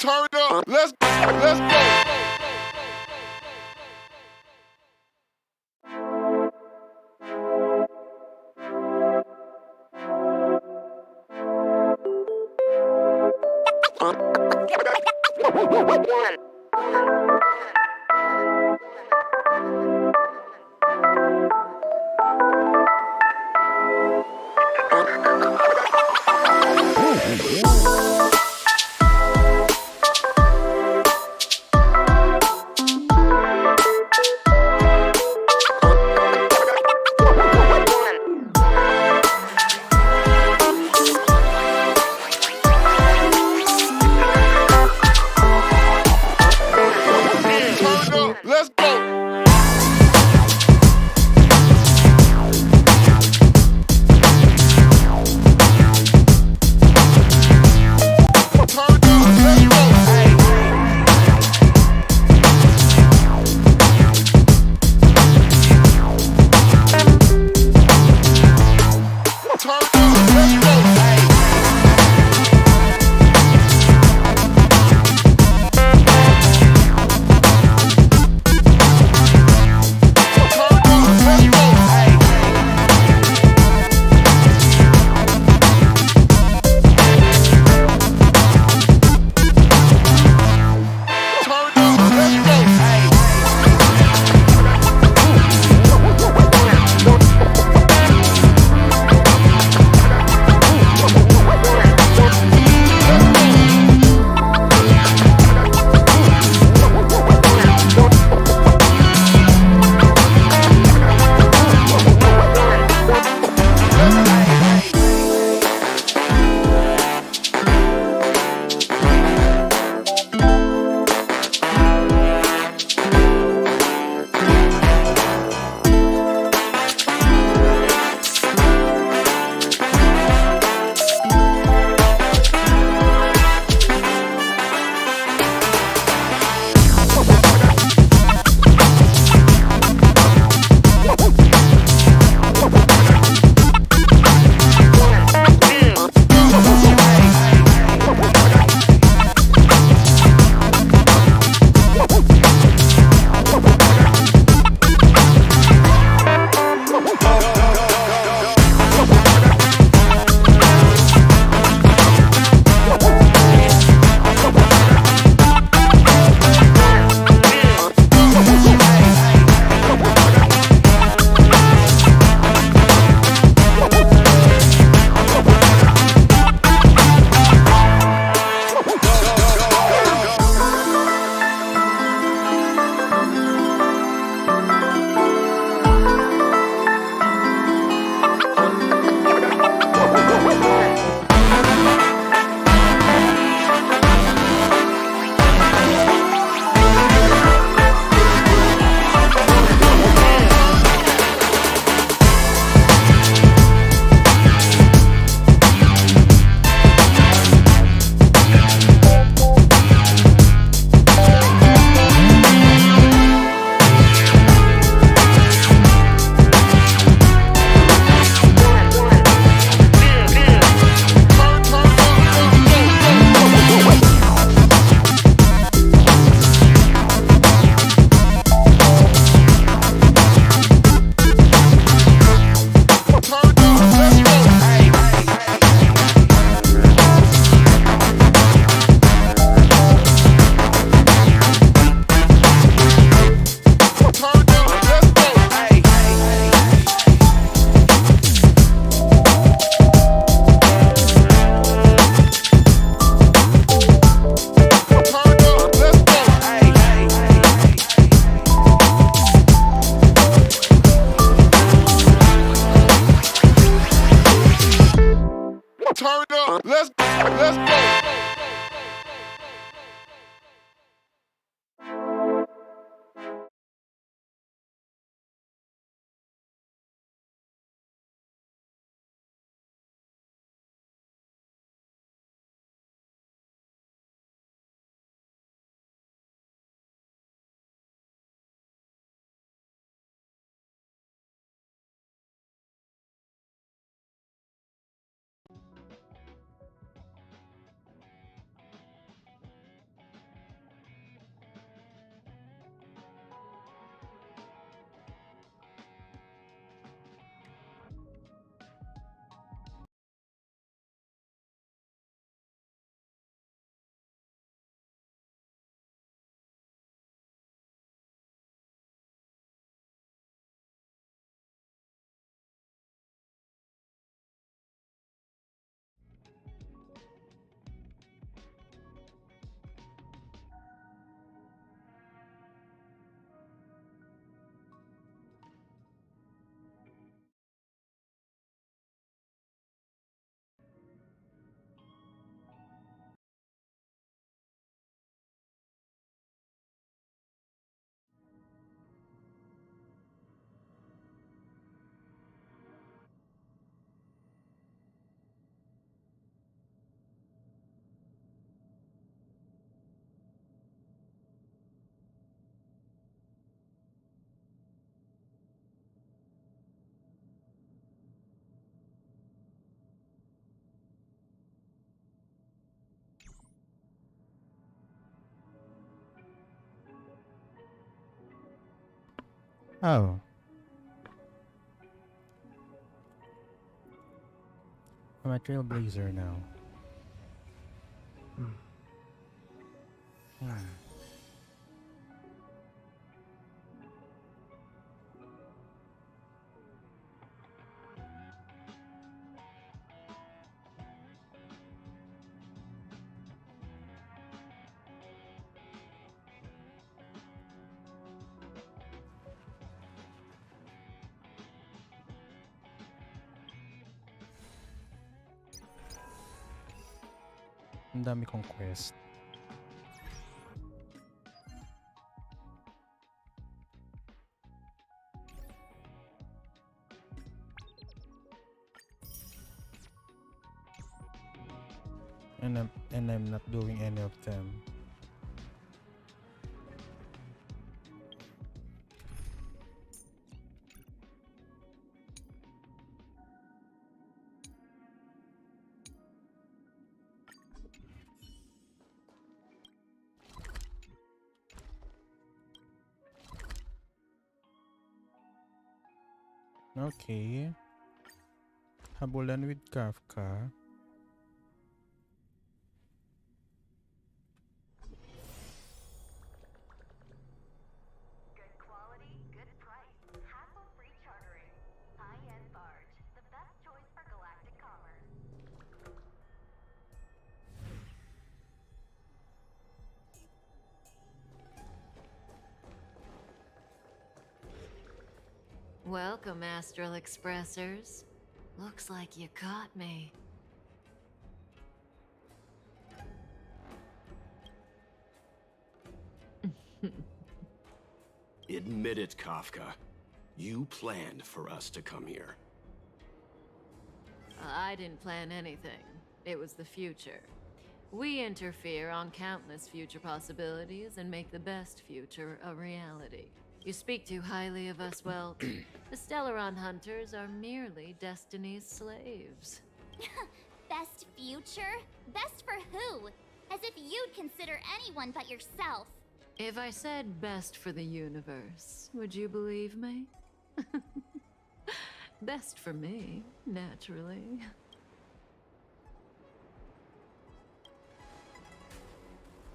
turn up. Let's go. Oh. I'm a Trailblazer now. Hmm. Ang dami kong quest. And I'm not doing any of them. Okay. Habulan with Kafka. Good quality, good price. Hassle-free chartering. High-end barge. The best choice for galactic commerce. Welcome, Astral Expressers. Looks like you caught me. Admit it, Kafka. You planned for us to come here. I didn't plan anything. It was the future. We interfere on countless future possibilities and make the best future a reality. You speak too highly of us, well, the Stellaron Hunters are merely Destiny's slaves. Best future? Best for who? As if you'd consider anyone but yourself. If I said best for the universe, would you believe me? Best for me, naturally.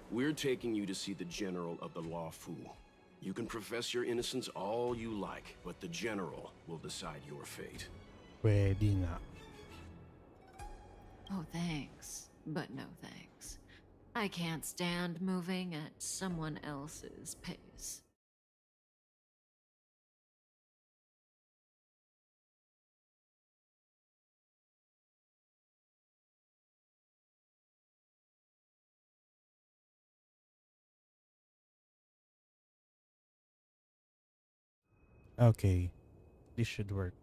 We're taking you to see the General of the Lawfu. You can profess your innocence all you like, but the General will decide your fate. Pwede nga. Oh, thanks, but no thanks. I can't stand moving at someone else's pace. Okay. This should work.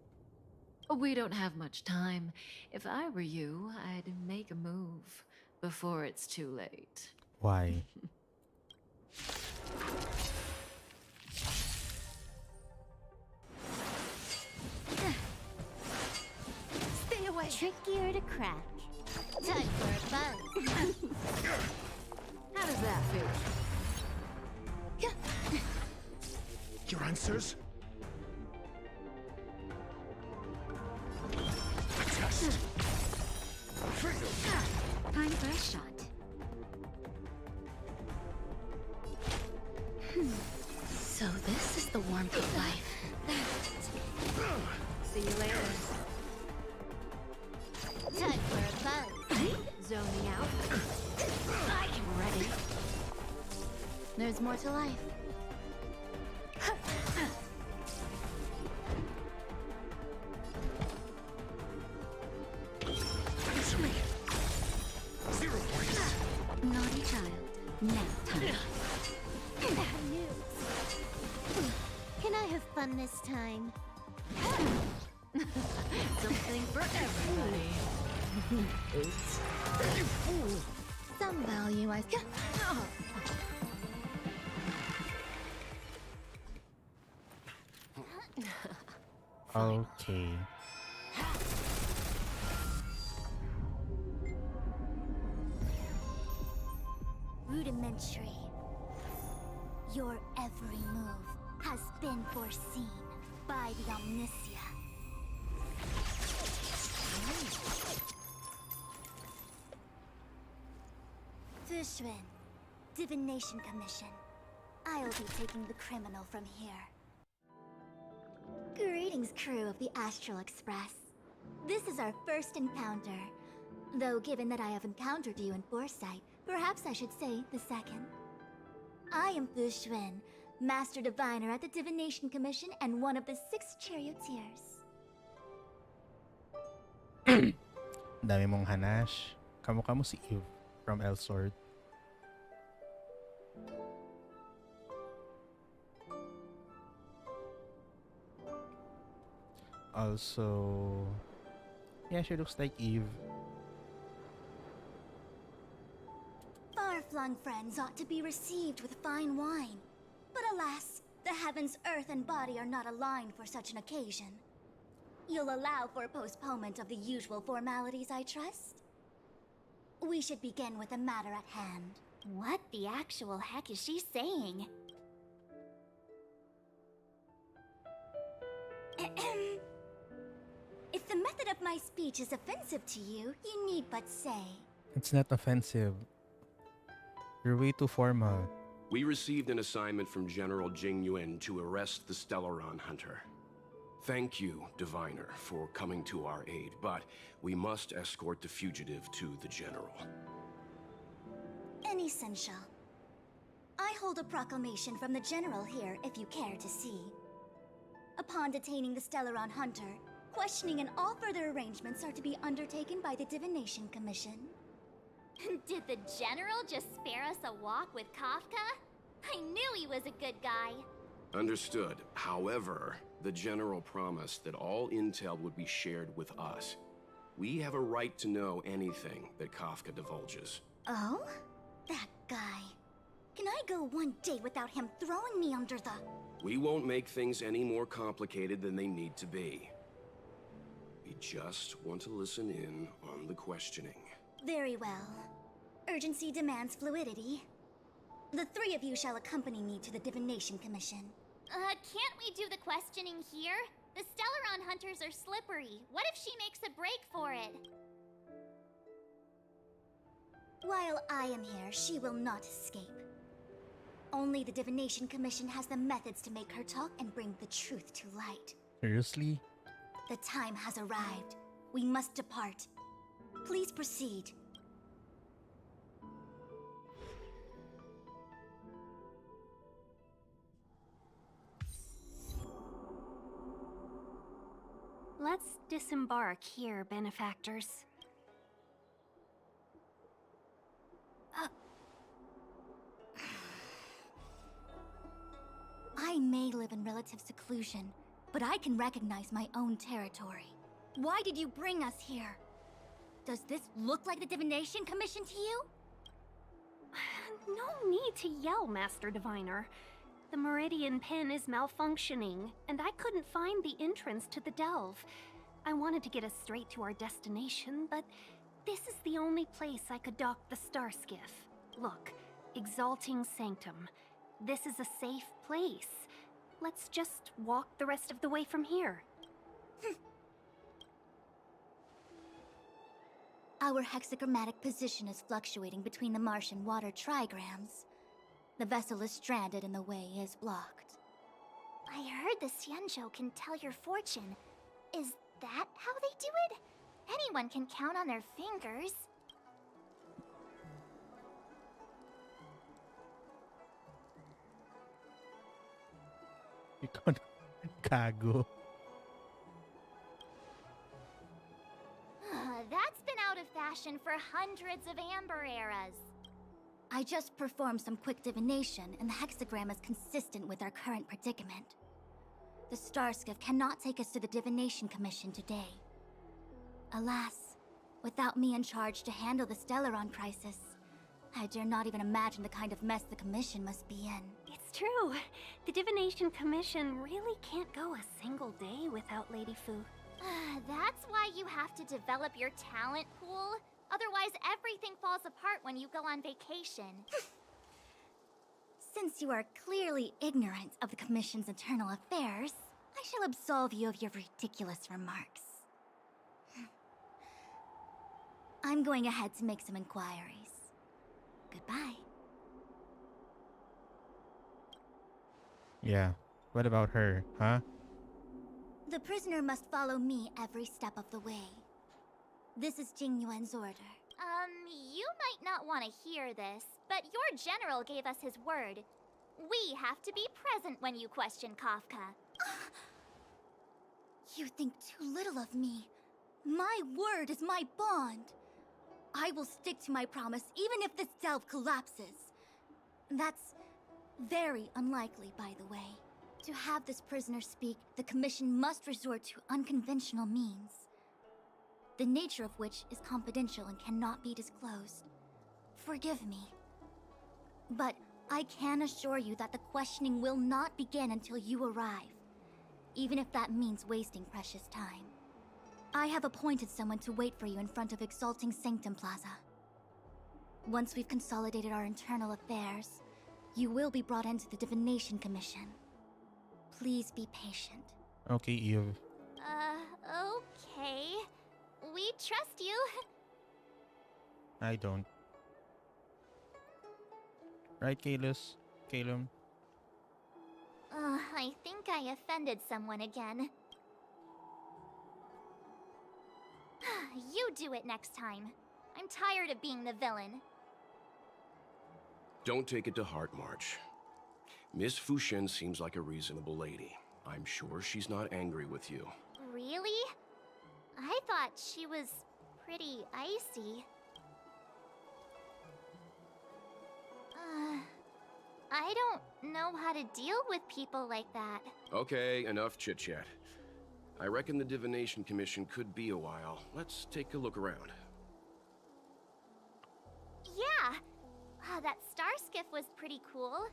We don't have much time. If I were you, I'd make a move before it's too late. Why? Stay away. Trickier to crack. Time for a buzz. How does that feel? Your answers? A test. Time for a shot. So this is the warmth of life. See you later. Time for a buzz. Zoning out. I'm ready. There's more to life. Answer me. 0 points. Naughty child. Now time. Bad news. Can I have fun this time? Something for everybody. Oops. You fool! Some value I... Okay. Rudimentary. Your every move has been foreseen. by the Omnisia. Fushun, Divination Commission. I'll be taking the criminal from here. Greetings, crew of the Astral Express. This is our first encounter. Though given that I have encountered you in foresight, perhaps I should say the second. I am Fushun, Master Diviner at the Divination Commission and one of the 6 charioteers. Dami mong hanash. Kamukha mo si Eve from Elsword. Also, yeah, she looks like Eve. Far-flung friends ought to be received with fine wine. But alas, the heavens, earth, and body are not aligned for such an occasion. You'll allow for postponement of the usual formalities, I trust? We should begin with the matter at hand. What the actual heck is she saying? If the method of my speech is offensive to you, you need but say. It's not offensive. You're way too formal. We received an assignment from General Jingliu to arrest the Stellaron Hunter. Thank you, Diviner, for coming to our aid, but we must escort the fugitive to the General. An essential. I hold a proclamation from the General here, if you care to see. Upon detaining the Stellaron Hunter, questioning and all further arrangements are to be undertaken by the Divination Commission. Did the General just spare us a walk with Kafka? I knew he was a good guy. Understood. However, the General promised that all intel would be shared with us. We have a right to know anything that Kafka divulges. Oh? That guy. Can I go one day without him throwing me under the... We won't make things any more complicated than they need to be. We just want to listen in on the questioning. Very well. Urgency demands fluidity. The 3 of you shall accompany me to the Divination Commission. Can't we do the questioning here? The Stellaron hunters are slippery. What if she makes a break for it? While I am here, she will not escape. Only the Divination Commission has the methods to make her talk and bring the truth to light. Seriously? The time has arrived. We must depart. Please proceed. Let's disembark here, benefactors. I may live in relative seclusion, but I can recognize my own territory. Why did you bring us here? Does this look like the Divination Commission to you? No need to yell, Master Diviner. The Meridian Pen is malfunctioning, and I couldn't find the entrance to the delve. I wanted to get us straight to our destination, but this is the only place I could dock the star skiff. Look, Exalting Sanctum. This is a safe place. Let's just walk the rest of the way from here. Our hexagrammatic position is fluctuating between the Martian water trigrams. The vessel is stranded and the way is blocked. I heard the Xianzhou can tell your fortune. Is that how they do it? Anyone can count on their fingers. Ikaw na kago. That's been out of fashion for hundreds of Amber eras. I just performed some quick divination, and the hexagram is consistent with our current predicament. The star skiff cannot take us to the Divination Commission today. Alas, without me in charge to handle the Stellaron crisis, I dare not even imagine the kind of mess the Commission must be in. It's true. The Divination Commission really can't go a single day without Lady Fu. That's why you have to develop your talent pool. Otherwise, everything falls apart when you go on vacation. Since you are clearly ignorant of the Commission's internal affairs, I shall absolve you of your ridiculous remarks. I'm going ahead to make some inquiries. Goodbye. Yeah. What about her, huh? The prisoner must follow me every step of the way. This is Jingliu's order. You might not want to hear this, but your general gave us his word. We have to be present when you question Kafka. You think too little of me. My word is my bond. I will stick to my promise even if this delve collapses. That's very unlikely, by the way. To have this prisoner speak, the Commission must resort to unconventional means, the nature of which is confidential and cannot be disclosed. Forgive me. But I can assure you that the questioning will not begin until you arrive, even if that means wasting precious time. I have appointed someone to wait for you in front of Exalting Sanctum Plaza. Once we've consolidated our internal affairs, you will be brought into the Divination Commission. Please be patient. Okay, Eve. Okay. We trust you. I don't. Right, Kalus? Kalum? I think I offended someone again. You do it next time. I'm tired of being the villain. Don't take it to heart, March. Miss Fushen seems like a reasonable lady. I'm sure she's not angry with you. Really? I thought she was pretty icy. I don't know how to deal with people like that. Okay, enough chit-chat. I reckon the Divination Commission could be a while. Let's take a look around. Yeah! That star skiff was pretty cool.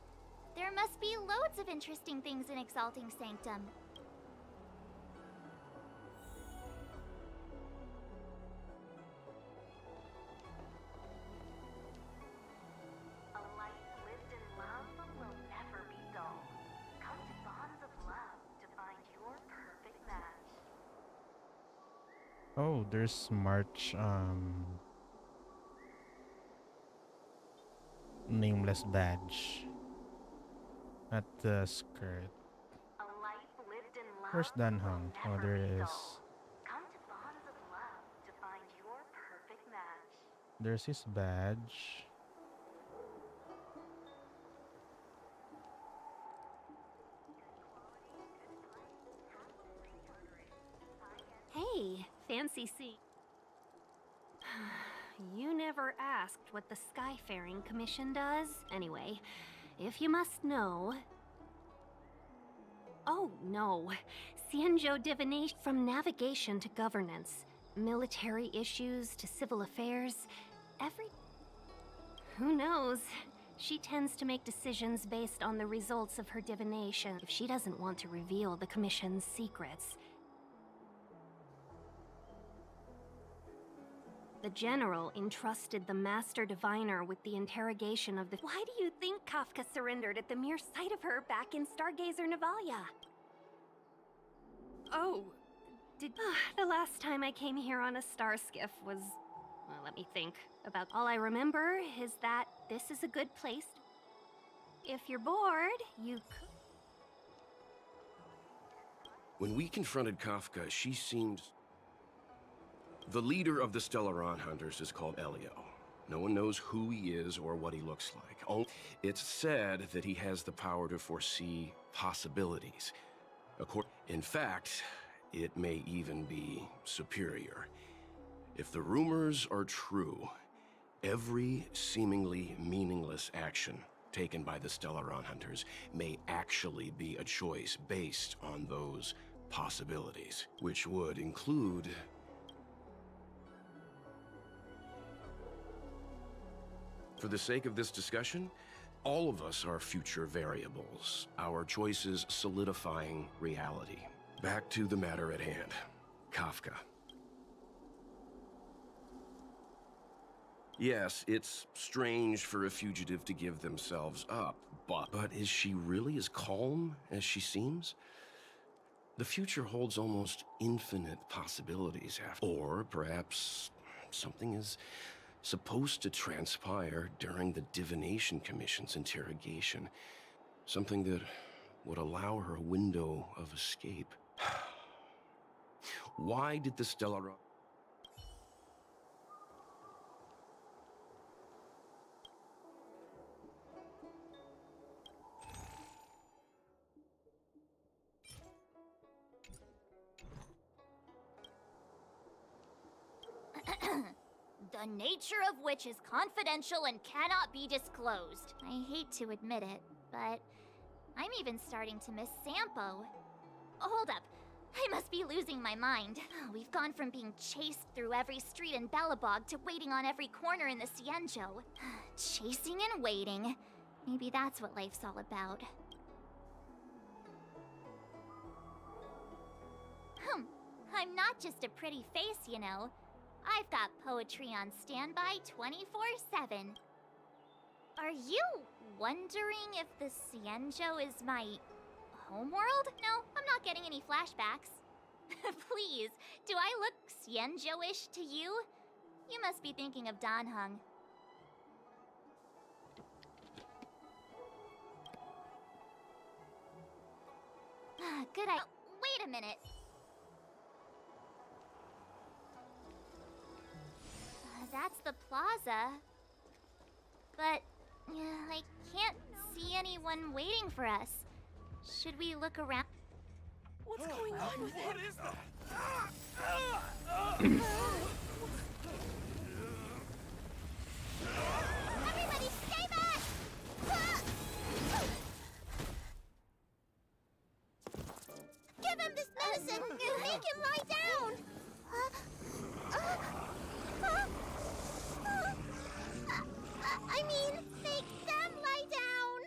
There must be loads of interesting things in Exalting Sanctum. A life lived in love will never be dull. Come to Bonds of Love to find your perfect match. Oh, there's March, nameless badge at the skirt. A life lived in love Where's Danhong? will Oh, never there be it is. dull. Come to Bonds of Love to find your perfect match. There's his badge. Hey, fancy seat. You never asked what the Skyfaring Commission does. Anyway, if you must know... Oh, no. Xianzhou Divination. From navigation to governance, military issues to civil affairs, Who knows? She tends to make decisions based on the results of her divination. If she doesn't want to reveal the Commission's secrets, the General entrusted the Master Diviner with the interrogation of the... Why do you think Kafka surrendered at the mere sight of her back in Stargazer Navalia? Oh, did... the last time I came here on a star skiff was... Well, let me think. About all I remember is that this is a good place. If you're bored, you could... When we confronted Kafka, she seemed... The leader of the Stellaron Hunters is called Elio. No one knows who he is or what he looks like. Oh, it's said that he has the power to foresee possibilities. In fact, it may even be superior. If the rumors are true, every seemingly meaningless action taken by the Stellaron Hunters may actually be a choice based on those possibilities, which would include... For the sake of this discussion, all of us are future variables, our choices solidifying reality. Back to the matter at hand. Kafka. Yes, it's strange for a fugitive to give themselves up, but is she really as calm as she seems? The future holds almost infinite possibilities after. Or perhaps something is supposed to transpire during the Divination Commission's interrogation. Something that would allow her a window of escape. Why did the Stellar... The nature of which is confidential and cannot be disclosed. I hate to admit it, but I'm even starting to miss Sampo. Hold up. I must be losing my mind. We've gone from being chased through every street in Belobog to waiting on every corner in the Cienjo. Chasing and waiting. Maybe that's what life's all about. I'm not just a pretty face, you know. I've got poetry on standby 24/7. Are you wondering if the Cienjo is my homeworld? No, I'm not getting any flashbacks. Please, do I look Cienjo-ish to you? You must be thinking of Danheng. Good idea. Wait a minute. That's the plaza. But I can't see anyone waiting for us. Should we look around? What's going on with him? What is that? Everybody stay back! Give him this medicine and make him lie down! I mean, make them lie down!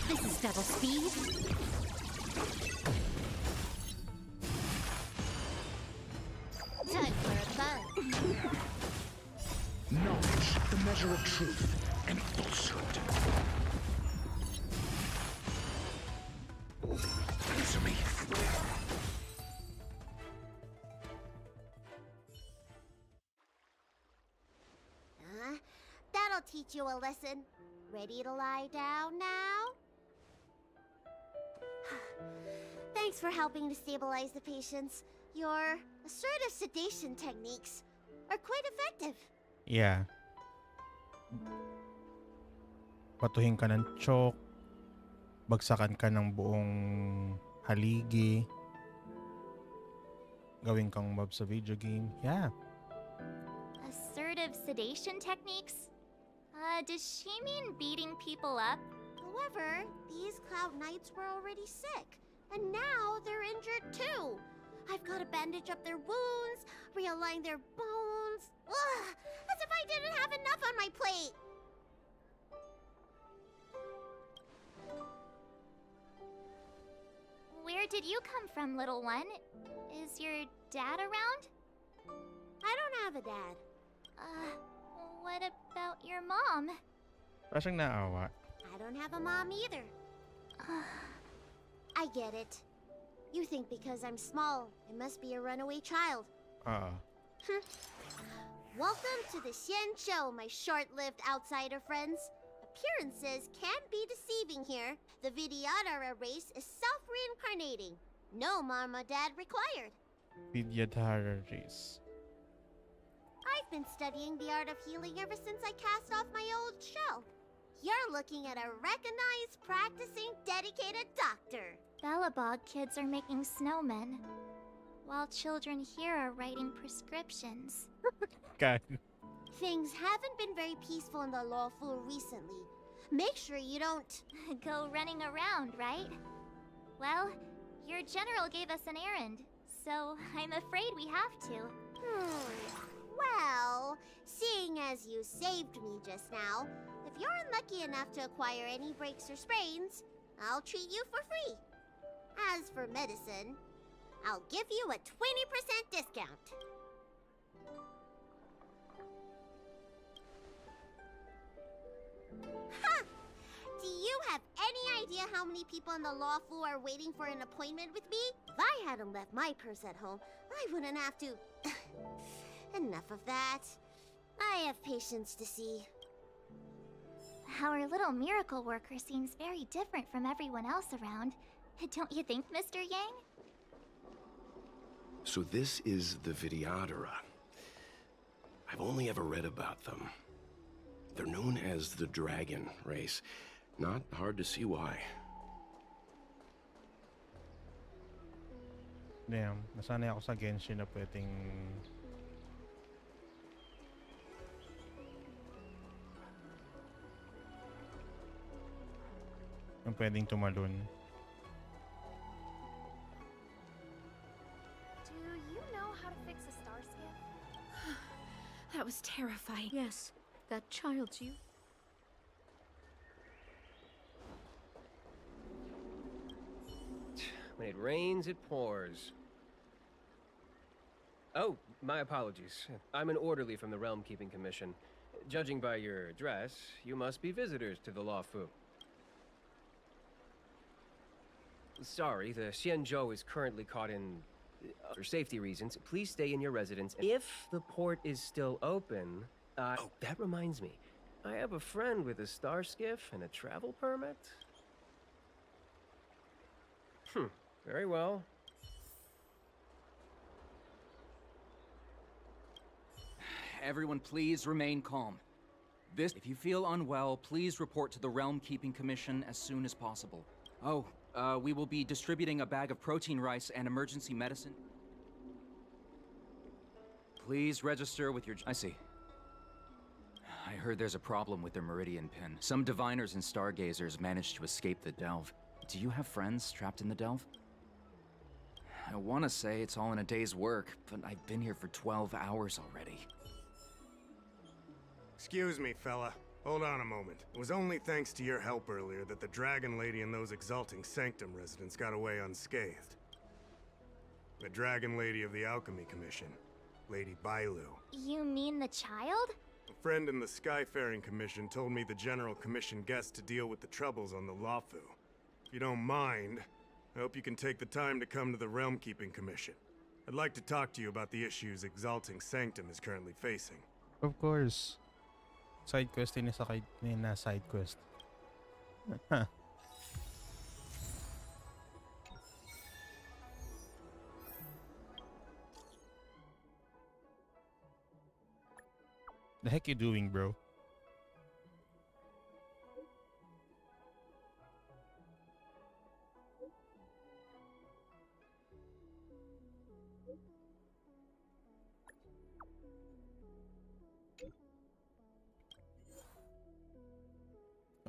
This is double speed. Time for a fun. Knowledge, the measure of truth and falsehood. Answer me. That'll teach you a lesson. Ready to lie down now? Thanks for helping to stabilize the patients. Your assertive sedation techniques are quite effective. Yeah. Patuhin ka ng chok. Bagsakan ka ng buong haligi. Gawin kang mob sa video game. Yeah. Assertive sedation techniques? Does she mean beating people up? However, these Cloud Knights were already sick, and now they're injured too. I've got to bandage up their wounds, realign their bones. Ugh, as if I didn't have enough on my plate. Where did you come from, little one? Is your dad around? I don't have a dad. What about your mom? Parang siyang naawa. I don't have a mom either. I get it. You think because I'm small, I must be a runaway child. Welcome to the Xianzhou, my short-lived outsider friends. Appearances can be deceiving here. The Vidyadhara race is self-reincarnating. No mom or dad required. Vidyadhara race. I've been studying the art of healing ever since I cast off my old shell. You're looking at a recognized, practicing, dedicated doctor. Belobog kids are making snowmen, while children here are writing prescriptions. God. Things haven't been very peaceful in the lawful recently. Make sure you don't go running around, right? Well, your general gave us an errand, so I'm afraid we have to. Well, seeing as you saved me just now, if you're unlucky enough to acquire any breaks or sprains, I'll treat you for free. As for medicine, I'll give you a 20% discount. Ha! idea how many people in the law fu are waiting for an appointment with me? If I hadn't left my purse at home, I wouldn't have to... Enough of that. I have patience to see. Our little miracle worker seems very different from everyone else around. Don't you think, Mr. Yang? So this is the Vidyadhara. I've only ever read about them. They're known as the Dragon Race. Not hard to see why. Damn, nasanay ako sa Genshin na pwedeng... yung pwedeng tumalon. Do you know how to fix a star skiff? That was terrifying. Yes, that child's you. When it rains, it pours. Oh, my apologies. I'm an orderly from the Realm Keeping Commission. Judging by your dress, you must be visitors to the Law Fu. Sorry, the Xianzhou is currently caught in... for safety reasons, please stay in your residence. If the port is still open... Oh, that reminds me. I have a friend with a star skiff and a travel permit. Very well. Everyone, please remain calm. If you feel unwell, please report to the Realm Keeping Commission as soon as possible. Oh, we will be distributing a bag of protein rice and emergency medicine. Please register with your... I see. I heard there's a problem with their Meridian pin. Some diviners and stargazers managed to escape the delve. Do you have friends trapped in the delve? I want to say it's all in a day's work, but I've been here for 12 hours already. Excuse me, fella. Hold on a moment. It was only thanks to your help earlier that the Dragon Lady and those Exalting Sanctum residents got away unscathed. The Dragon Lady of the Alchemy Commission, Lady Bailu. You mean the child? A friend in the Skyfaring Commission told me the General commissioned guests to deal with the troubles on the Lawfu. If you don't mind, I hope you can take the time to come to the Realm Keeping Commission. I'd like to talk to you about the issues Exalting Sanctum is currently facing. Of course. Side quest din na side quest. Huh. The heck you doing, bro?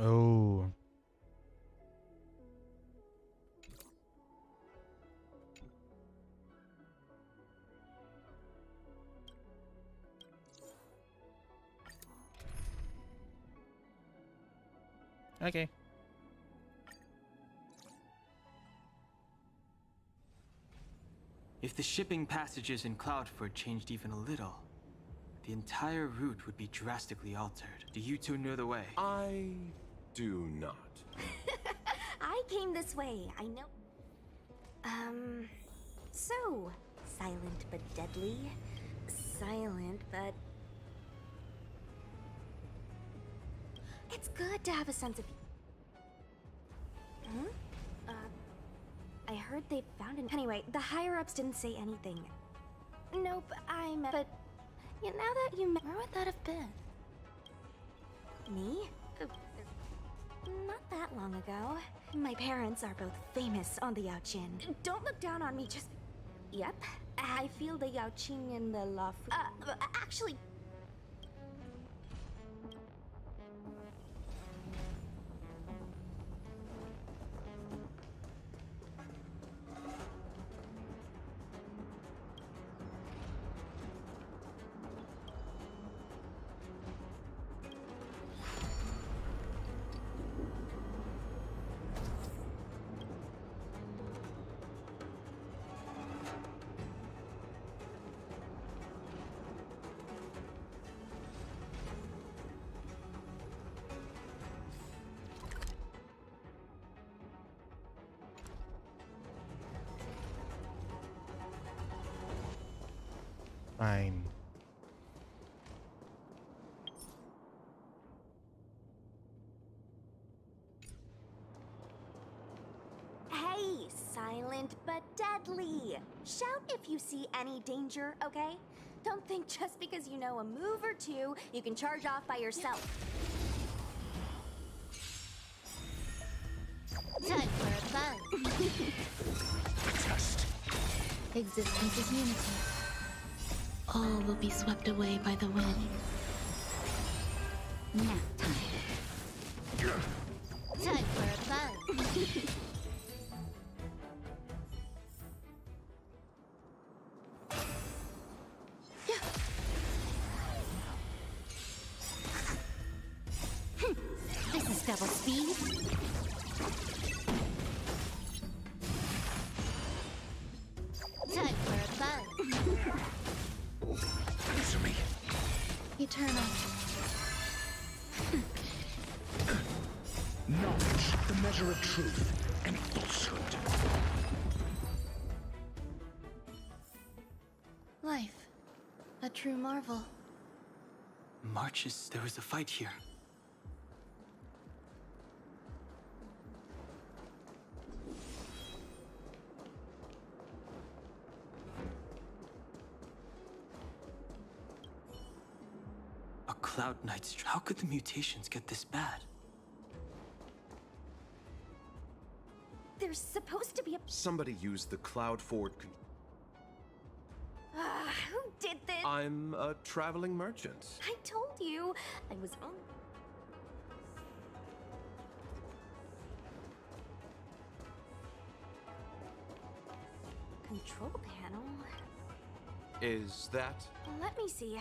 Oh. Okay. If the shipping passages in Cloudford changed even a little, the entire route would be drastically altered. Do you two know the way? I do not. I came this way, I know. So, silent but deadly. Silent but... It's good to have a sense of... I heard they found an... Anyway, the higher-ups didn't say anything. Nope, but... Yeah, now that you... Where would that have been? Me? Not that long ago. My parents are both famous on the Yaoqin. Don't look down on me, just... Yep. I feel the Yaoqin in the La actually... Fine. Hey, silent but deadly. Shout if you see any danger, okay? Don't think just because you know a move or two, you can charge off by yourself. Time for fun. Test. Existence is unity. All will be swept away by the wind. Nap time. Time for fun. This is double speed. Time for fun. Answer me. Eternal. Knowledge, the measure of truth and falsehood. Life. A true marvel. Marches, there was a fight here. A Cloud Knight's. How could the mutations get this bad? There's supposed to be a... Somebody used the cloud forward. Who did this? I'm a traveling merchant. I told you. I was on... Control panel? Is that? Let me see.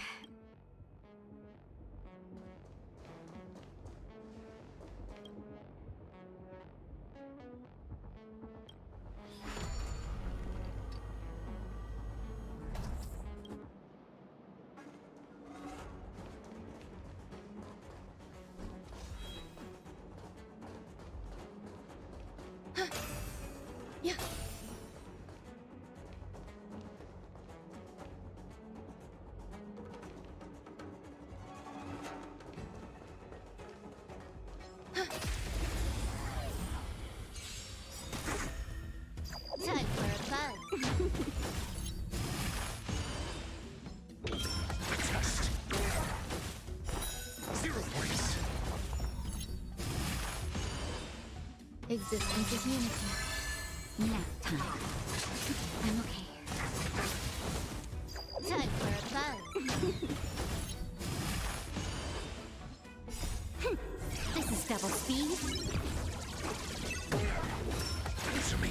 Yeah. Time for fun. Test. 0 points. Existence is unity. Nap time. I'm okay. Time for fun. This is double speed. Answer me.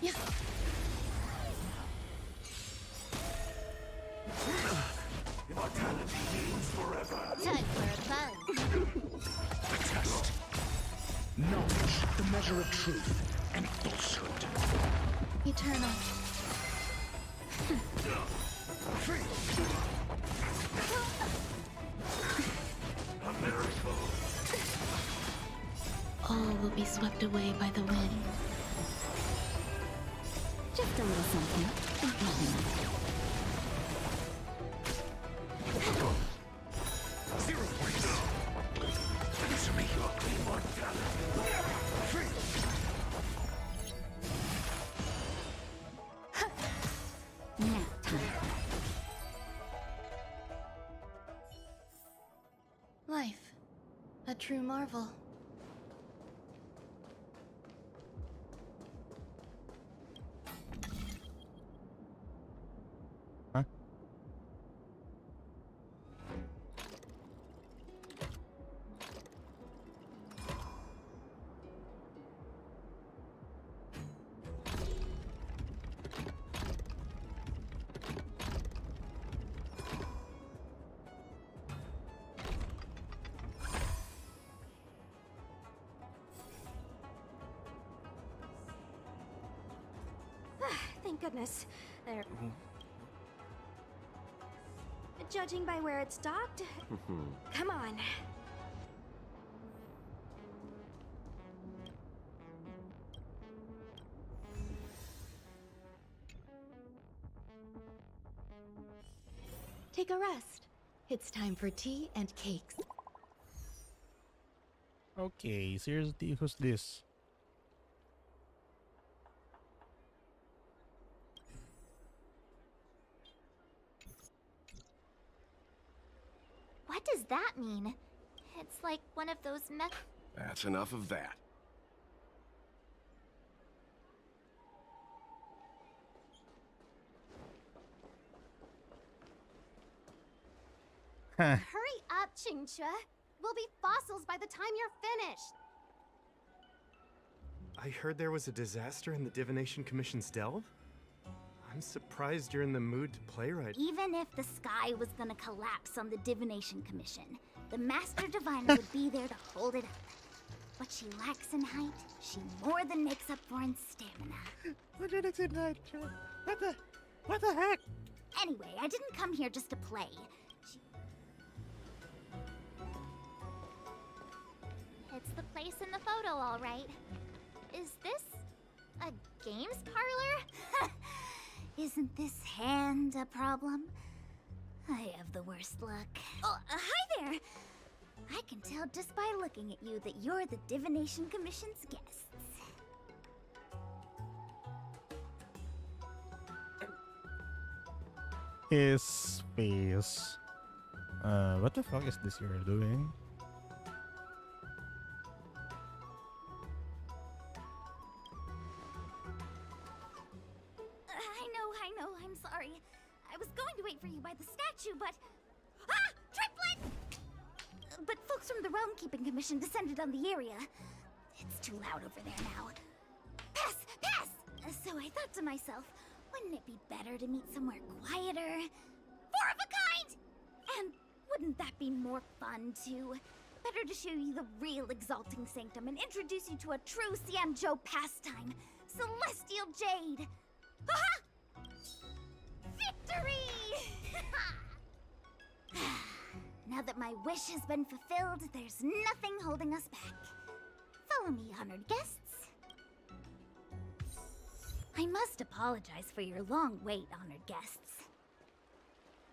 Yeah. Immortality means forever. Time for fun. Test. Knowledge, the measure of truth and falsehood. Eternal. A miracle. All will be swept away by the wind. Just a little something. Nothing much. 0 points. Answer me. Nap time. Life. A true marvel. Huh? thank goodness. There. Judging by where it's docked, come on. Take a rest. It's time for tea and cakes. Okay, seriously, who's this? What does that mean? It's like one of those That's enough of that. Hurry up, Qingque. We'll be fossils by the time you're finished. I heard there was a disaster in the Divination Commission's delve? I'm surprised you're in the mood to play right. Even if the sky was gonna collapse on the Divination Commission, the Master Diviner would be there to hold it up. What she lacks in height, she more than makes up for in stamina. What the heck? Anyway, I didn't come here just to play. It's the place in the photo, all right. Is this a games parlor? Isn't this hand a problem? I have the worst luck. Oh, hi there! I can tell just by looking at you that you're the Divination Commission's guests. His face. What the fuck is this you're doing? I know, I'm sorry. I was going to wait for you by the statue, but... Ah! Triplet! But folks from the Realm Keeping Commission descended on the area. It's too loud over there now. Pass! Pass! So I thought to myself, wouldn't it be better to meet somewhere quieter? Four of a kind! And wouldn't that be more fun, too? Better to show you the real Exalting Sanctum and introduce you to a true Xianzhou pastime, Celestial Jade! Aha! Victory! Now that my wish has been fulfilled, there's nothing holding us back. Follow me, honored guests. I must apologize for your long wait, honored guests.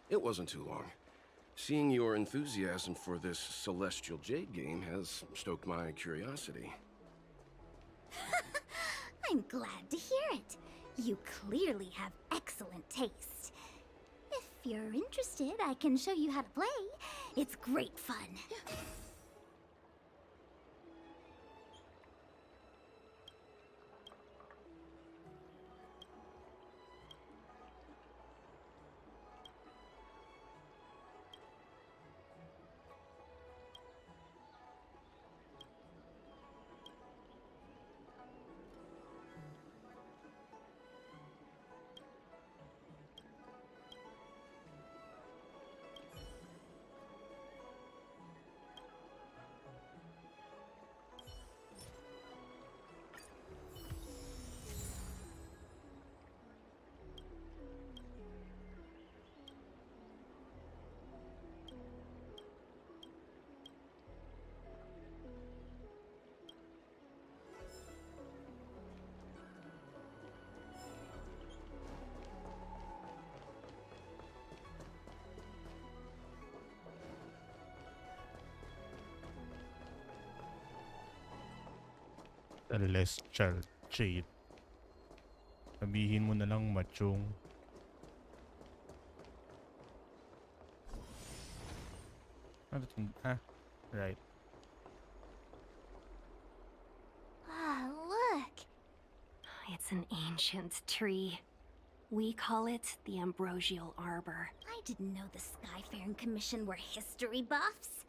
It wasn't too long. Seeing your enthusiasm for this Celestial Jade game has stoked my curiosity. I'm glad to hear it. You clearly have excellent taste. If you're interested, I can show you how to play. It's great fun. Celestial Jade. Sabihin mo na lang machong. Right. Ah, look. It's an ancient tree. We call it the Ambrosial Arbor. I didn't know the Skyfaring Commission were history buffs.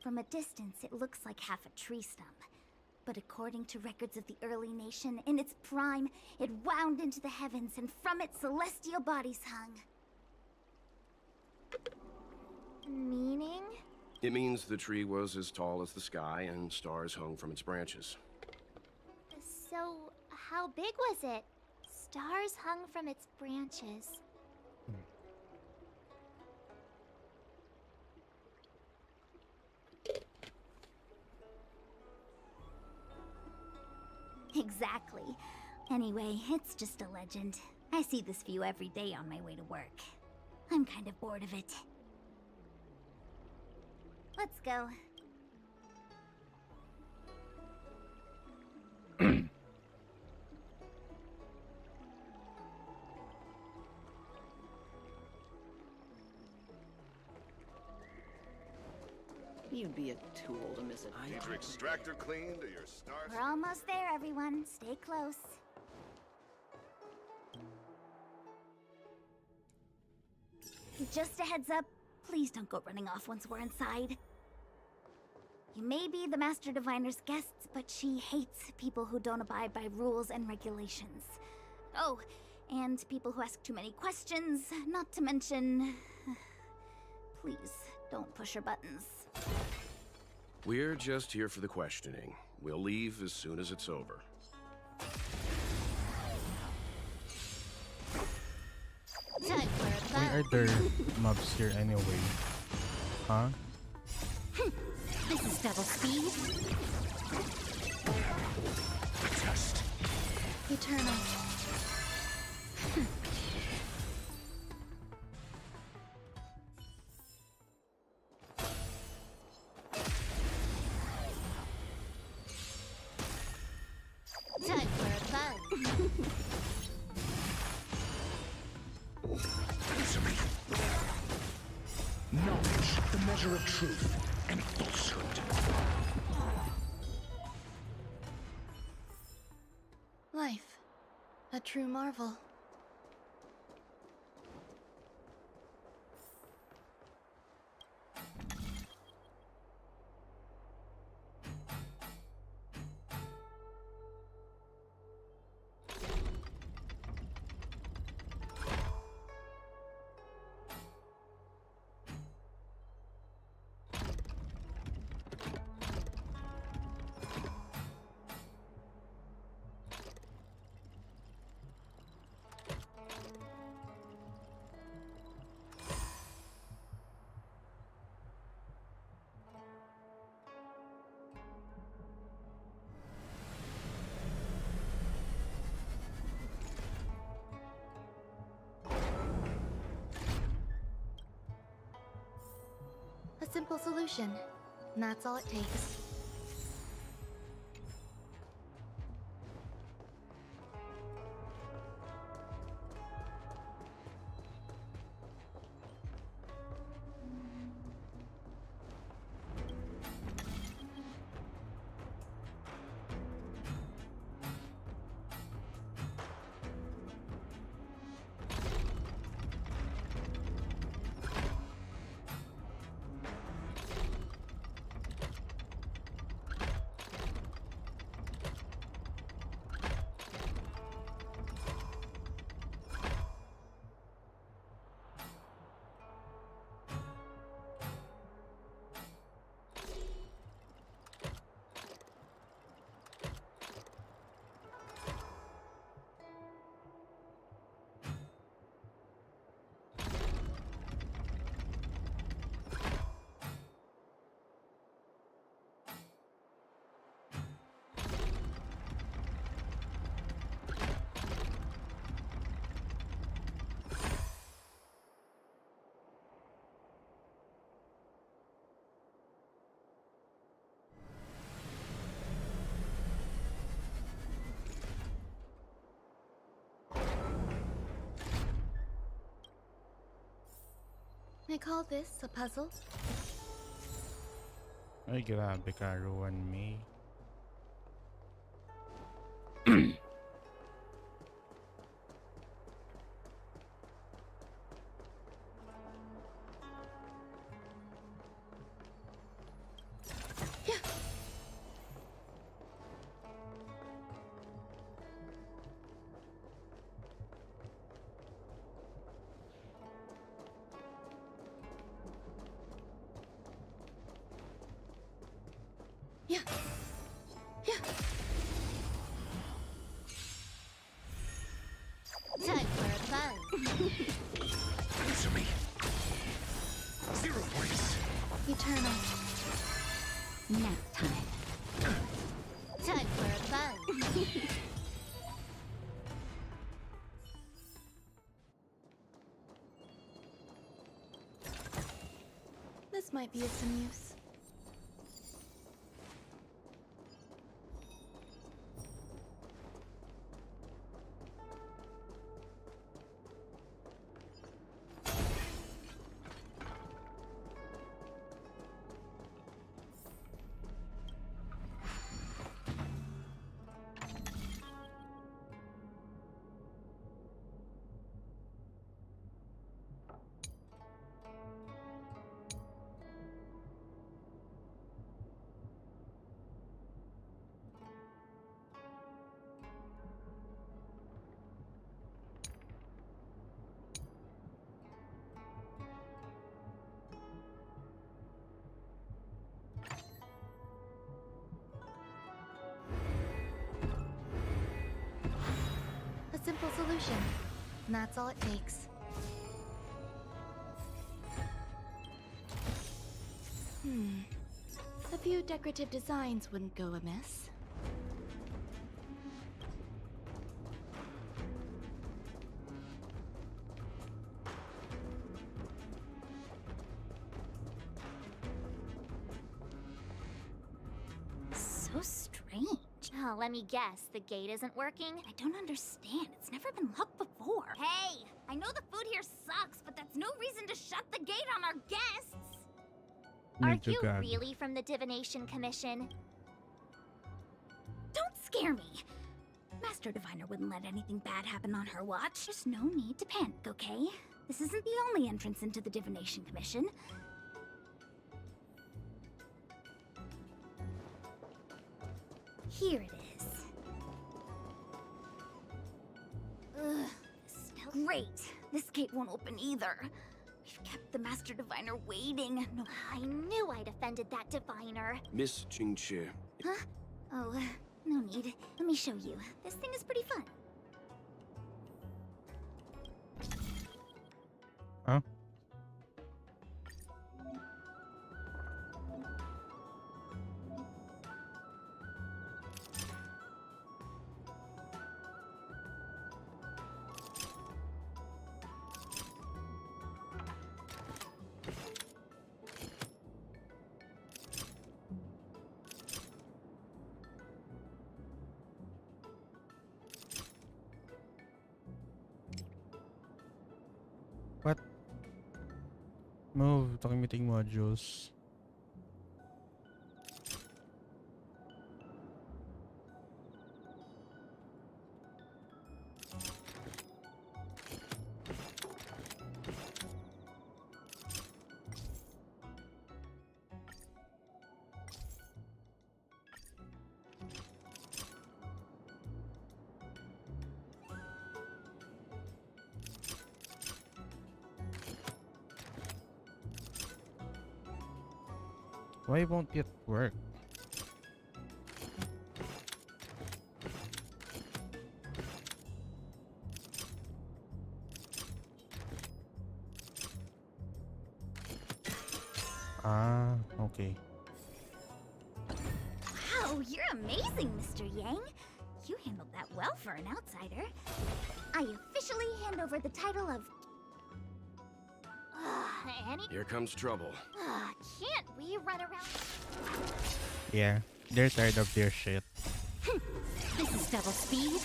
From a distance, it looks like half a tree stump. But according to records of the early nation, in its prime, it wound into the heavens, and from it celestial bodies hung. Meaning? It means the tree was as tall as the sky and stars hung from its branches. So, how big was it? Stars hung from its branches. Exactly. Anyway, it's just a legend. I see this view every day on my way to work. I'm kind of bored of it. Let's go. You'd be a tool to miss it. Need your extractor cleaned or your stars? We're almost there, everyone. Stay close. Just a heads up, please don't go running off once we're inside. You may be the Master Diviner's guests, but she hates people who don't abide by rules and regulations. Oh, and people who ask too many questions, not to mention... Please, don't push her buttons. We're just here for the questioning. We'll leave as soon as it's over. Time for a Why are there mobs here anyway? Huh? This is double speed. Test. Eternal. Time for a fun. Answer me. Knowledge, the measure of truth and falsehood. Life. A true marvel. A simple solution. And that's all it takes. They call this a puzzle? Ay, grabe ka, Ruan May. Yeah. might be of some use. A simple solution. And that's all it takes. A few decorative designs wouldn't go amiss. So strange. Oh, let me guess. The gate isn't working? I don't understand. It's never been locked before. Hey! I know the food here sucks, but that's no reason to shut the gate on our guests! Are you really from the Divination Commission? Don't scare me! Master Diviner wouldn't let anything bad happen on her watch. There's no need to panic, okay? This isn't the only entrance into the Divination Commission. Here it is. Ugh, great. This gate won't open either. We've kept the Master Diviner waiting. No, I knew I'd offended that Diviner. Miss Jingliu. Huh? Oh, no need. Let me show you. This thing is pretty fun. Huh? What? Move talking meeting modules. Why won't it work? Ah, okay. Wow, you're amazing, Mr. Yang. You handled that well for an outsider. I officially hand over the title of... Here comes trouble. Can't we run around? Yeah, they're tired of their shit. This is double speed.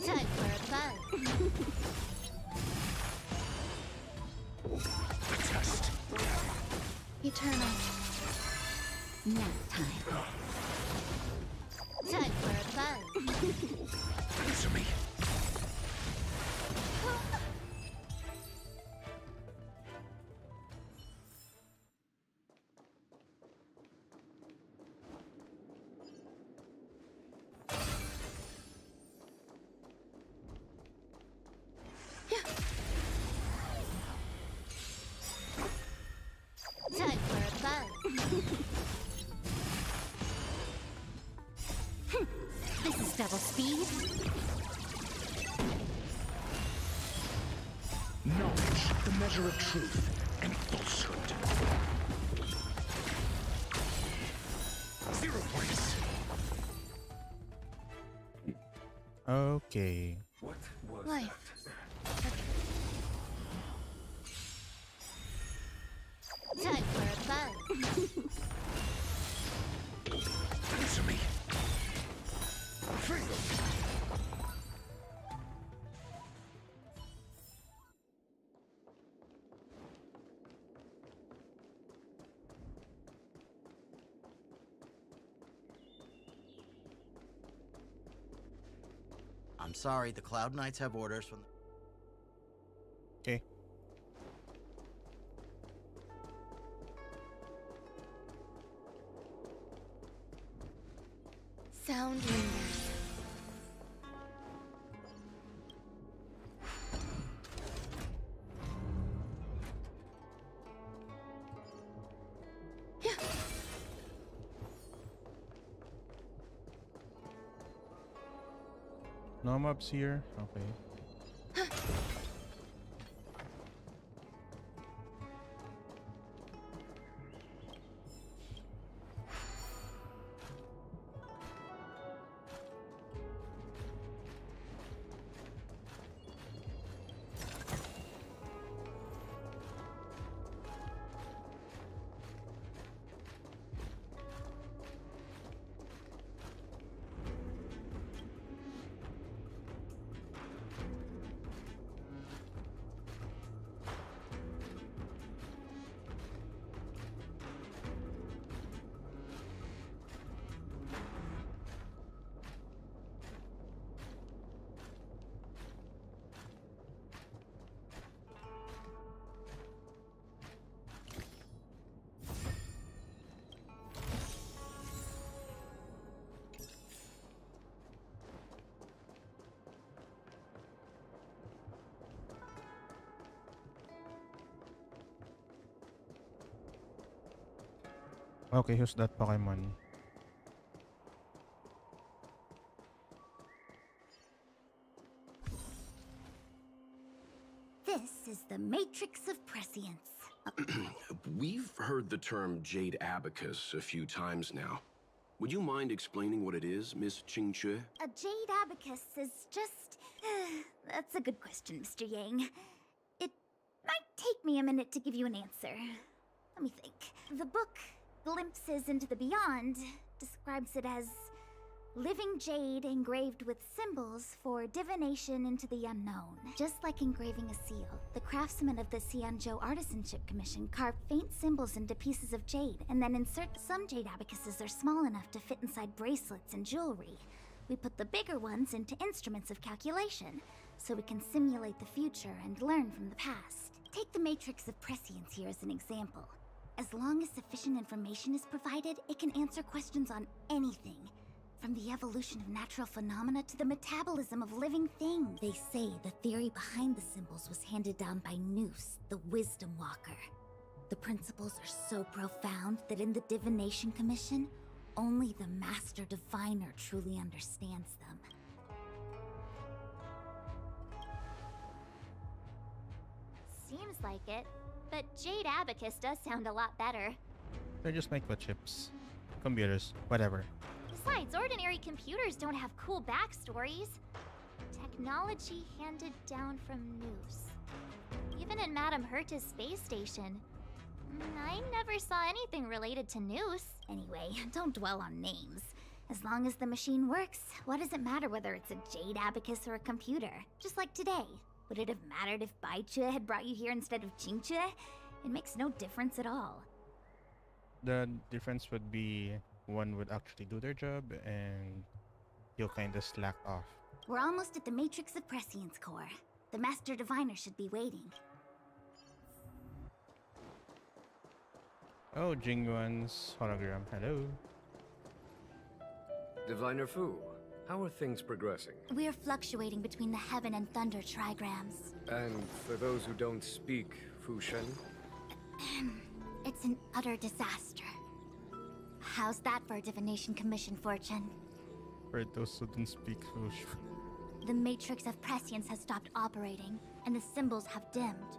Time for a buzz. Test. Eternal. Nap time. Time for a buzz. Answer me. Time for a buzz. This is double speed. Knowledge, the measure of truth and falsehood. 0 points. Okay. What was Life. Answer me. Fatal. I'm sorry, the Cloud Knights have orders from the... Okay. Sound lingers. No mobs here. Okay. Okay, who's that Pokemon? This is the Matrix of Prescience. We've heard the term Jade Abacus a few times now. Would you mind explaining what it is, Miss Qingque? A Jade Abacus is just... That's a good question, Mr. Yang. It might take me a minute to give you an answer. Let me think. The book, Glimpses into the Beyond, describes it as living jade engraved with symbols for divination into the unknown. Just like engraving a seal, the craftsmen of the Xianzhou Artisanship Commission carve faint symbols into pieces of jade and then insert. Some jade abacuses are small enough to fit inside bracelets and jewelry. We put the bigger ones into instruments of calculation, so we can simulate the future and learn from the past. Take the Matrix of Prescience here as an example. As long as sufficient information is provided, it can answer questions on anything. From the evolution of natural phenomena to the metabolism of living things. They say the theory behind the symbols was handed down by Noose, the Wisdom Walker. The principles are so profound that in the Divination Commission, only the Master Diviner truly understands them. Seems like it, but Jade Abacus does sound a lot better. They're just like what chips, computers, whatever. Besides, ordinary computers don't have cool backstories. Technology handed down from Noose. Even in Madame Herta's space station, I never saw anything related to Noose. Anyway, don't dwell on names. As long as the machine works, what does it matter whether it's a Jade Abacus or a computer? Just like today. Would it have mattered if Baichue had brought you here instead of Qingque? It makes no difference at all. The difference would be one would actually do their job and you'll kind of slack off. We're almost at the Matrix of Prescience core. The Master Diviner should be waiting. Oh, Jingyuan's hologram. Hello. Diviner Fu, how are things progressing? We're fluctuating between the Heaven and Thunder trigrams. And for those who don't speak Fushen? It's an utter disaster. How's that for a Divination Commission fortune? For those who don't speak Fush. The Matrix of Prescience has stopped operating, and the symbols have dimmed.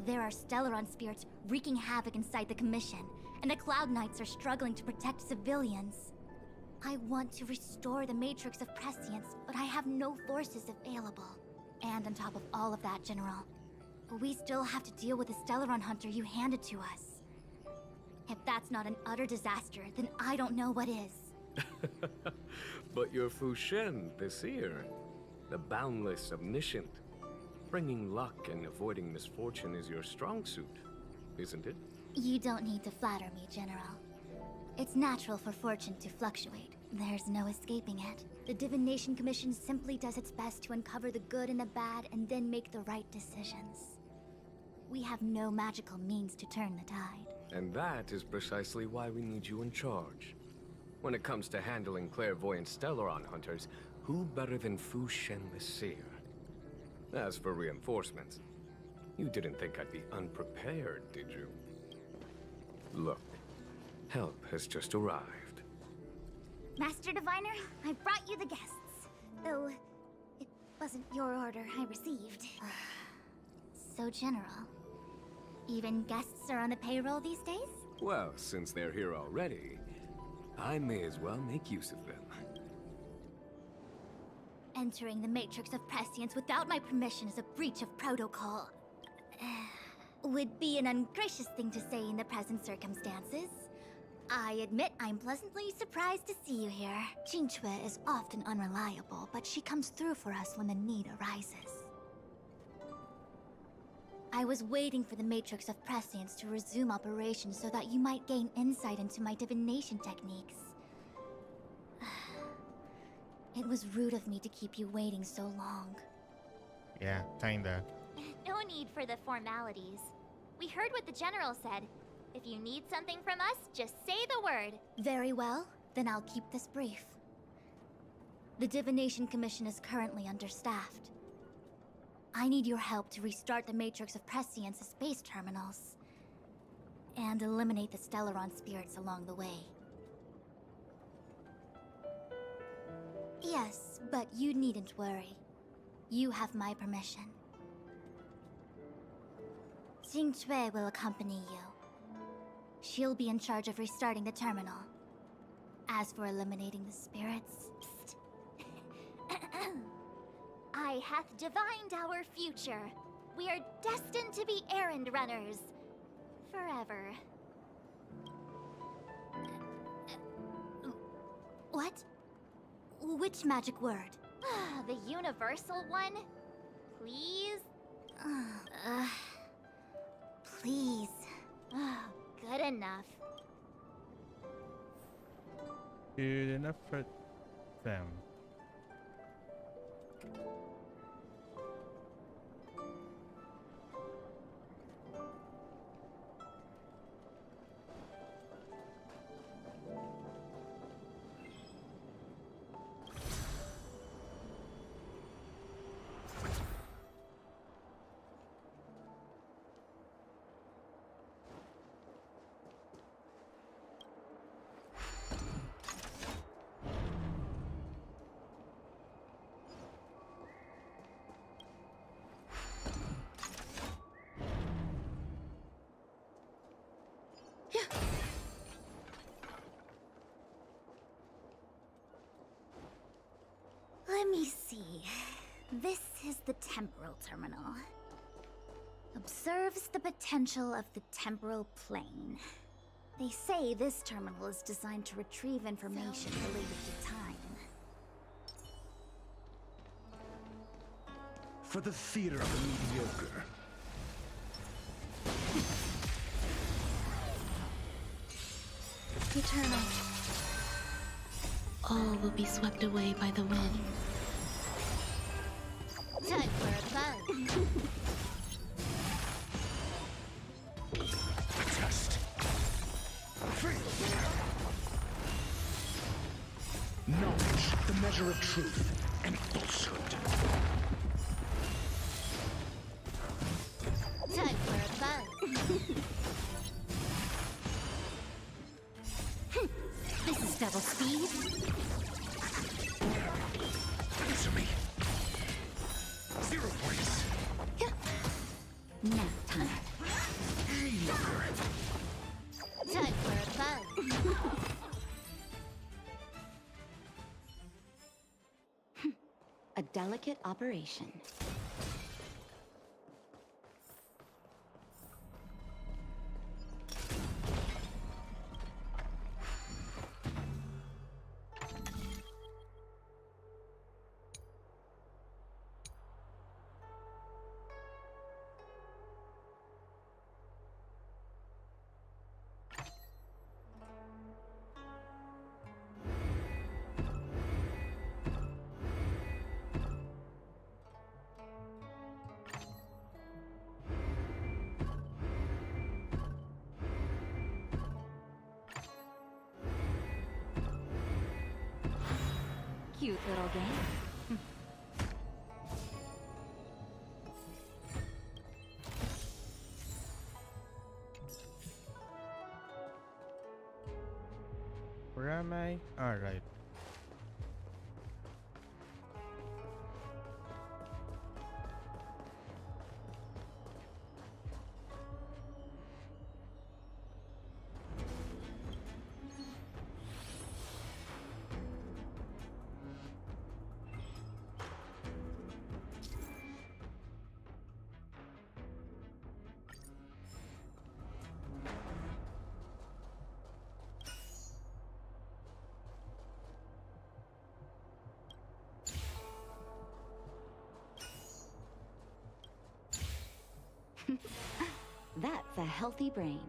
There are Stellaron spirits wreaking havoc inside the Commission, and the Cloud Knights are struggling to protect civilians. I want to restore the Matrix of Prescience, but I have no forces available. And on top of all of that, General, we still have to deal with the Stellaron hunter you handed to us. that's not an utter disaster, then I don't know what is. But you're Fu Shen, the seer. The boundless, omniscient. Bringing luck and avoiding misfortune is your strong suit, isn't it? You don't need to flatter me, General. It's natural for fortune to fluctuate. There's no escaping it. The Divination Commission simply does its best to uncover the good and the bad and then make the right decisions. We have no magical means to turn the tide. And that is precisely why we need you in charge. When it comes to handling clairvoyant Stellaron hunters, who better than Fu Shen the Seer? As for reinforcements, you didn't think I'd be unprepared, did you? Look, help has just arrived. Master Diviner, I've brought you the guests. Though, it wasn't your order I received. So general. Even guests are on the payroll these days? Well, since they're here already, I may as well make use of them. Entering the Matrix of Prescience without my permission is a breach of protocol. Would be an ungracious thing to say in the present circumstances. I admit I'm pleasantly surprised to see you here. Jingliu is often unreliable, but she comes through for us when the need arises. I was waiting for the Matrix of Prescience to resume operations so that you might gain insight into my divination techniques. It was rude of me to keep you waiting so long. Yeah, kinda. No need for the formalities. We heard what the General said. If you need something from us, just say the word. Very well, then I'll keep this brief. The Divination Commission is currently understaffed. I need your help to restart the Matrix of Prescience's space terminals. And eliminate the Stellaron spirits along the way. Yes, but you needn't worry. You have my permission. Jingliu will accompany you. She'll be in charge of restarting the terminal. As for eliminating the spirits... Psst. I hath divined our future. We are destined to be errand runners. Forever. What? Which magic word? The universal one? Please? Please. Good enough. Good enough for them. Let me see. This is the temporal terminal. Observes the potential of the temporal plane. They say this terminal is designed to retrieve information related to time. For the theater of the mediocre. Eternal. All will be swept away by the wind. Time for a buzz. Test. Free. Knowledge, the measure of truth and falsehood. Time for a buzz. This is double speed. Answer me. 0 points. Nap time. Time for a buzz. A delicate operation. Cute little game. Where am I? Alright. That's a healthy brain.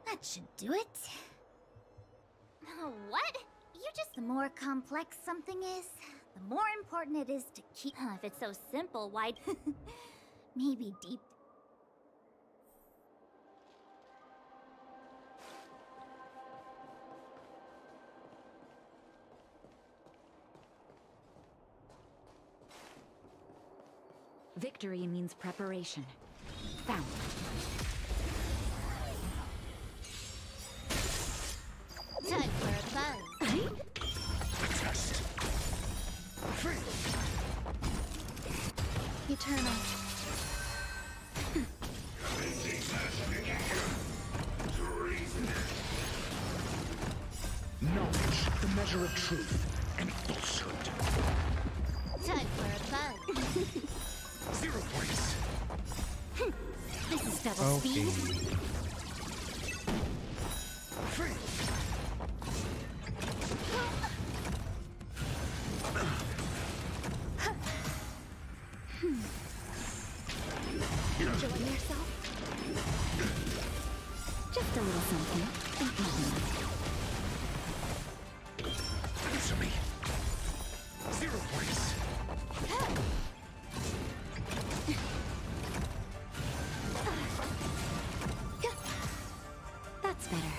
That should do it. What? You just. The more complex something is, the more important it is to keep. If it's so simple, why. Maybe deep. Victory means preparation. Found. Time for a buzz. Test. Free. Eternal. Knowledge, the measure of truth and falsehood. Time for a buzz. 0 points. This is double Okay. speed. Free. Enjoying yourself? Just a little something. Think nothing. Answer me. 0 points. That's better.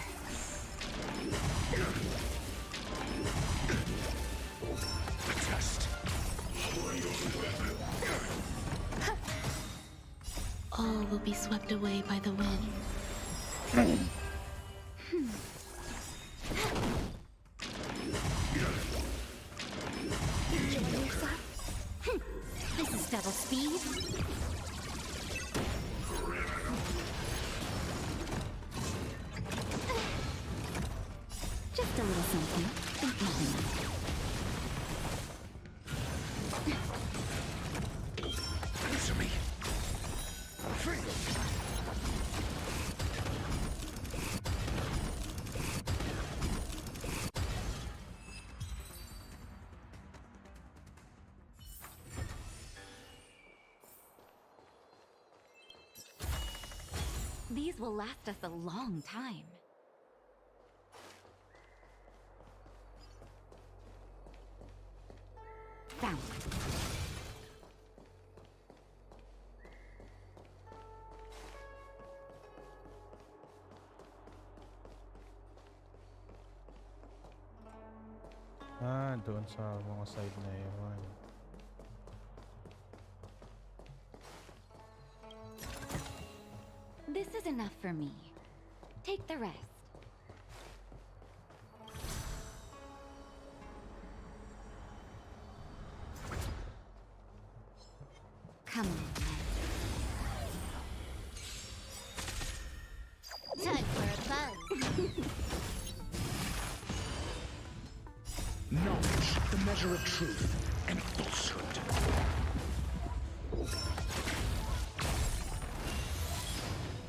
Test. All will be swept away by the wind. Enjoying yourself? This is double speed. Just a little something. Think nothing. Answer me. Free. These will last us a long time. Found. Doon sa mga side na yun. This is enough for me. Take the rest. Come on. Time for a buzz. Knowledge, the measure of truth and falsehood.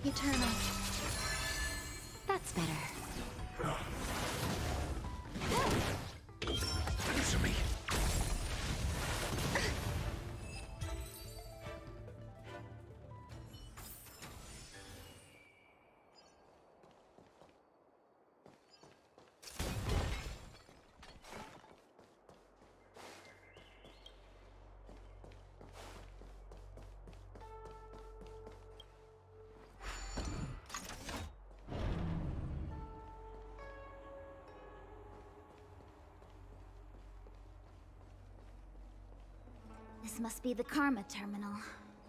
Eternal. That's better. Answer me. This must be the Karma Terminal.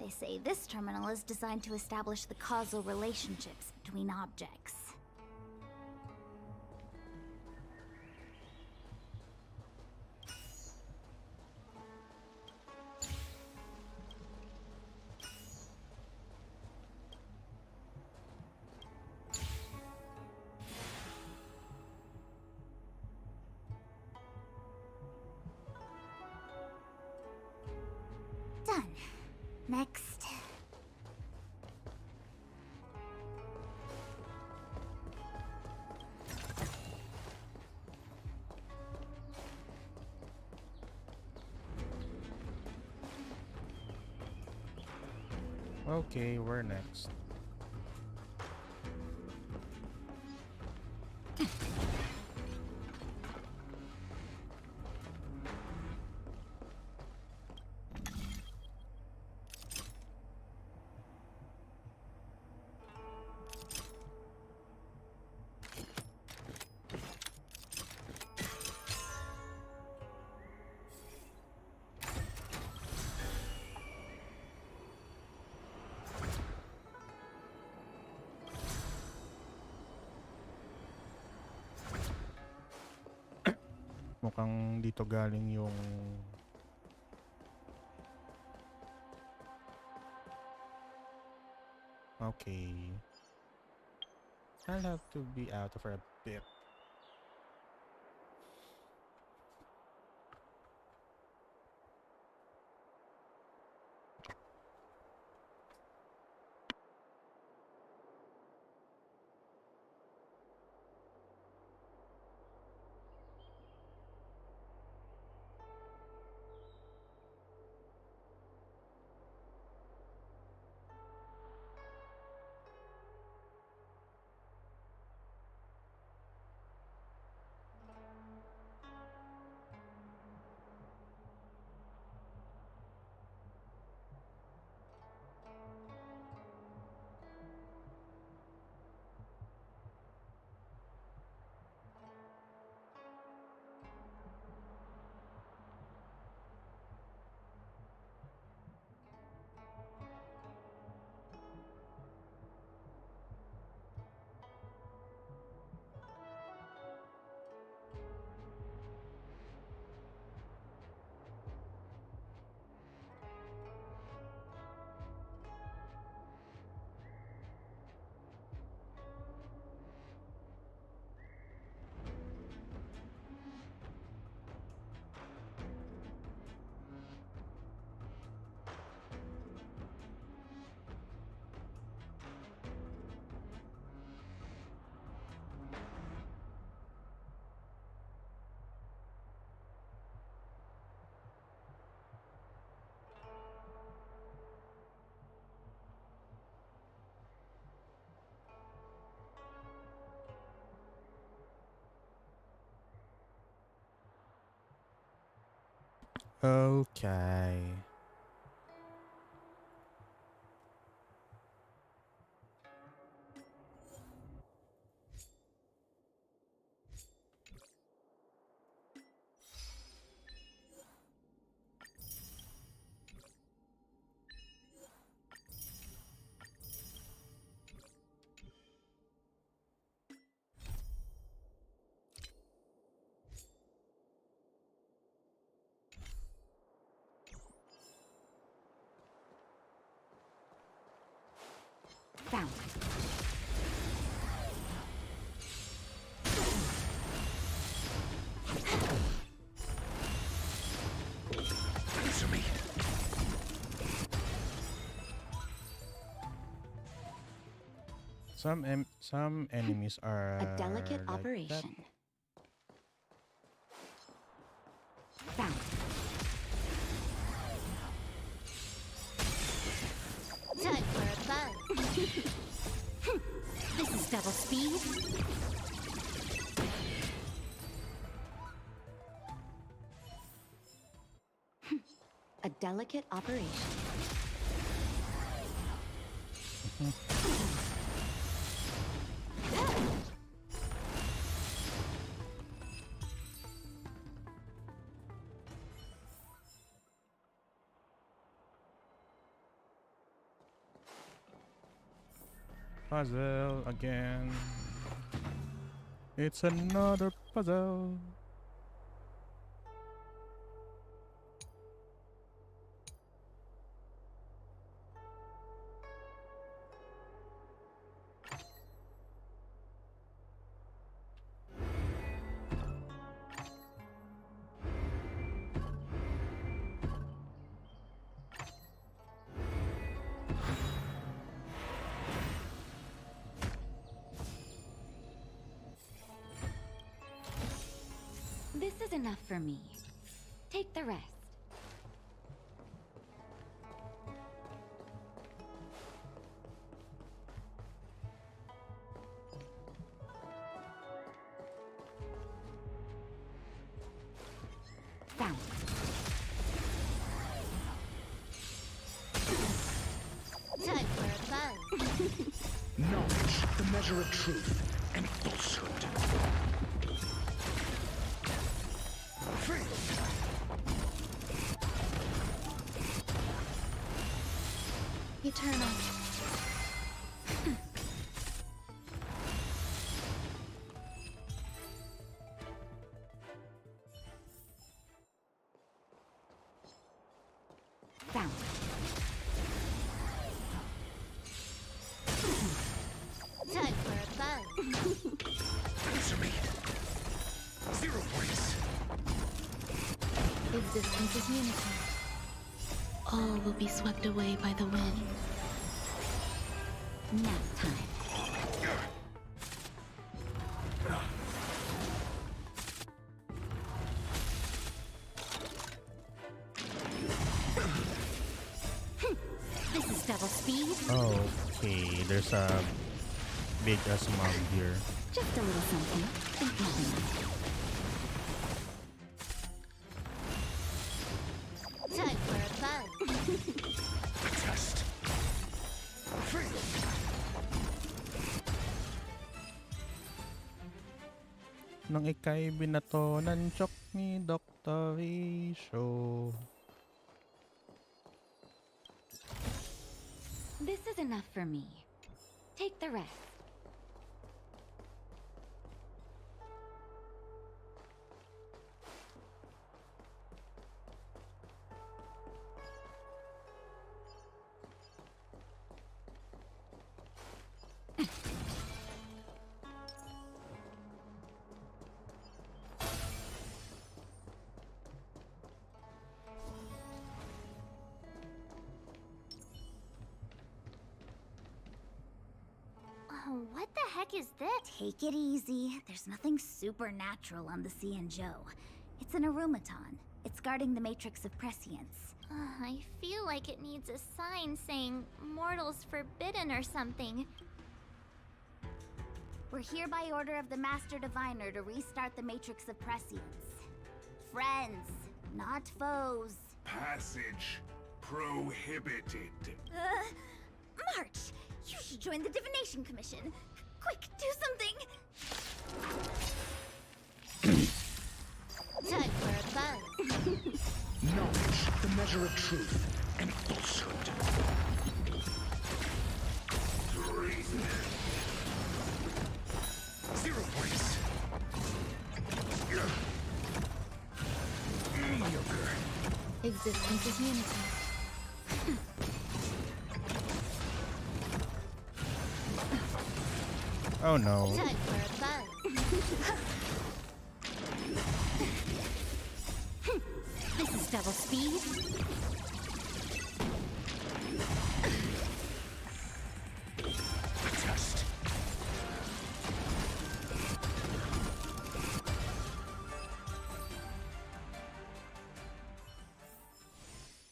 They say this terminal is designed to establish the causal relationships between objects. Done. Next. Okay, where next? Mukhang dito galing yung okay. I'll have to be out for a bit. Okay. Found. Answer me. Some enemies are A delicate like operation. That. Found. Time for a buzz. This is double speed. A delicate operation. Puzzle again. It's another puzzle. This is enough for me. Take the rest. Found. Time for a buzz. Knowledge, the measure of truth and falsehood. Eternal. Found. Time for a buzz. Answer me. 0 points. Existence is unity. All will be swept away by the wind. Nap time. This is double speed. Okay, there's a big ass mob here. Just a little something. Think nothing. Time for a buzz. Test. Nang ika'y binato ng chok ni Dr. Isho. This is enough for me. Take the rest. What the heck is this? Take it easy. There's nothing supernatural on the Cianzhou. It's an arumaton. It's guarding the matrix of prescience. I feel like it needs a sign saying mortals forbidden or something. We're here by order of the Master Diviner to restart the matrix of prescience. Friends, not foes. Passage prohibited. March! You should join the Divination Commission. Quick, do something! Time for a buzz. Knowledge, the measure of truth and falsehood. Treason. 0 points. Mediocre. Existence is unity. Oh no. Time for a buzz. This is double speed. Test.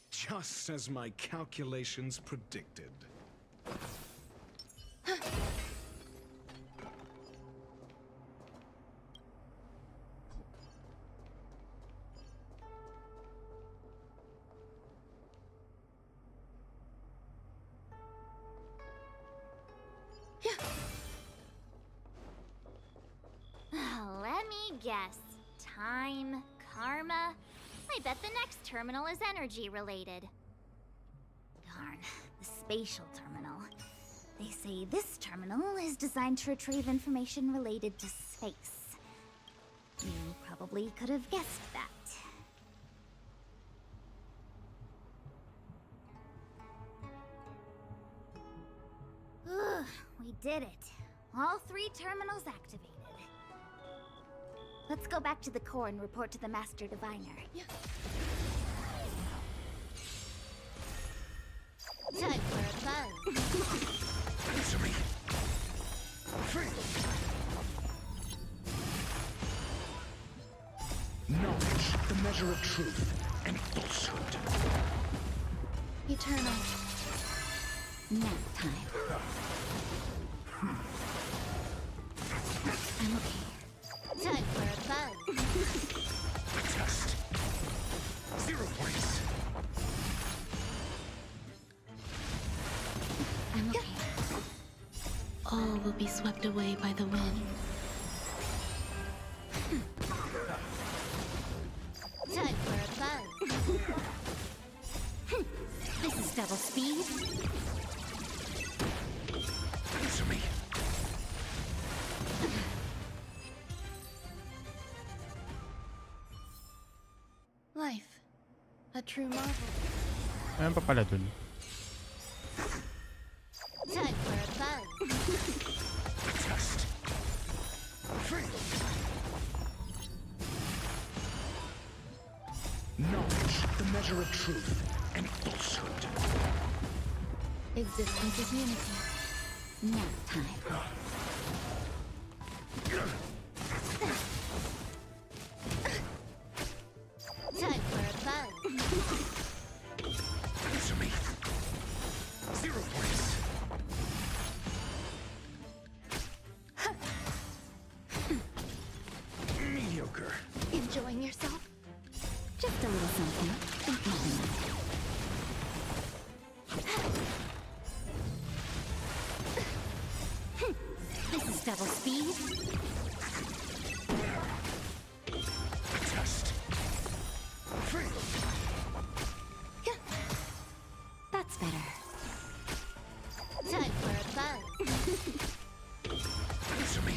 Just as my calculations predicted. Let me guess. Time, karma. I bet the next terminal is energy related. Darn, the spatial terminal. They say this terminal is designed to retrieve information related to space. You probably could have guessed that. Ugh, we did it. All 3 terminals activated. Let's go back to the core and report to the Master Diviner. Yeah. Time for a buzz. Answer me. Free. Knowledge, the measure of truth and falsehood. Eternal. Nap time. I'm okay. Time for a buzz. Test. 0 points. I'm okay. All will be swept away by the wind. Time for a buzz. This is double speed. Answer me. Life. A true marvel. Ayan pa pala dun. Time for a buzz. Test. Free. Knowledge, the measure of truth and falsehood. Existence is unity. Nap time. Time for a buzz. Answer me. 0 points. Mediocre. Enjoying yourself? Just a little something. Think nothing of it. This is double speed. Test. Free. That's better. Time for a buzz. Answer me.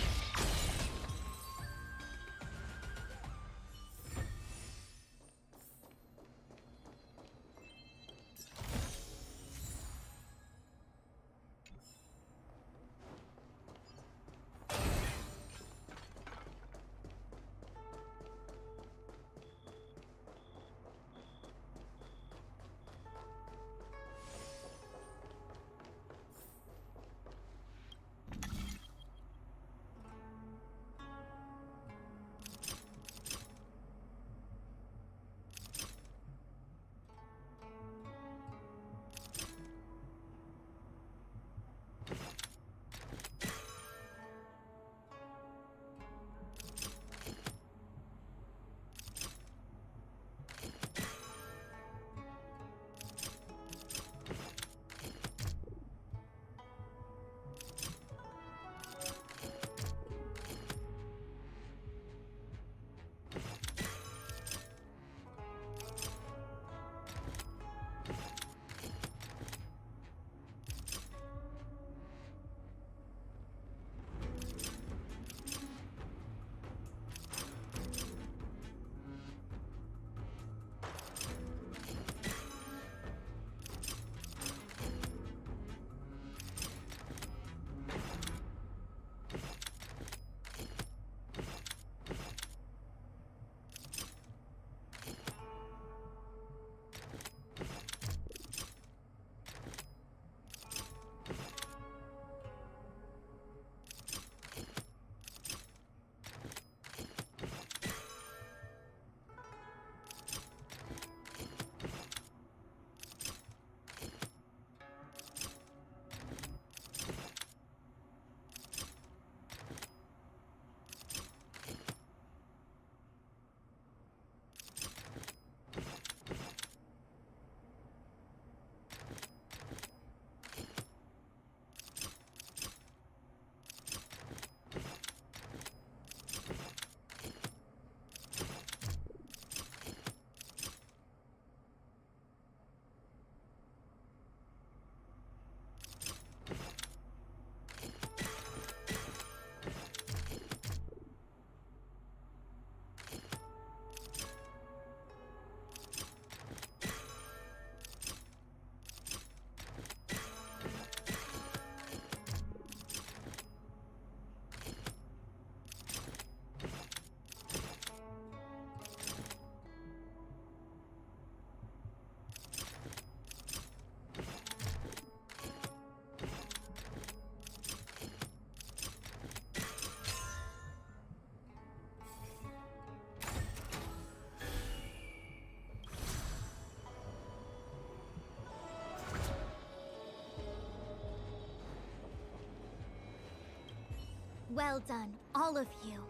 Well done, all of you.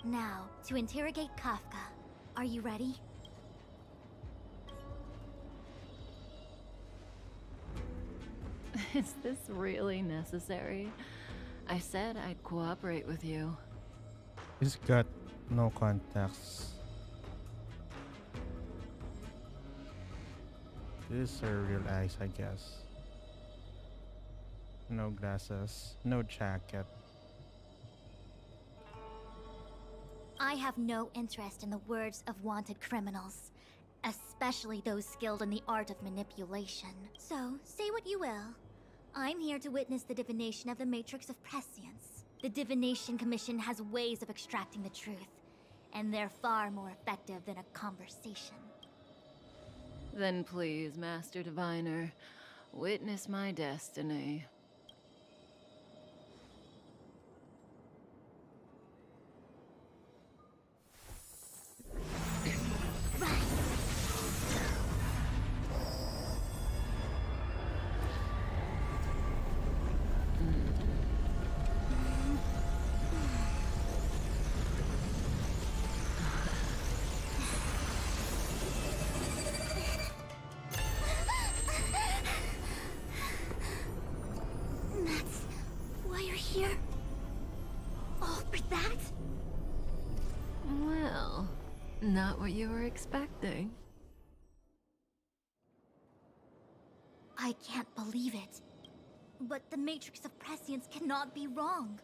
Now, to interrogate Kafka. Are you ready? Is this really necessary? I said I'd cooperate with you. He's got no contacts. These are real eyes, I guess. No glasses, no jacket. I have no interest in the words of wanted criminals, especially those skilled in the art of manipulation. So, say what you will. I'm here to witness the divination of the Matrix of Prescience. The Divination Commission has ways of extracting the truth, and they're far more effective than a conversation. Then please, Master Diviner, witness my destiny. That's why you're here? All for that? Well, not what you were expecting. I can't believe it. But the Matrix of Prescience cannot be wrong.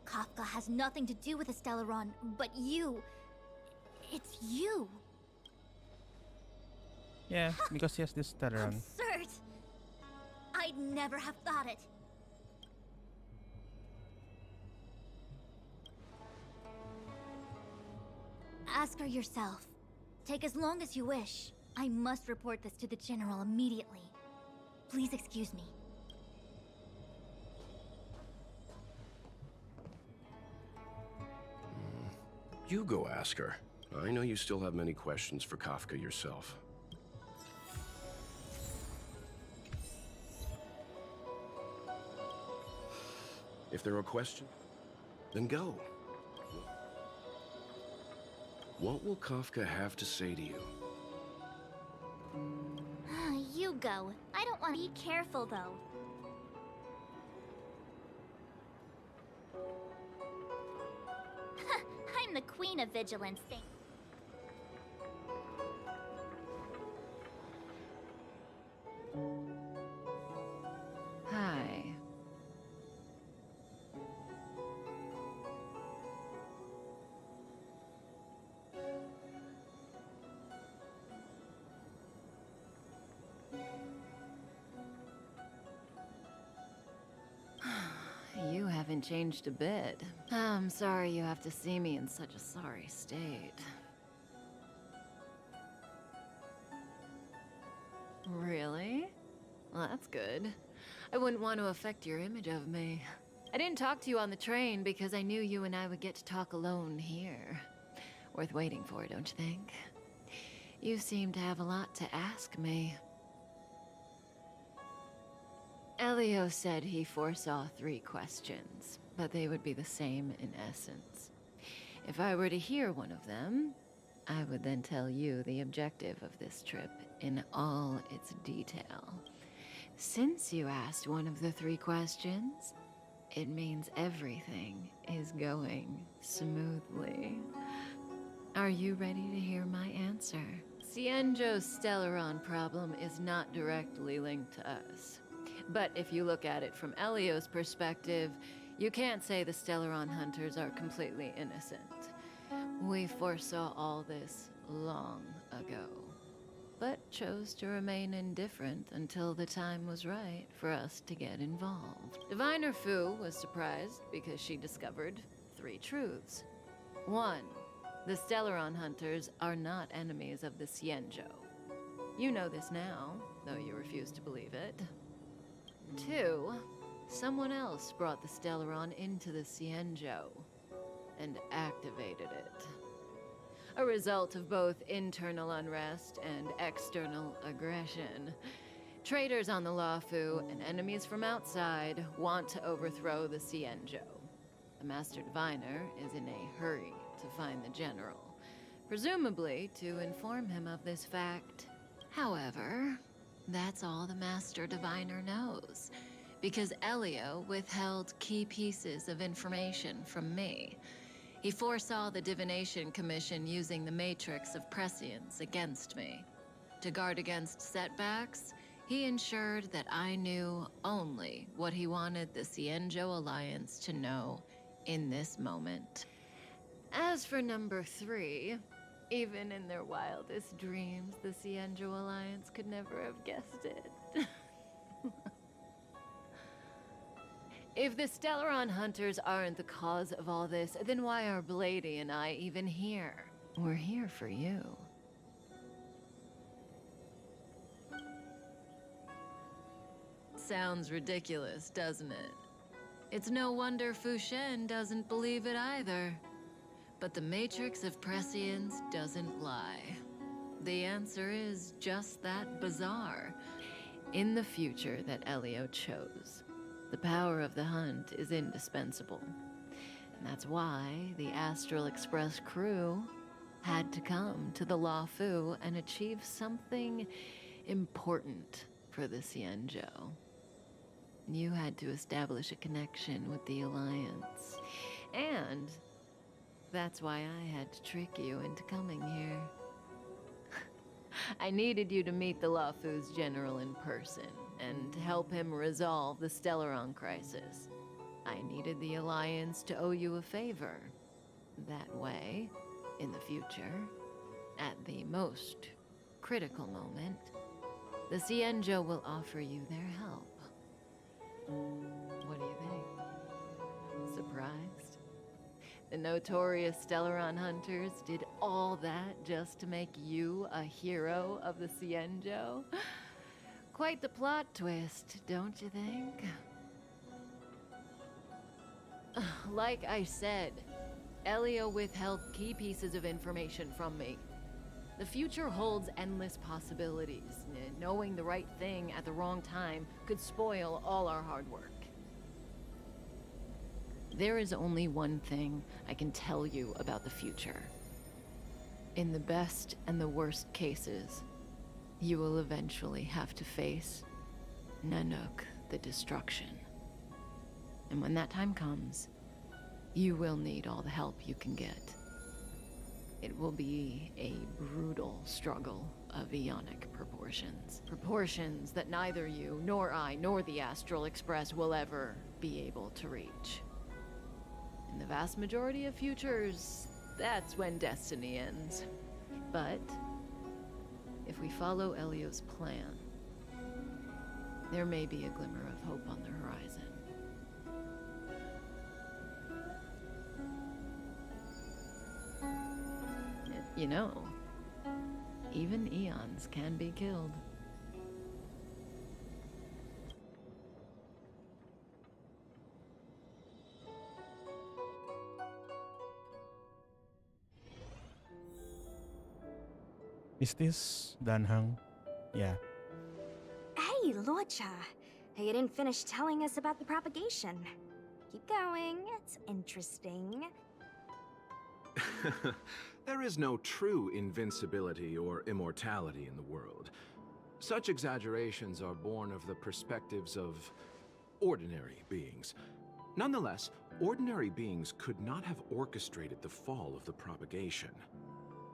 Kafka has nothing to do with the Stellaron, but you... It's you. Yeah, because he has this Stellaron. Absurd! I'd never have thought it. Ask her yourself. Take as long as you wish. I must report this to the General immediately. Please excuse me. You go ask her. I know you still have many questions for Kafka yourself. If there are questions, then go. What will Kafka have to say to you? You go. I don't want to be careful, though. I'm the queen of vigilance. Hi. You haven't changed a bit. I'm sorry you have to see me in such a sorry state. Really? Well, that's good. I wouldn't want to affect your image of me. I didn't talk to you on the train because I knew you and I would get to talk alone here. Worth waiting for, don't you think? You seem to have a lot to ask me. Elio said he foresaw 3 questions, but they would be the same in essence. If I were to hear one of them, I would then tell you the objective of this trip in all its detail. Since you asked one of the 3 questions, it means everything is going smoothly. Are you ready to hear my answer? Xianzhou's Stellaron problem is not directly linked to us. But if you look at it from Elio's perspective, you can't say the Stellaron hunters are completely innocent. We foresaw all this long ago, but chose to remain indifferent until the time was right for us to get involved. Diviner Fu was surprised because she discovered 3 truths. 1, the Stellaron hunters are not enemies of the Xianzhou. You know this now, though you refuse to believe it. 2, someone else brought the Stellaron into the Xianzhou and activated it. a result of both internal unrest and external aggression. Traitors on the Luofu and enemies from outside want to overthrow the Xianzhou. The Master Diviner is in a hurry to find the General, presumably to inform him of this fact. However, that's all the Master Diviner knows, because Elio withheld key pieces of information from me. He foresaw the Divination Commission using the Matrix of Prescience against me. To guard against setbacks, he ensured that I knew only what he wanted the Xianzhou Alliance to know in this moment. As for number 3, even in their wildest dreams, the Xianzhou Alliance could never have guessed it. If the Stellaron Hunters aren't the cause of all this, then why are Blady and I even here? We're here for you. Sounds ridiculous, doesn't it? It's no wonder Fu Shen doesn't believe it either. But the Matrix of Prescience doesn't lie. The answer is just that bizarre. In the future that Elio chose, the power of the hunt is indispensable. And that's why the Astral Express crew had to come to the Luofu and achieve something important for the Xianzhou. You had to establish a connection with the Alliance. And that's why I had to trick you into coming here. I needed you to meet the Luofu's general in person and to help him resolve the Stellaron crisis. I needed the Alliance to owe you a favor. That way, in the future, at the most critical moment, the Xianzhou will offer you their help. What do you think? Surprised? The notorious Stellaron Hunters did all that just to make you a hero of the Xianzhou? Quite the plot twist, don't you think? Like I said, Elio withheld key pieces of information from me. The future holds endless possibilities. Knowing the right thing at the wrong time could spoil all our hard work. There is only one thing I can tell you about the future. In the best and the worst cases, you will eventually have to face Nanook the Destruction. And when that time comes, you will need all the help you can get. It will be a brutal struggle of eonic proportions. Proportions that neither you, nor I, nor the Astral Express will ever be able to reach. In the vast majority of futures, that's when destiny ends. But if we follow Elio's plan, there may be a glimmer of hope on the horizon. You know, even eons can be killed. Is this Danhang? Yeah. Hey, Luocha. You didn't finish telling us about the propagation. Keep going, it's interesting. There is no true invincibility or immortality in the world. Such exaggerations are born of the perspectives of ordinary beings. Nonetheless, ordinary beings could not have orchestrated the fall of the propagation.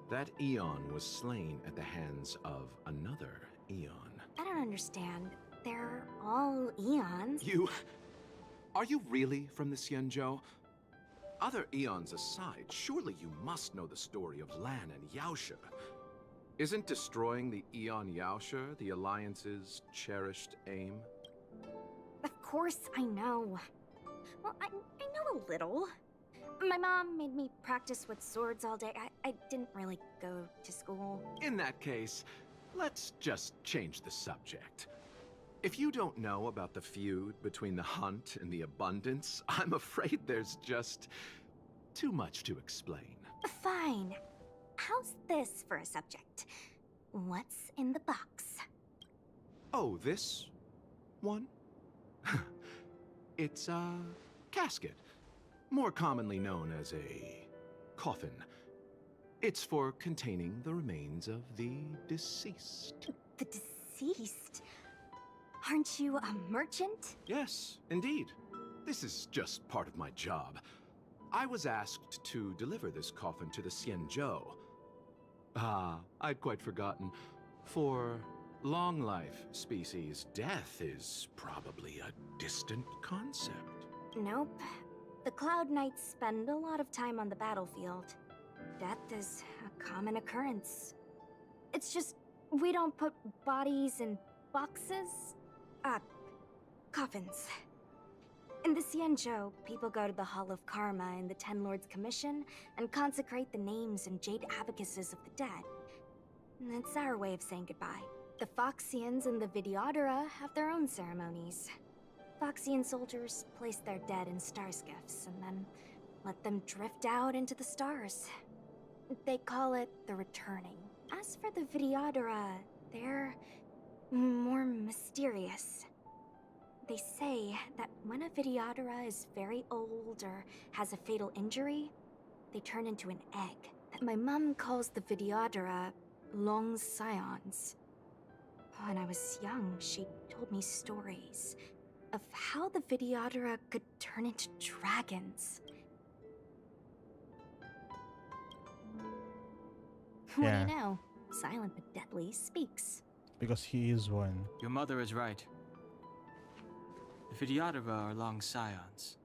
That eon was slain at the hands of another eon. I don't understand. They're all eons. Are you really from the Xianzhou? Other eons aside, surely you must know the story of Lan and Yaoshe. Isn't destroying the Eon Yaoshe the Alliance's cherished aim? Of course I know. Well, I know a little. My mom made me practice with swords all day. I didn't really go to school. In that case, let's just change the subject. If you don't know about the feud between the Hunt and the Abundance, I'm afraid there's just too much to explain. Fine. how's this for a subject? What's in the box? Oh, this one? It's a casket, more commonly known as a coffin. It's for containing the remains of the deceased. The deceased? Aren't you a merchant? Yes, indeed. This is just part of my job. I was asked to deliver this coffin to the Xianzhou. I'd quite forgotten. For long life species, death is probably a distant concept. Nope. The Cloud Knights spend a lot of time on the battlefield. Death is a common occurrence. It's just, we don't put bodies in boxes? Coffins. In the Xianzhou, people go to the Hall of Karma in the Ten Lords Commission and consecrate the names and jade abacuses of the dead. It's our way of saying goodbye. The Foxians and the Videodora have their own ceremonies. Foxian soldiers place their dead in star skiffs and then let them drift out into the stars. They call it the returning. As for the Videodora, they're more mysterious. They say that when a Videodora is very old or has a fatal injury, they turn into an egg. My mom calls the Videodora long scions. When I was young, she told me stories of how the Videodora could turn into dragons. What do you know? Silent but deadly speaks. Because he is one. Your mother is right. The Videodora are long scions.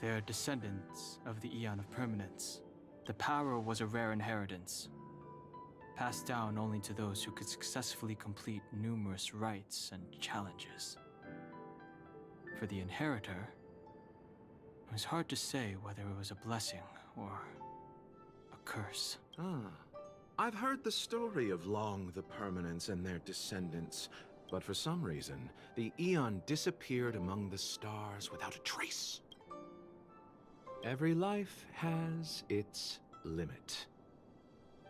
They are descendants of the Eon of Permanence. The power was a rare inheritance, passed down only to those who could successfully complete numerous rites and challenges. For the inheritor, it was hard to say whether it was a blessing or a curse. I've heard the story of Long the Permanence and their descendants, but for some reason, the Eon disappeared among the stars without a trace. Every life has its limit.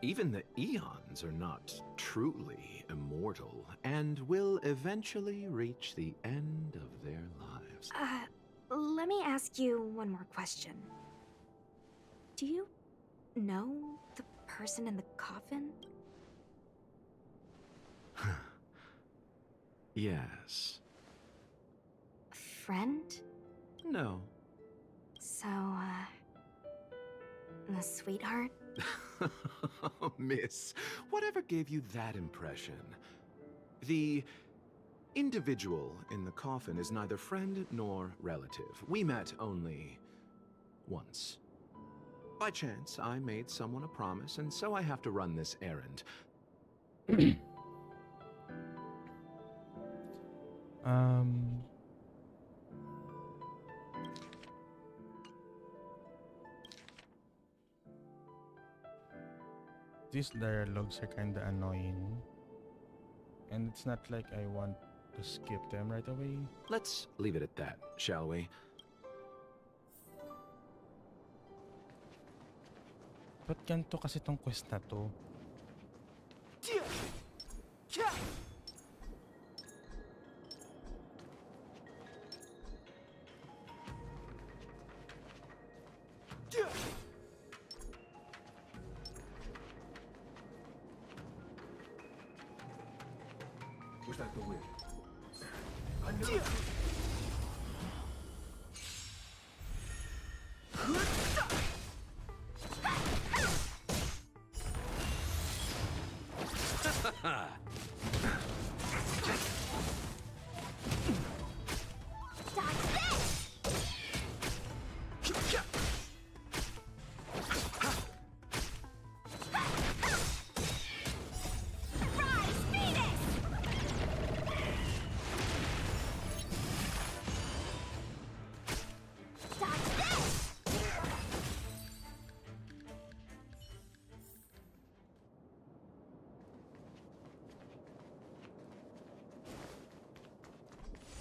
Even the Eons are not truly immortal and will eventually reach the end of their lives. Let me ask you one more question. Do you know the person in the coffin? Yes. A friend? No. So, a sweetheart? Miss, whatever gave you that impression? The individual in the coffin is neither friend nor relative. We met only once. By chance, I made someone a promise, and so I have to run this errand. These dialogues are kinda annoying. And it's not like I want to skip them right away. Let's leave it at that, shall we? Ba't ganito kasi tong quest na to? Was that the wind?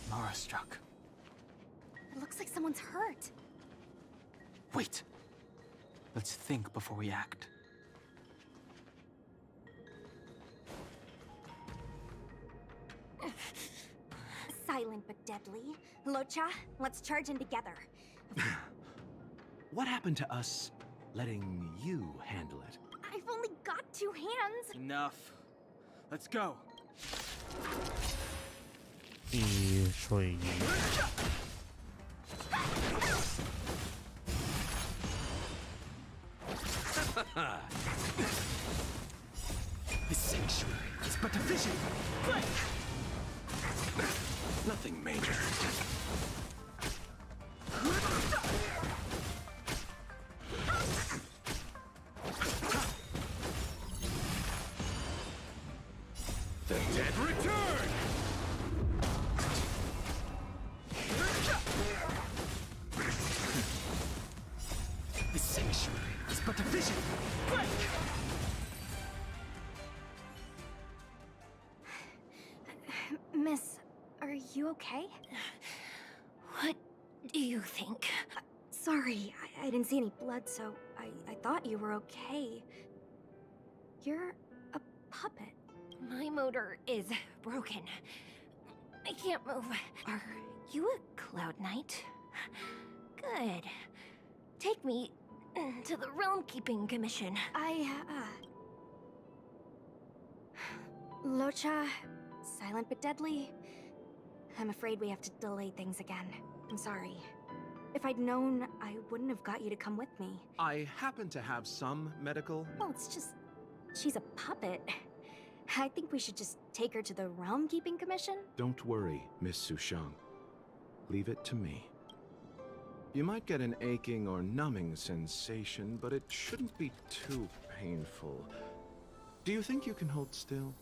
Mara struck. It looks like someone's hurt. Wait. Let's think before we act. Silent but deadly. Locha, let's charge in together. What happened to us letting you handle it? I've only got 2 hands. Enough. Let's go. ช่วย The sanctuary is but a vision. Nothing major. The dead return! The sanctuary is but a vision. Miss, are you okay? What do you think? Sorry, I didn't see any blood, so I thought you were okay. You're a puppet. My motor is broken. I can't move. Are you a Cloud Knight? Good. Take me to the Realm Keeping Commission. Locha, silent but deadly. I'm afraid we have to delay things again. I'm sorry. If I'd known, I wouldn't have got you to come with me. I happen to have some medical... Well, it's just... she's a puppet. I think we should just take her to the Realm Keeping Commission. Don't worry, Miss Sushang. Leave it to me. You might get an aching or numbing sensation, but it shouldn't be too painful. Do you think you can hold still?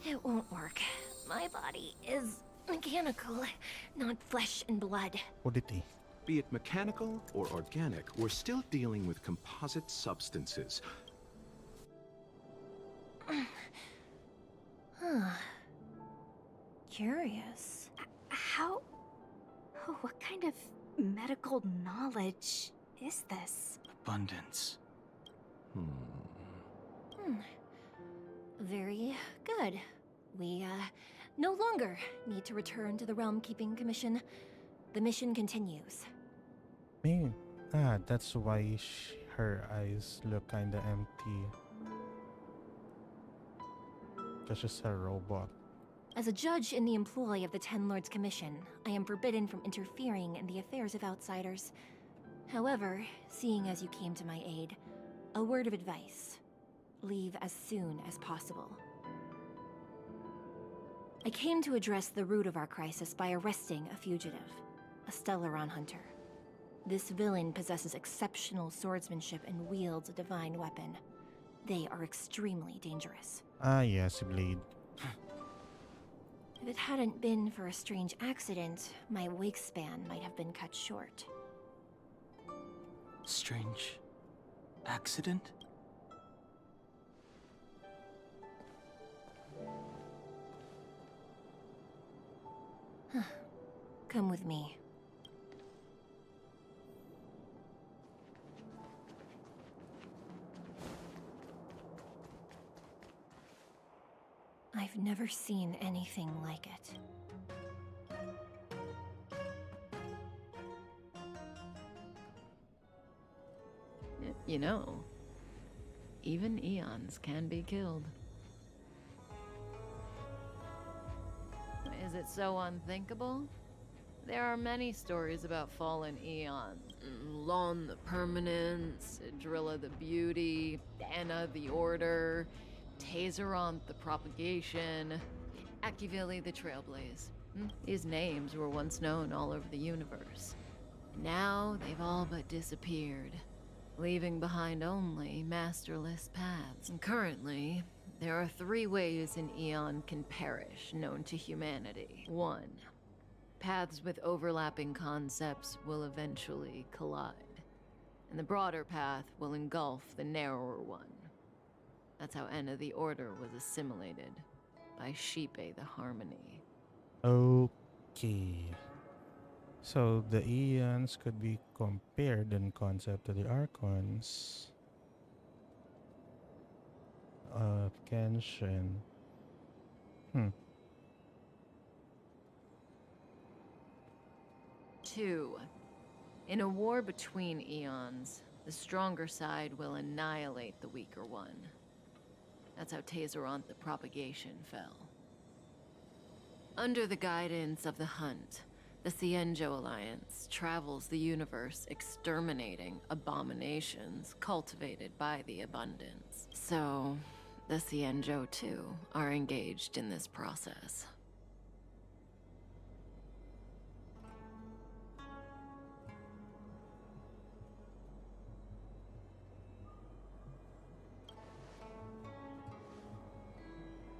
It won't work. My body is mechanical, not flesh and blood. Oddity. Be it mechanical or organic, we're still dealing with composite substances. Huh. Curious. How... oh, what kind of medical knowledge is this? Abundance. Very good. We, no longer need to return to the Realm Keeping Commission. The mission continues. Man, that's why her eyes look kinda empty. Because she's a robot. As a judge in the employ of the Ten Lords Commission, I am forbidden from interfering in the affairs of outsiders. However, seeing as you came to my aid, a word of advice. Leave as soon as possible. I came to address the root of our crisis by arresting a fugitive, a Stellaron hunter. This villain possesses exceptional swordsmanship and wields a divine weapon. They are extremely dangerous. Ah, yes, Blade. If it hadn't been for a strange accident, my wake span might have been cut short. Strange accident? Come with me. I've never seen anything like it. You know, even eons can be killed. Is it so unthinkable? There are many stories about fallen eons. Lon the Permanence, Drilla the Beauty, Anna the Order, Tazeronth the Propagation, Akivili the Trailblaze. These names were once known all over the universe. Now they've all but disappeared, leaving behind only masterless paths. And currently, there are 3 ways an eon can perish known to humanity. 1. Paths with overlapping concepts will eventually collide, and the broader path will engulf the narrower one. That's how Enna the Order was assimilated by Shipe the Harmony. Okay. So the Eons could be compared in concept to the Archons of Kenshin. 2. In a war between eons, the stronger side will annihilate the weaker one. That's how Tazeronth the Propagation fell. Under the guidance of the Hunt, the Cienjo Alliance travels the universe exterminating abominations cultivated by the Abundance. So, the Cienjo, too, are engaged in this process.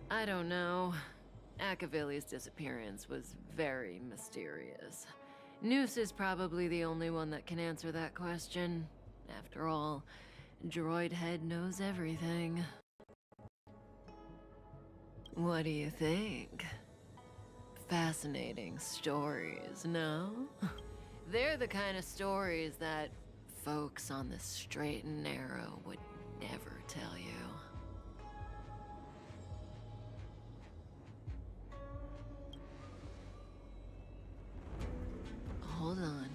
I don't know. Akavili's disappearance was very mysterious. Noose is probably the only one that can answer that question. After all, Droid Head knows everything. What do you think? Fascinating stories, no? They're the kind of stories that folks on the straight and narrow would never tell you. Hold on.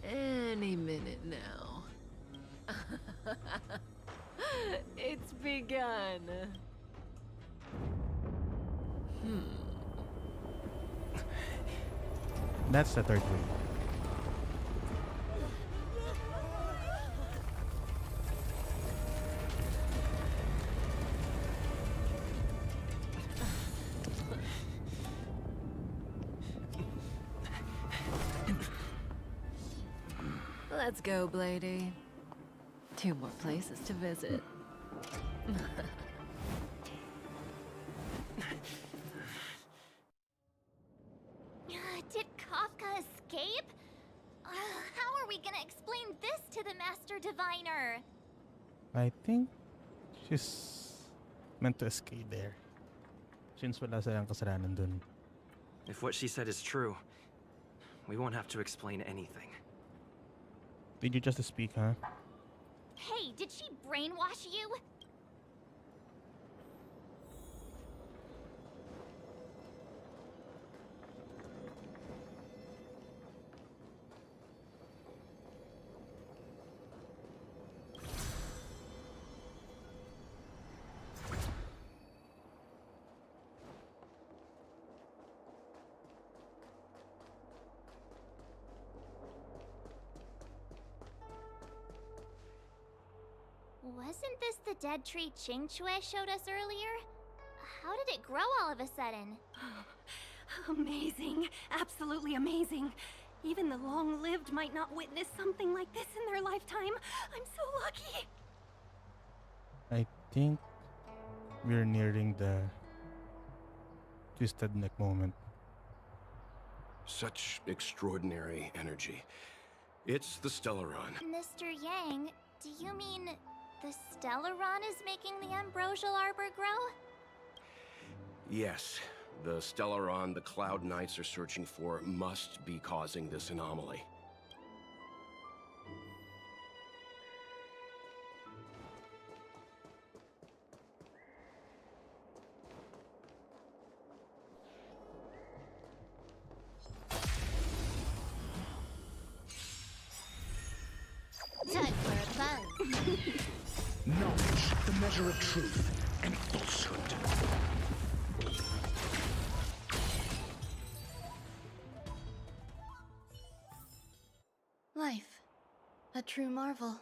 Any minute now. It's begun. That's the third wave. Let's go, Blady. 2 more places to visit. Did Kafka escape? How are we gonna explain this to the Master Diviner? I think she's meant to escape there. Since wala silang kasalanan dun. If what she said is true, we won't have to explain anything. Did you just speak, huh? Hey, did she brainwash you? Wasn't this the dead tree Qingque showed us earlier? How did it grow all of a sudden? Amazing. Absolutely amazing. Even the long-lived might not witness something like this in their lifetime. I'm so lucky. I think we're nearing the twisted neck moment. Such extraordinary energy. It's the Stellaron. Mr. Yang, do you mean the Stellaron is making the Ambrosial Arbor grow? Yes, the Stellaron the Cloud Knights are searching for must be causing this anomaly. Time for a buzz. Knowledge, the measure of truth and falsehood. Life. A true marvel.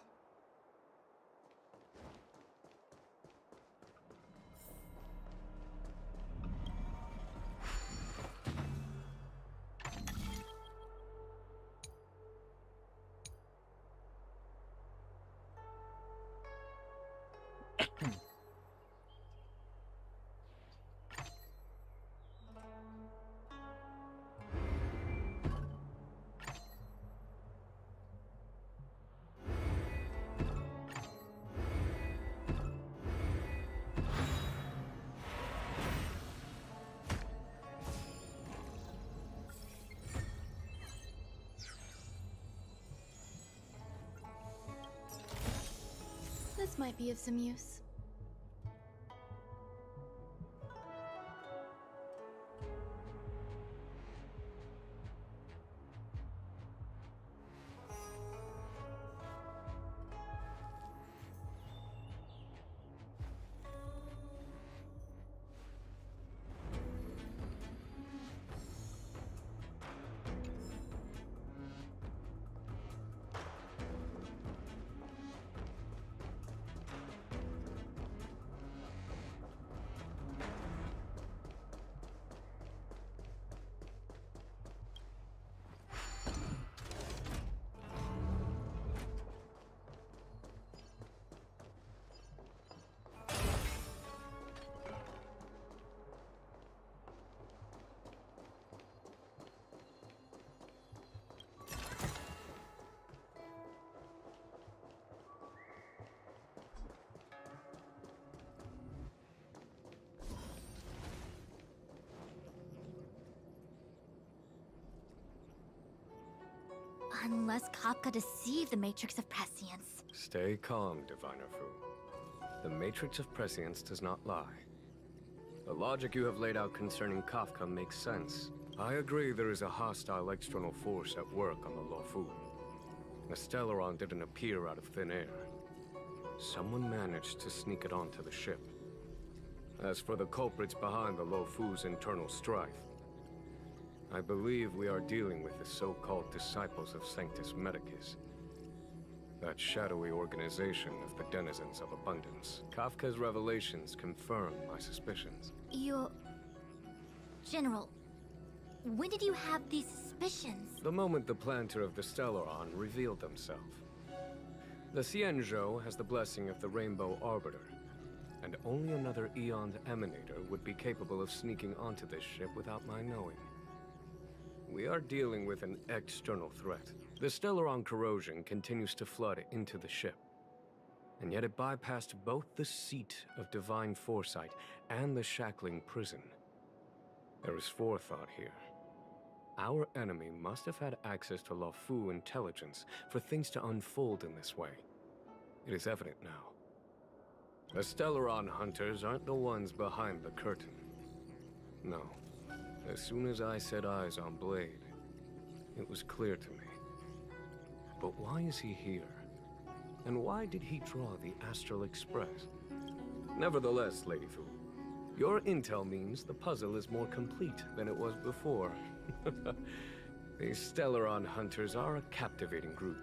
This might be of some use. Unless Kafka deceived the Matrix of Prescience. Stay calm, Diviner Fu. The Matrix of Prescience does not lie. The logic you have laid out concerning Kafka makes sense. I agree there is a hostile external force at work on the Luofu. The Stellaron didn't appear out of thin air. Someone managed to sneak it onto the ship. As for the culprits behind the Luofu's internal strife, I believe we are dealing with the so-called Disciples of Sanctus Medicus. That shadowy organization of the denizens of abundance. Kafka's revelations confirm my suspicions. General, when did you have these suspicions? The moment the planter of the Stellaron revealed themselves. The Xianzhou has the blessing of the Rainbow Arbiter, and only another Eon Emanator would be capable of sneaking onto this ship without my knowing. We are dealing with an external threat. The Stellaron corrosion continues to flood into the ship, and yet it bypassed both the seat of divine foresight and the shackling prison. There is forethought here. Our enemy must have had access to Luofu intelligence for things to unfold in this way. It is evident now. The Stellaron hunters aren't the ones behind the curtain. No. As soon as I set eyes on Blade, it was clear to me. But why is he here? And why did he draw the Astral Express? Nevertheless, Lady Fu, your intel means the puzzle is more complete than it was before. These Stellaron hunters are a captivating group.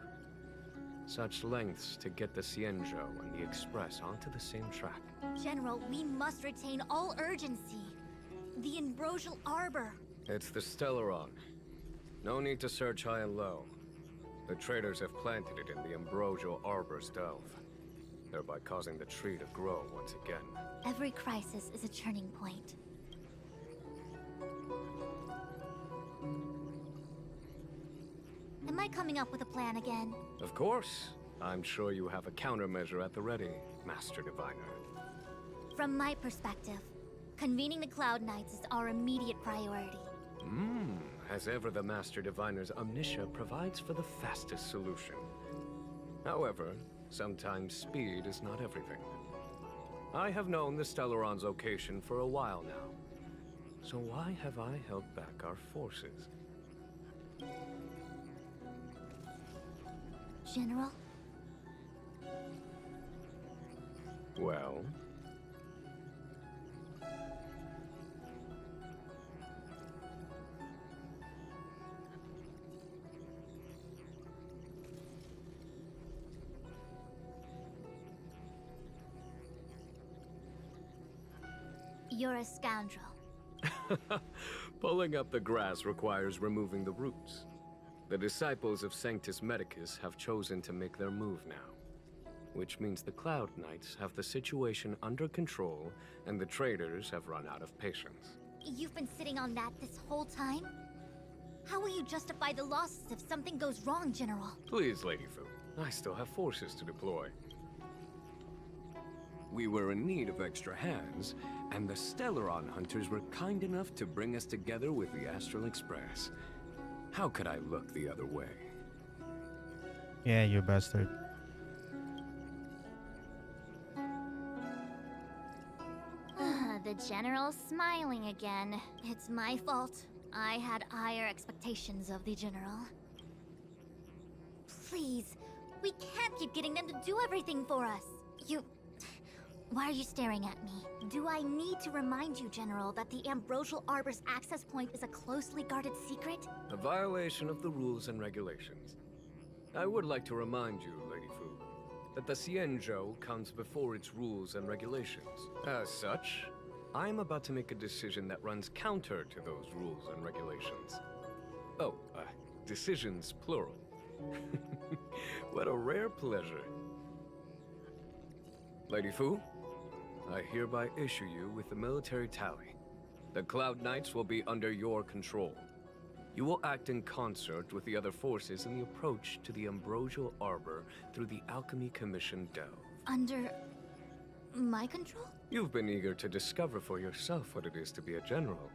Such lengths to get the Xianzhou and the Express onto the same track. General, we must retain all urgency. The Ambrosial Arbor. It's the Stellaron. No need to search high and low. The traders have planted it in the Ambrosial Arbor's delve, thereby causing the tree to grow once again. Every crisis is a turning point. Am I coming up with a plan again? Of course. I'm sure you have a countermeasure at the ready, Master Diviner. From my perspective, convening the Cloud Knights is our immediate priority. As ever, the Master Diviner's omniscia provides for the fastest solution. However, sometimes speed is not everything. I have known the Stellaron's location for a while now. So why have I held back our forces? General? Well? You're a scoundrel. Pulling up the grass requires removing the roots. The disciples of Sanctus Medicus have chosen to make their move now, which means the Cloud Knights have the situation under control and the traders have run out of patience. You've been sitting on that this whole time? How will you justify the losses if something goes wrong, General? Please, Lady Fu, I still have forces to deploy. We were in need of extra hands, and the Stellaron hunters were kind enough to bring us together with the Astral Express. How could I look the other way? Yeah, you bastard. The General's smiling again. It's my fault. I had higher expectations of the General. Please, we can't keep getting them to do everything for us. Why are you staring at me? Do I need to remind you, General, that the Ambrosial Arbor's access point is a closely guarded secret? A violation of the rules and regulations. I would like to remind you, Lady Fu, that the Xianzhou comes before its rules and regulations. As such, I'm about to make a decision that runs counter to those rules and regulations. Oh, decisions plural. What a rare pleasure. Lady Fu, I hereby issue you with the military tally. The Cloud Knights will be under your control. You will act in concert with the other forces in the approach to the Ambrosial Arbor through the Alchemy Commission delve. Under my control? You've been eager to discover for yourself what it is to be a general,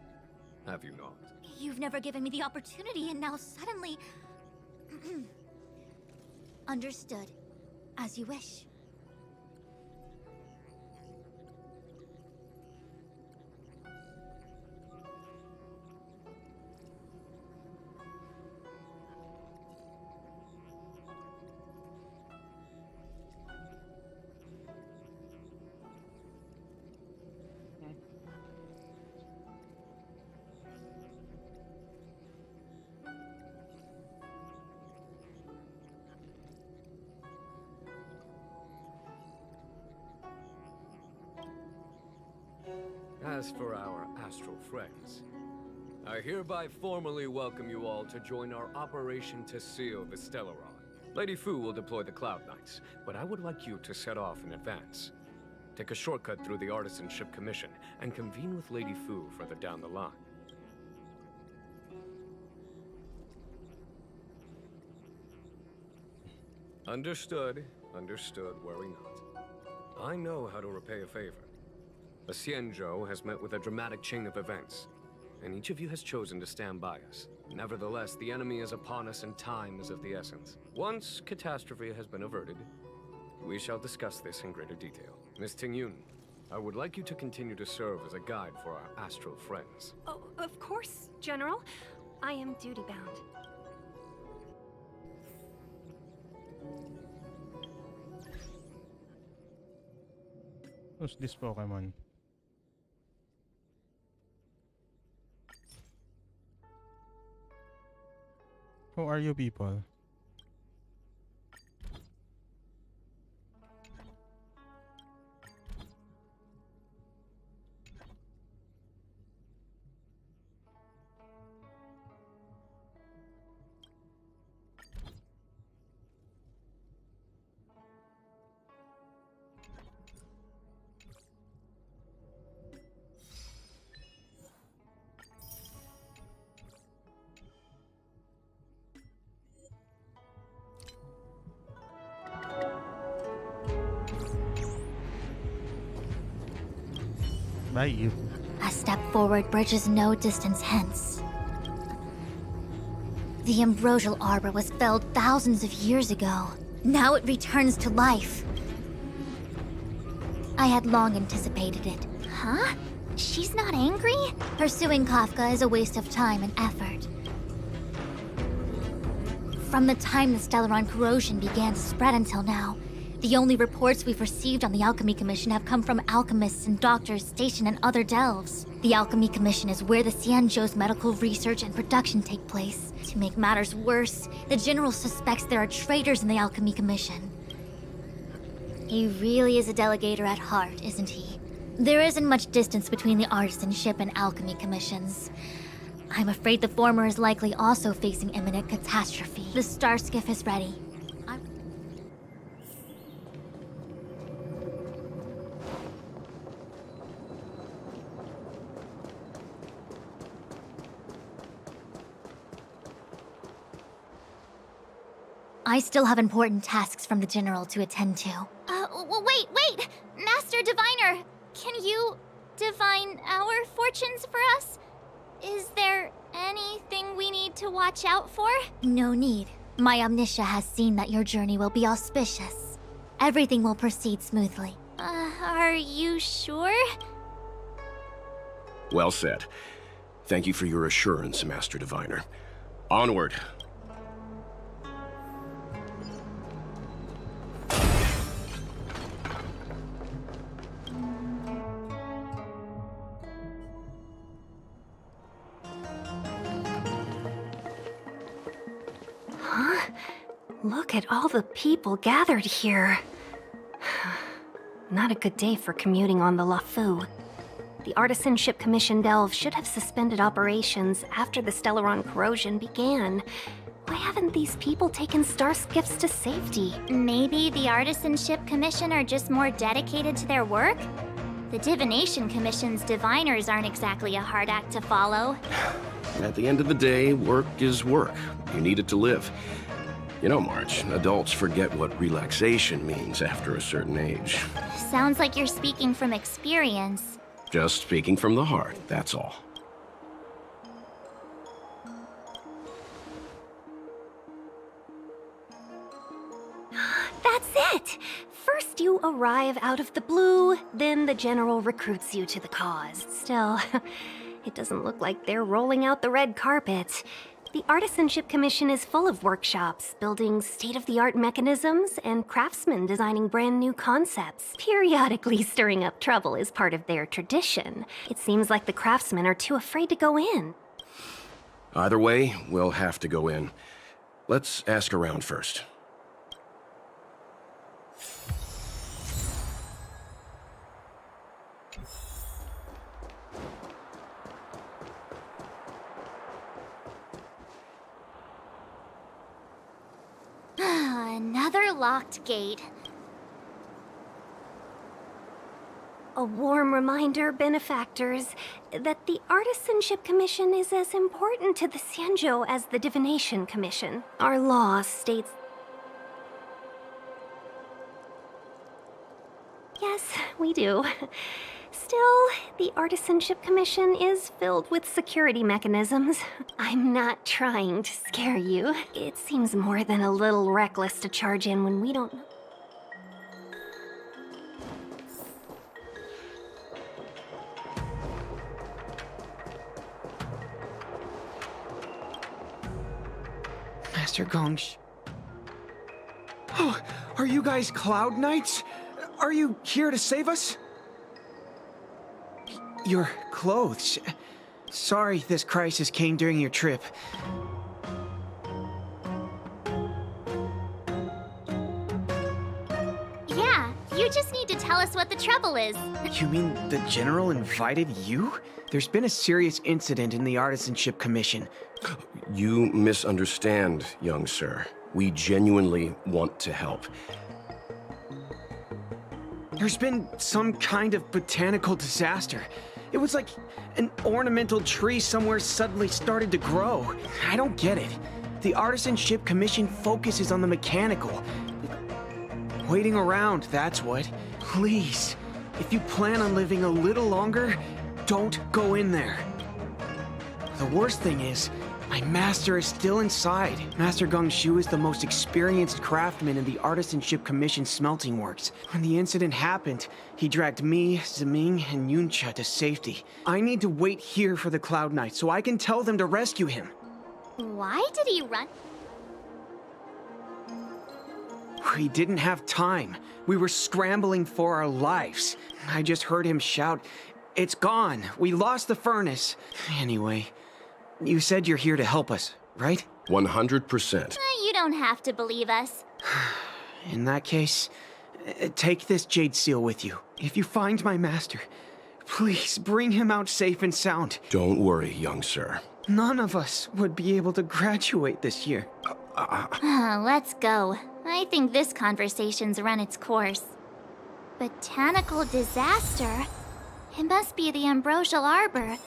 have you not? You've never given me the opportunity, and now suddenly... Understood. As you wish. As for our astral friends, I hereby formally welcome you all to join our operation to seal the Stellaron. Lady Fu will deploy the Cloud Knights, but I would like you to set off in advance. Take a shortcut through the Artisanship Commission and convene with Lady Fu further down the line. Understood. Understood. Worry not. I know how to repay a favor. The Xianzhou has met with a dramatic chain of events, and each of you has chosen to stand by us. Nevertheless, the enemy is upon us and time is of the essence. Once catastrophe has been averted, we shall discuss this in greater detail. Miss Tingyun, I would like you to continue to serve as a guide for our astral friends. Oh, of course, General. I am duty-bound. Who's this Pokemon? Who are you people? By you. A step forward bridges no distance hence. The ambrosial arbor was felled thousands of years ago. Now it returns to life. I had long anticipated it. Huh? She's not angry? Pursuing Kafka is a waste of time and effort. From the time the Stellaron corrosion began to spread until now, the only reports we've received on the Alchemy Commission have come from alchemists and doctors stationed in other delves. The Alchemy Commission is where the Xianzhou's medical research and production take place. To make matters worse, the General suspects there are traitors in the Alchemy Commission. He really is a delegator at heart, isn't he? There isn't much distance between the Artisanship and Alchemy Commissions. I'm afraid the former is likely also facing imminent catastrophe. The star skiff is ready. I still have important tasks from the General to attend to. Wait! Master Diviner! Can you divine our fortunes for us? Is there anything we need to watch out for? No need. My Omniscia has seen that your journey will be auspicious. Everything will proceed smoothly. Are you sure? Well said. Thank you for your assurance, Master Diviner. Onward. Look at all the people gathered here. Not a good day for commuting on the Lafu. The Artisanship Commission Delve should have suspended operations after the Stellaron corrosion began. Why haven't these people taken star skiffs to safety? Maybe the Artisanship Commission are just more dedicated to their work? The Divination Commission's diviners aren't exactly a hard act to follow. At the end of the day, work is work. You need it to live. You know, March, adults forget what relaxation means after a certain age. Sounds like you're speaking from experience. Just speaking from the heart, that's all. arrive out of the blue, then the General recruits you to the cause. Still, it doesn't look like they're rolling out the red carpet. The Artisanship Commission is full of workshops, building state-of-the-art mechanisms, and craftsmen designing brand new concepts. Periodically stirring up trouble is part of their tradition. It seems like the craftsmen are too afraid to go in. Either way, we'll have to go in. Let's ask around first. Another locked gate. A warm reminder, benefactors, that the Artisanship Commission is as important to the Xianzhou as the Divination Commission. Our law states... Yes, we do. Still, the Artisanship Commission is filled with security mechanisms. I'm not trying to scare you. It seems more than a little reckless to charge in when we don't know. Master Gongsh. Oh, are you guys Cloud Knights? Are you here to save us? Your clothes. Sorry this crisis came during your trip. Yeah, you just need to tell us what the trouble is. You mean the General invited you? There's been a serious incident in the Artisanship Commission. You misunderstand, young sir. We genuinely want to help. There's been some kind of botanical disaster. It was like an ornamental tree somewhere suddenly started to grow. I don't get it. The Artisanship Commission focuses on the mechanical. Waiting around, that's what. Please, if you plan on living a little longer, don't go in there. The worst thing is, my master is still inside. Master Gongshu is the most experienced craftsman in the Artisanship Commission smelting works. When the incident happened, he dragged me, Zeming, and Yuncha to safety. I need to wait here for the Cloud Knight so I can tell them to rescue him. Why did he run? We didn't have time. We were scrambling for our lives. I just heard him shout, "It's gone! We lost the furnace!" Anyway, you said you're here to help us, right? 100%. You don't have to believe us. In that case, take this jade seal with you. If you find my master, please bring him out safe and sound. Don't worry, young sir. None of us would be able to graduate this year. Let's go. I think this conversation's run its course. Botanical disaster? It must be the Ambrosial Arbor.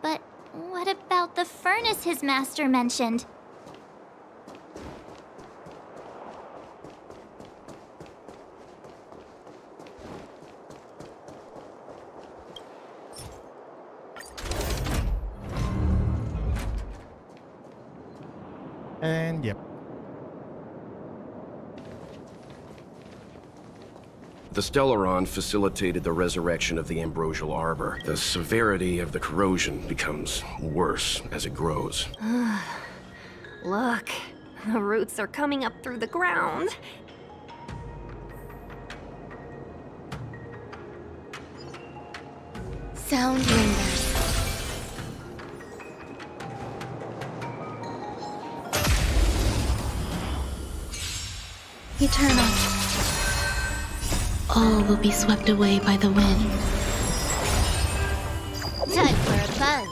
But what about the furnace his master mentioned? And yep. The Stellaron facilitated the resurrection of the Ambrosial Arbor. The severity of the corrosion becomes worse as it grows. Look, the roots are coming up through the ground. Sound lingers. Eternal. All will be swept away by the wind. Time for a buzz.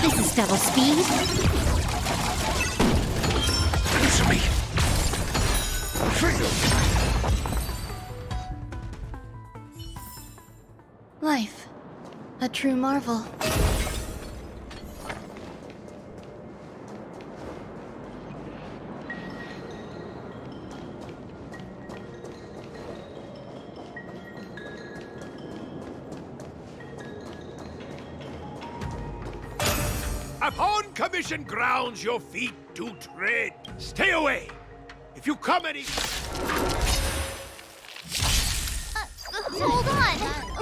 This is double speed. Answer me. Life. A true marvel. Upon commission grounds your feet do tread. Stay away. If you come any...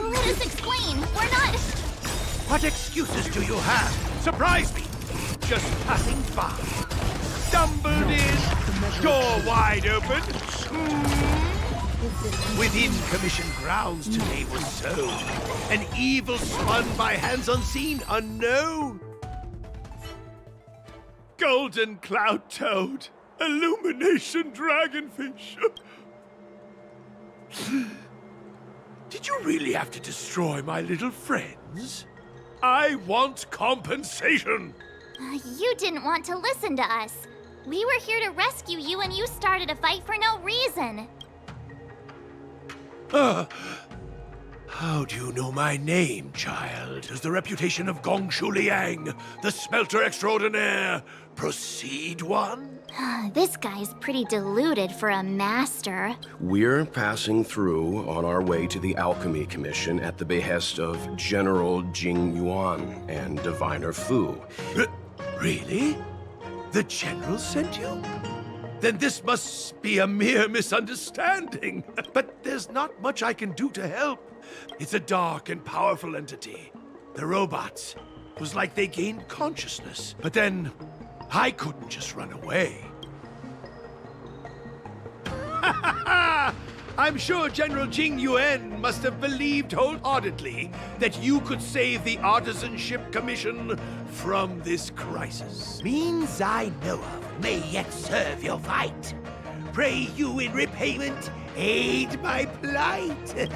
Let us explain. We're not... What excuses do you have? Surprise me! Just passing by. Stumbled in, door wide open. Within Commission grounds today was sown. An evil spun by hands unseen, unknown. Golden cloud toad. Illumination dragonfish. Did you really have to destroy my little friends? I want compensation! You didn't want to listen to us. We were here to rescue you and you started a fight for no reason. How do you know my name, child? Does the reputation of Gongshu Liang, the smelter extraordinaire, precede one? This guy's pretty deluded for a master. We're passing through on our way to the Alchemy Commission at the behest of General Jingliu and Diviner Fu. Really? The General sent you? Then this must be a mere misunderstanding. But there's not much I can do to help. It's a dark and powerful entity. The robots. It was like they gained consciousness. But then, I couldn't just run away. I'm sure General Jingliu must have believed wholeheartedly that you could save the Artisanship Commission from this crisis. Means I know of may yet serve your fight. Pray you in repayment aid my plight.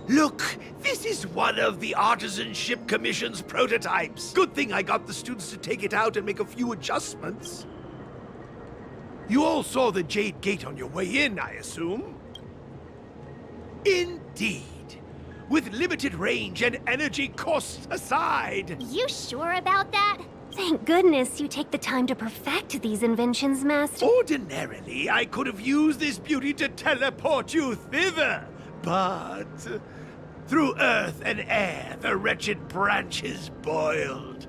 Look, this is one of the Artisanship Commission's prototypes. Good thing I got the students to take it out and make a few adjustments. You all saw the Jade Gate on your way in, I assume? Indeed. With limited range and energy costs aside. You sure about that? Thank goodness you take the time to perfect these inventions, Master. Ordinarily, I could have used this beauty to teleport you thither, but through earth and air the wretched branches boiled,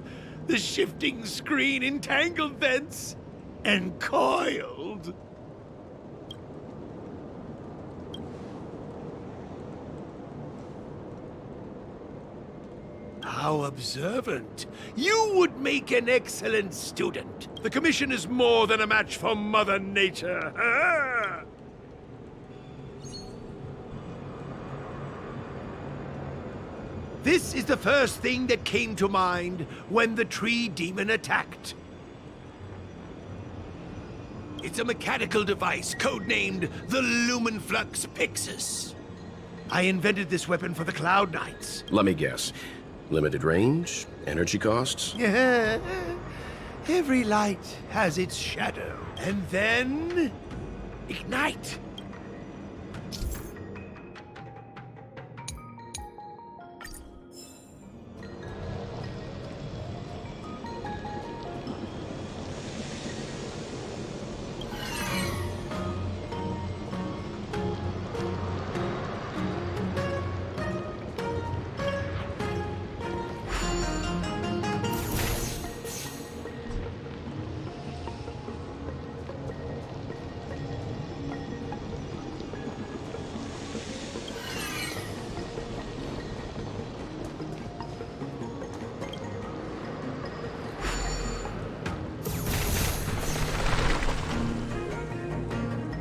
the shifting screen entangled thence and coiled. How observant. You would make an excellent student. The Commission is more than a match for Mother Nature. This is the first thing that came to mind when the tree demon attacked. It's a mechanical device codenamed the Lumenflux Pixis. I invented this weapon for the Cloud Knights. Let me guess. Limited range? Energy costs? Yeah. Every light has its shadow. And then... ignite!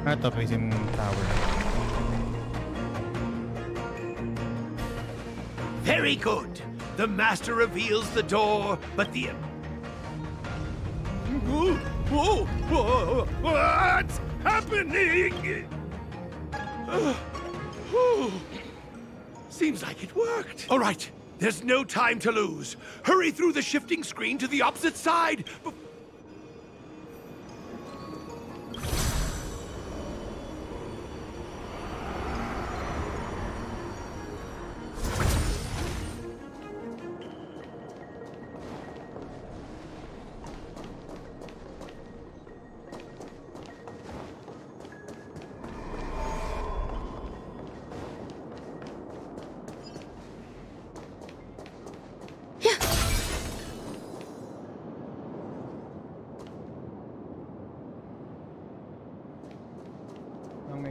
Ito, prison tower. Very good. The master reveals the door, but the... Whoa, whoa, whoa, what's happening? Seems like it worked. All right, there's no time to lose. Hurry through the shifting screen to the opposite side.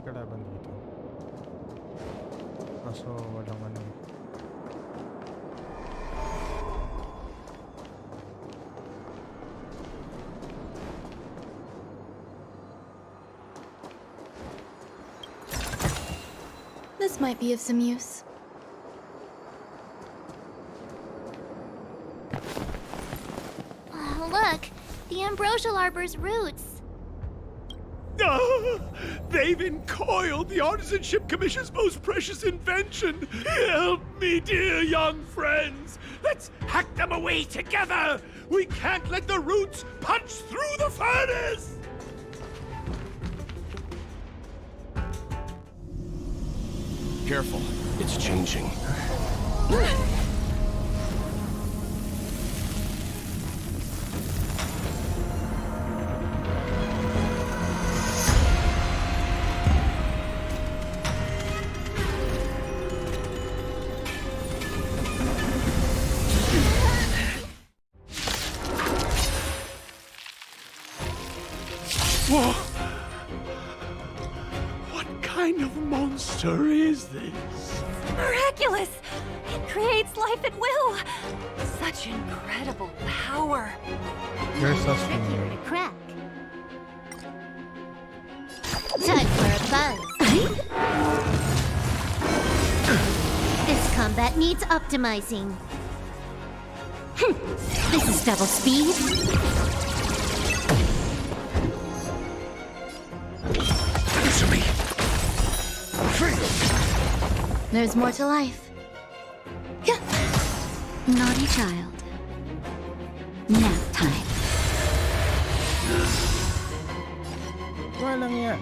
kalaban dito. Kaso walang ano eh. This might be of some use. Oh, look! The ambrosial arbor's roots! Ah, they've encoiled the Artisanship Commission's most precious invention! Help me, dear young friends! Let's hack them away together! We can't let the roots punch through the furnace! Careful, it's changing. Whoa! What kind of monster is this? Miraculous! It creates life at will! Such incredible power! You're so Trickier to crack. Time for a buzz. This combat needs optimizing. This is double speed. Answer me! There's more to life. Naughty child. Nap time. Walang yan.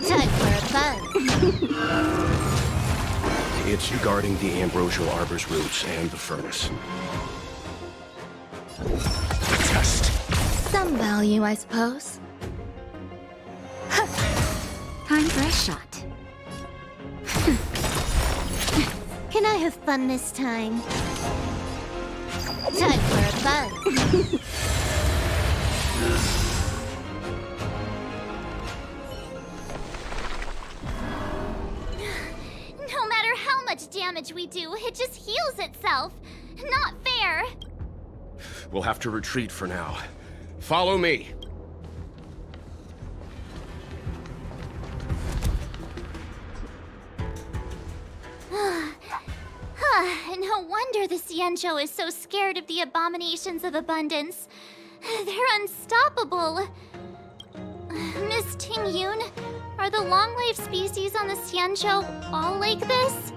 Time for a buzz. It's guarding the ambrosial arbor's roots and the furnace. A test. Some value, I suppose. Time for a shot. Can I have fun this time? Time for a buzz. No matter how much damage we do, it just heals itself. Not fair. We'll have to retreat for now. Follow me. No wonder the Xianzhou is so scared of the abominations of abundance. They're unstoppable. Miss Tingyun, are the long-life species on the Xianzhou all like this?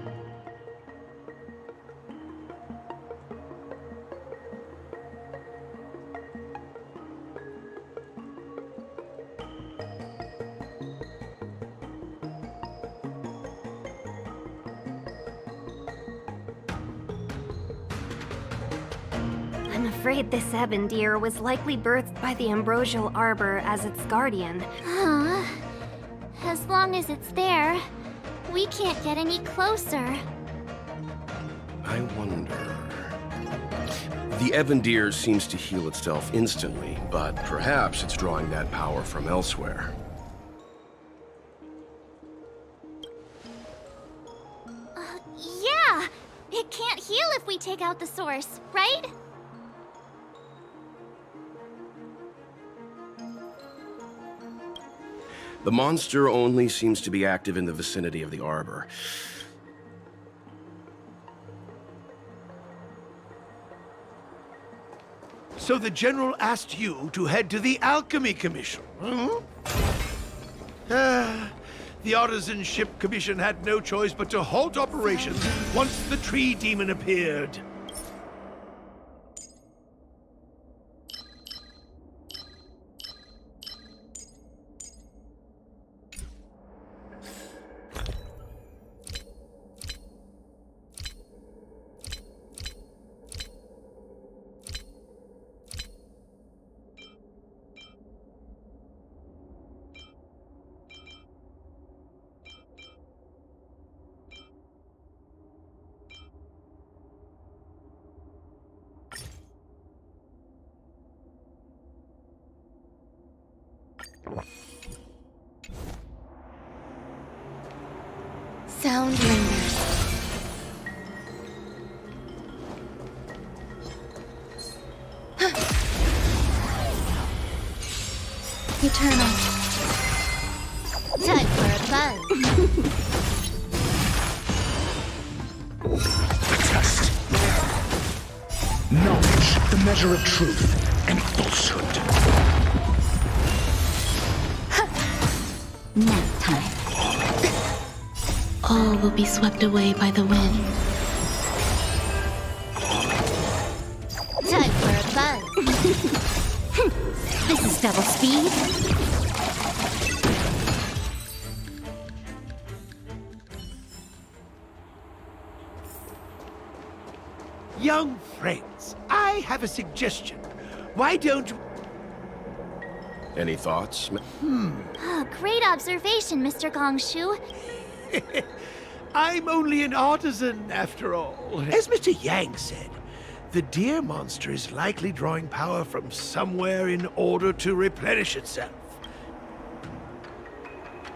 I'm afraid this ebon deer was likely birthed by the ambrosial arbor as its guardian. Huh? As long as it's there, we can't get any closer. I wonder... The Evandir seems to heal itself instantly, but perhaps it's drawing that power from elsewhere. Yeah! It can't heal if we take out the source, right? The monster only seems to be active in the vicinity of the arbor. So the General asked you to head to the Alchemy Commission, huh? The Artisanship Commission had no choice but to halt operations once the tree demon appeared. sound lingers. Eternal. Time for a buzz. Test. Knowledge, the measure of truth and falsehood. Nap time. All will be swept away by the wind. Time for a buzz. This is double speed. Young friends, I have a suggestion. Why don't... Any thoughts? Oh, great observation, Mr. Gongshu. I'm only an artisan, after all. As Mr. Yang said, the deer monster is likely drawing power from somewhere in order to replenish itself.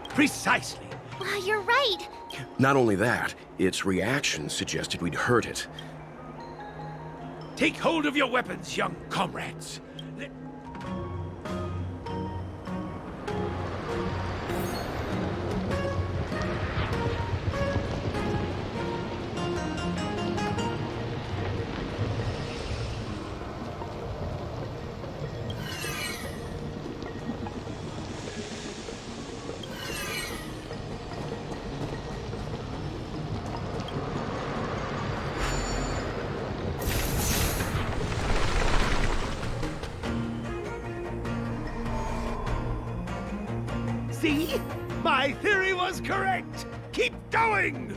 Precisely. You're right. Not only that, its reaction suggested we'd hurt it. Take hold of your weapons, young comrades. See? My theory was correct! Keep going!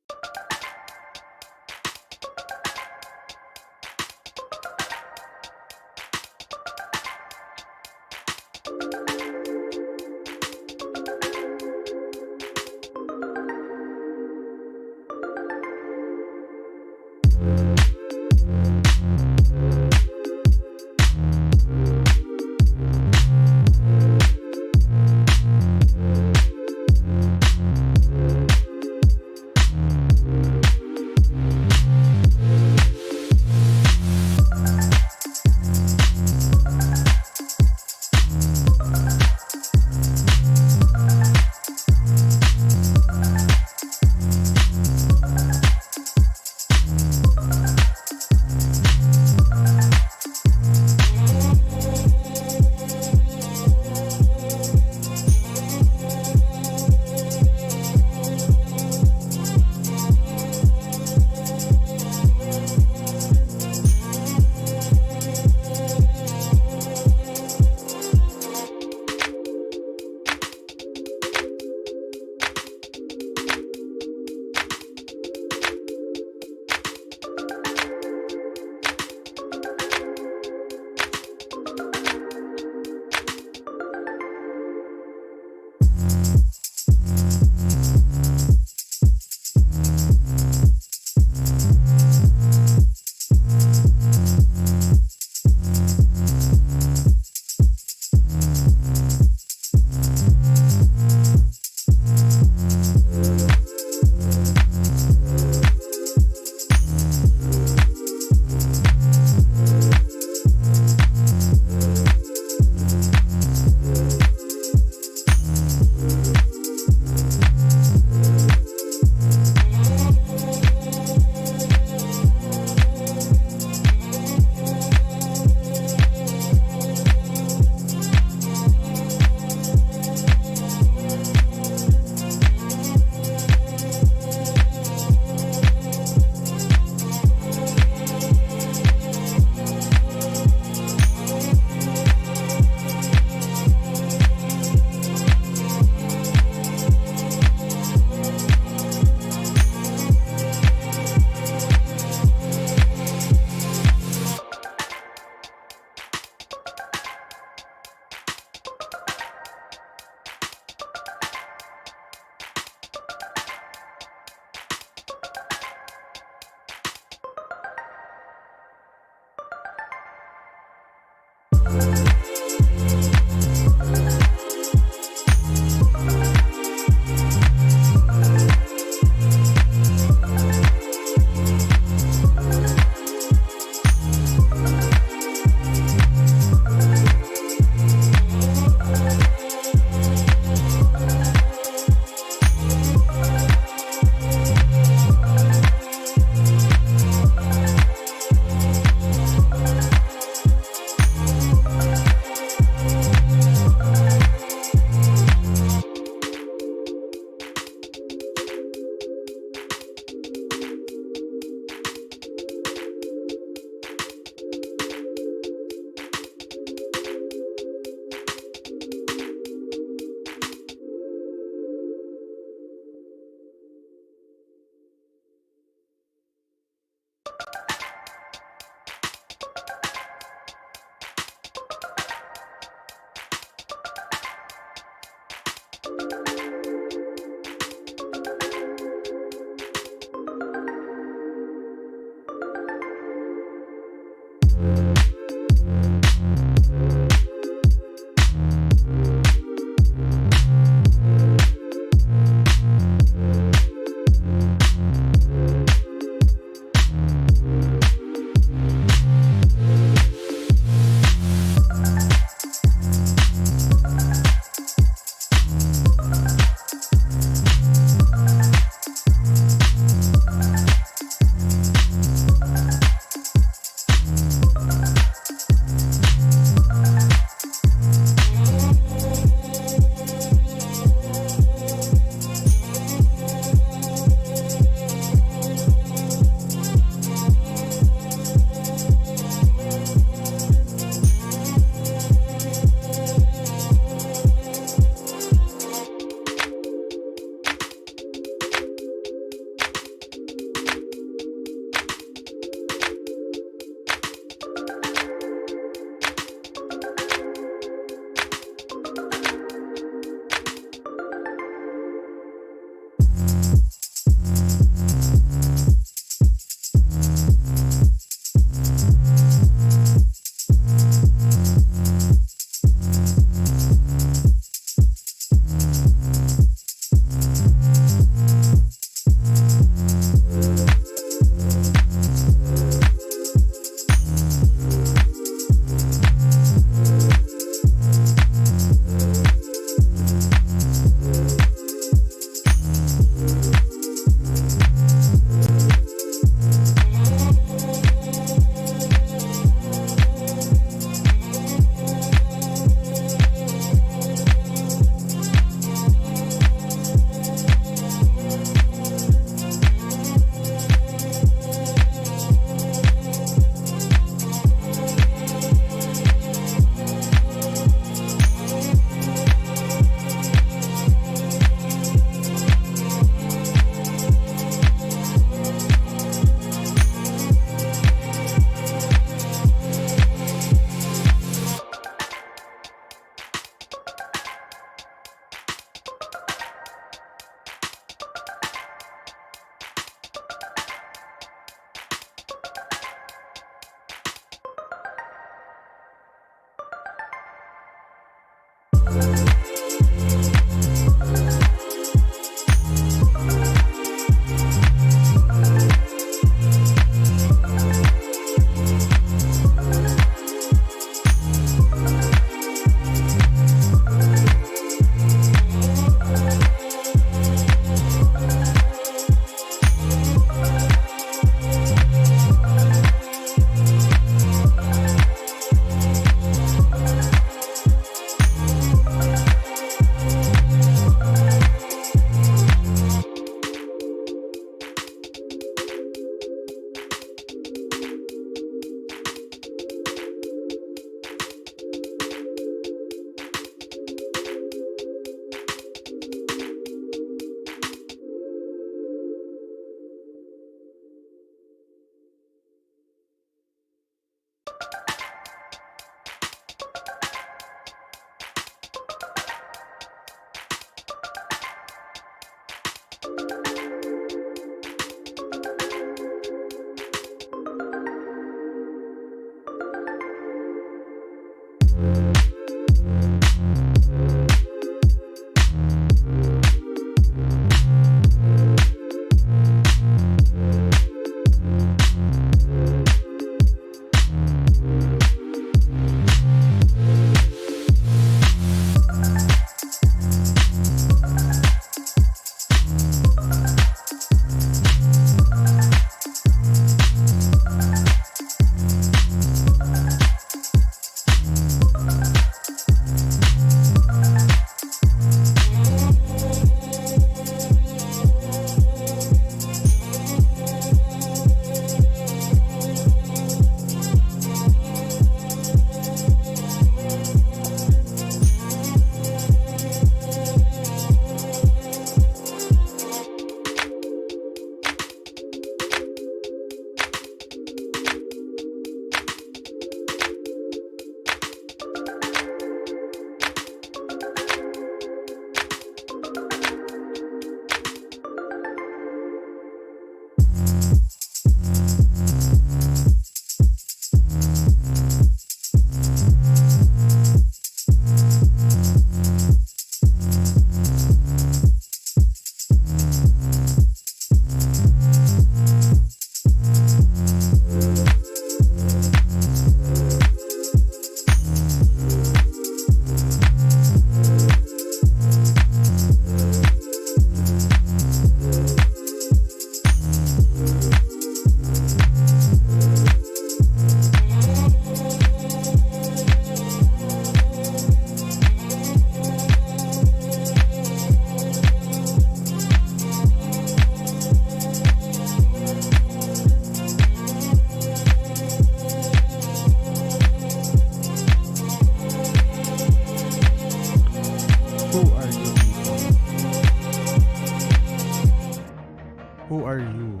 Who are you?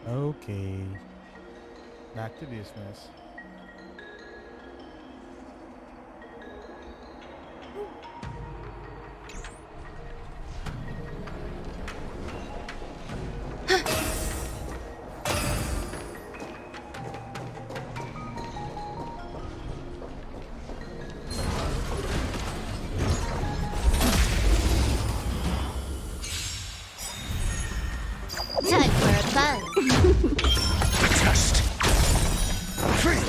Okay. Back to business. Time for a buzz. Just free.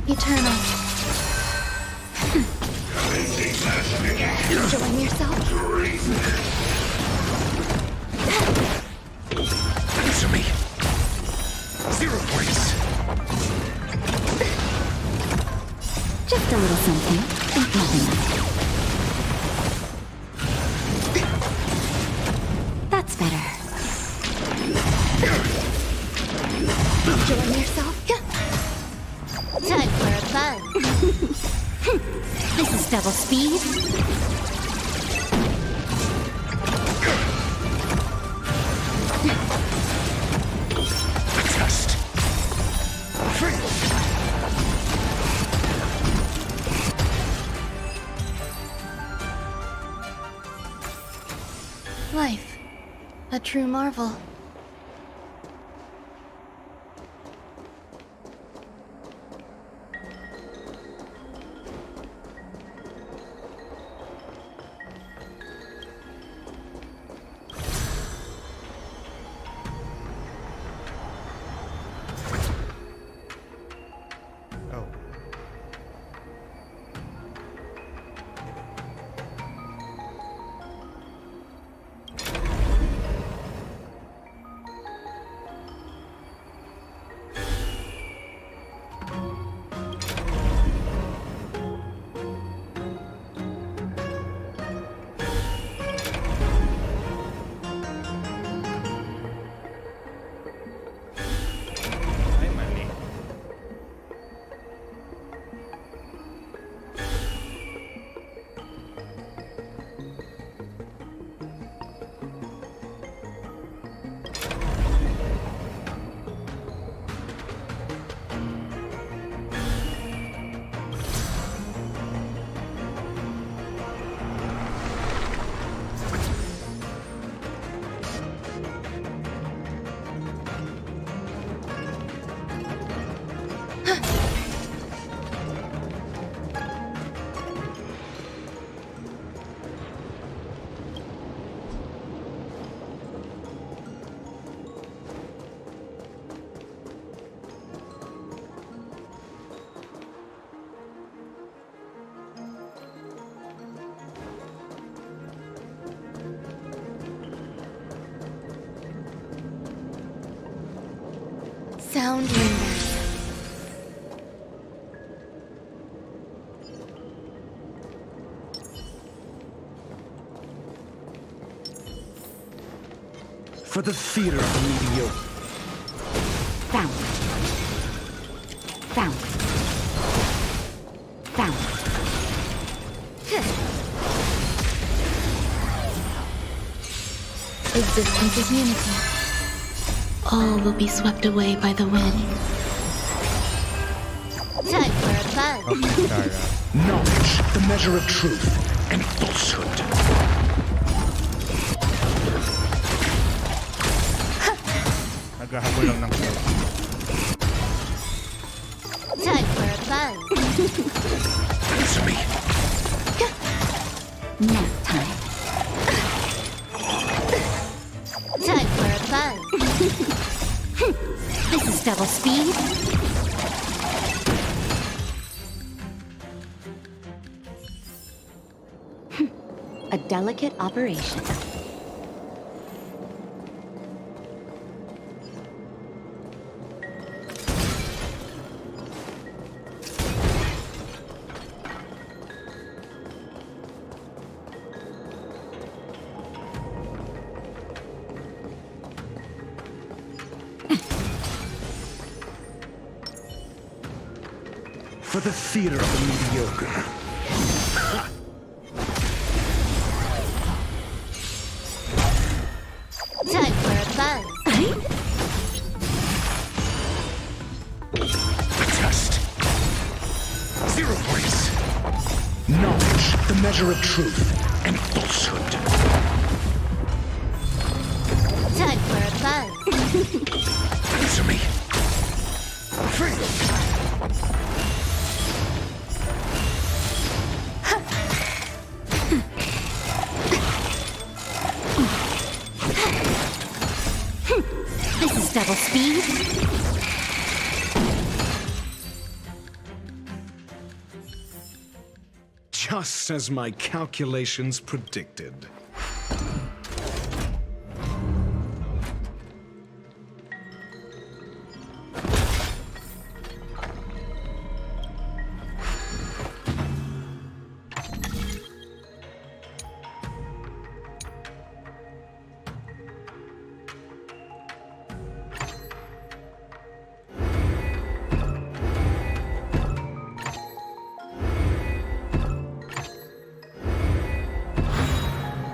Eternal. Enjoying yourself? Answer me. 0 points. Just a little something. Think nothing of it. That's better. Enjoying yourself? Time for a buzz. This is double speed. Just free. Life. A true marvel. Oh. Hi, Manny. Sound lingers. For the theater of the mediocre. Found. Found. Found. Existence is unity. All will be swept away by the wind. Time for a buzz. Knowledge, the measure of truth and falsehood. Naghahabol lang ng kill. Time for a buzz. Answer me. Nap time. Time for a buzz. This is double speed. A delicate operation. For the theater of the mediocre. Time for a buzz. A test. 0 points. Knowledge, the measure of truth and falsehood. Time for a buzz. Answer me. Freedom. This is double speed. Just as my calculations predicted.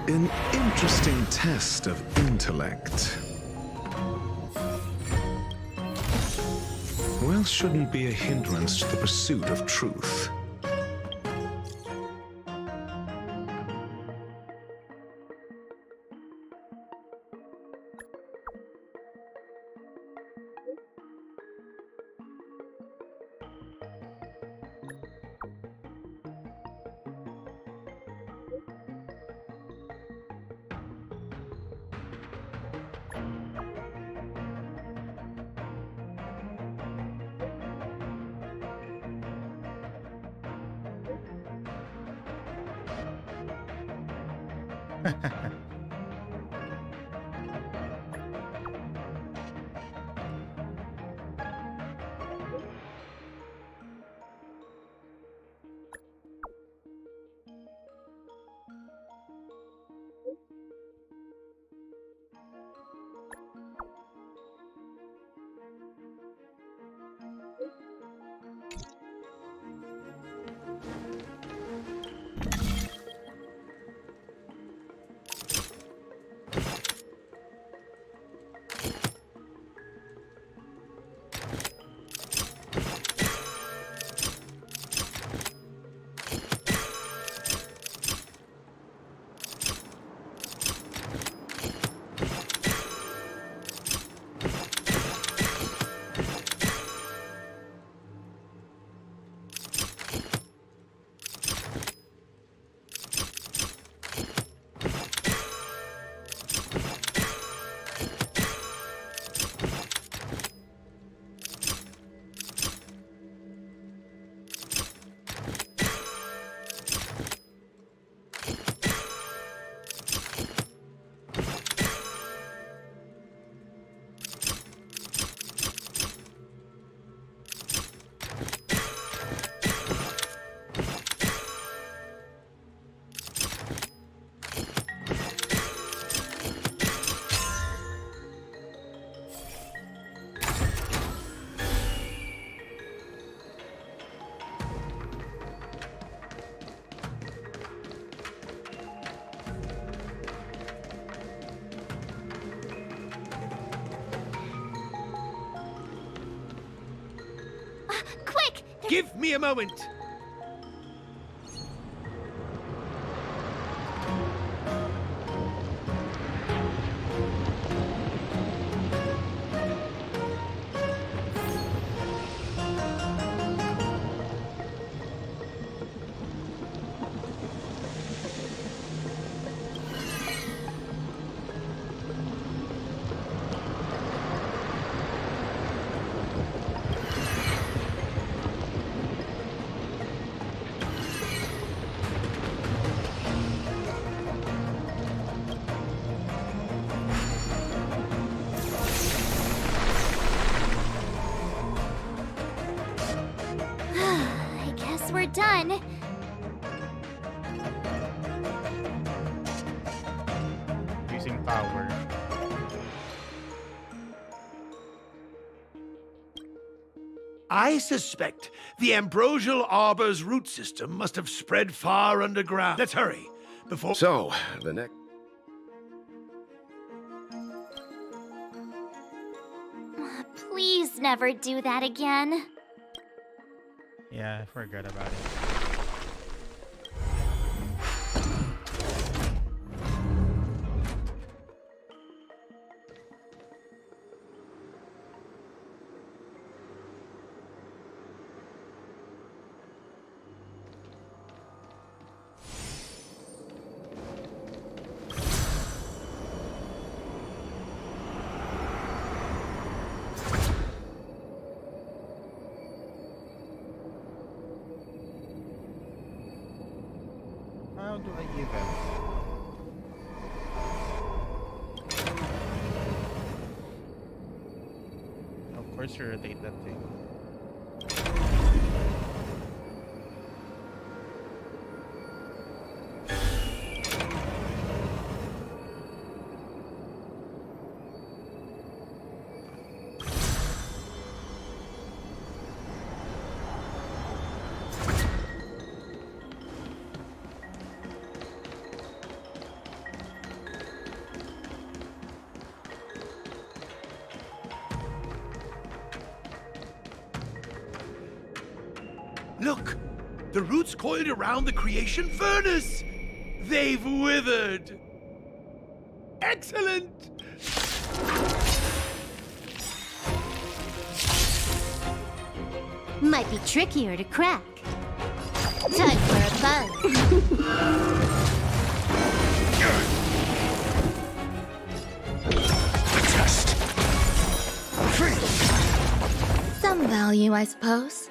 An interesting test of intellect. Well, shouldn't be a hindrance to the pursuit of truth. Give me a moment. I guess we're done. Using power. I suspect the ambrosial arbor's root system must have spread far underground. Let's hurry before. So, the next. Please never do that again. Yeah, I forgot about it. How do I give it? Of course you rotate that thing. Look! The roots coiled around the creation furnace! They've withered! Excellent! Might be trickier to crack. Time for a buzz. Test! Free! Some value, I suppose.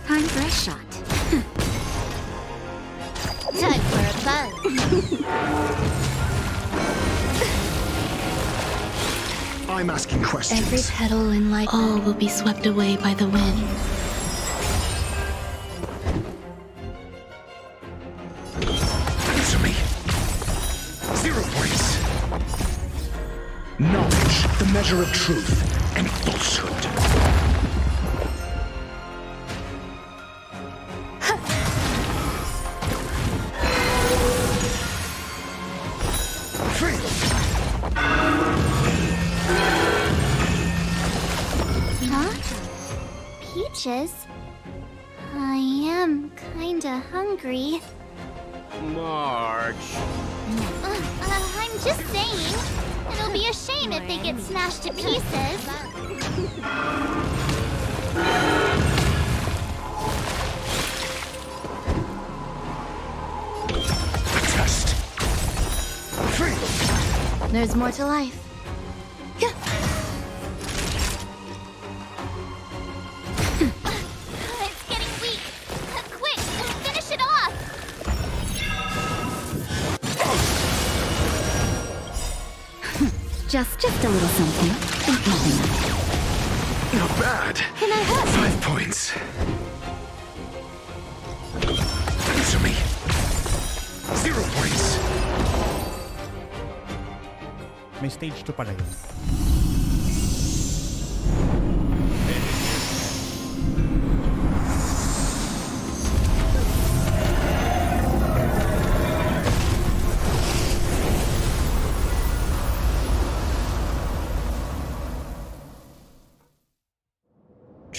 Time for a shot. Time for a buzz. I'm asking questions. Every petal in life, all will be swept away by the wind. Answer me. 0 points. Knowledge, the measure of truth and falsehood. Peaches? I am kinda hungry. March. I'm just saying. It'll be a shame if they get smashed to pieces. Test! Free! There's more to life. It's getting weak. Quick, finish it off. Just a little something. Think nothing of it. Not bad. Can I help? 5 points. Answer me. 0 points. May stage 2 pala yun.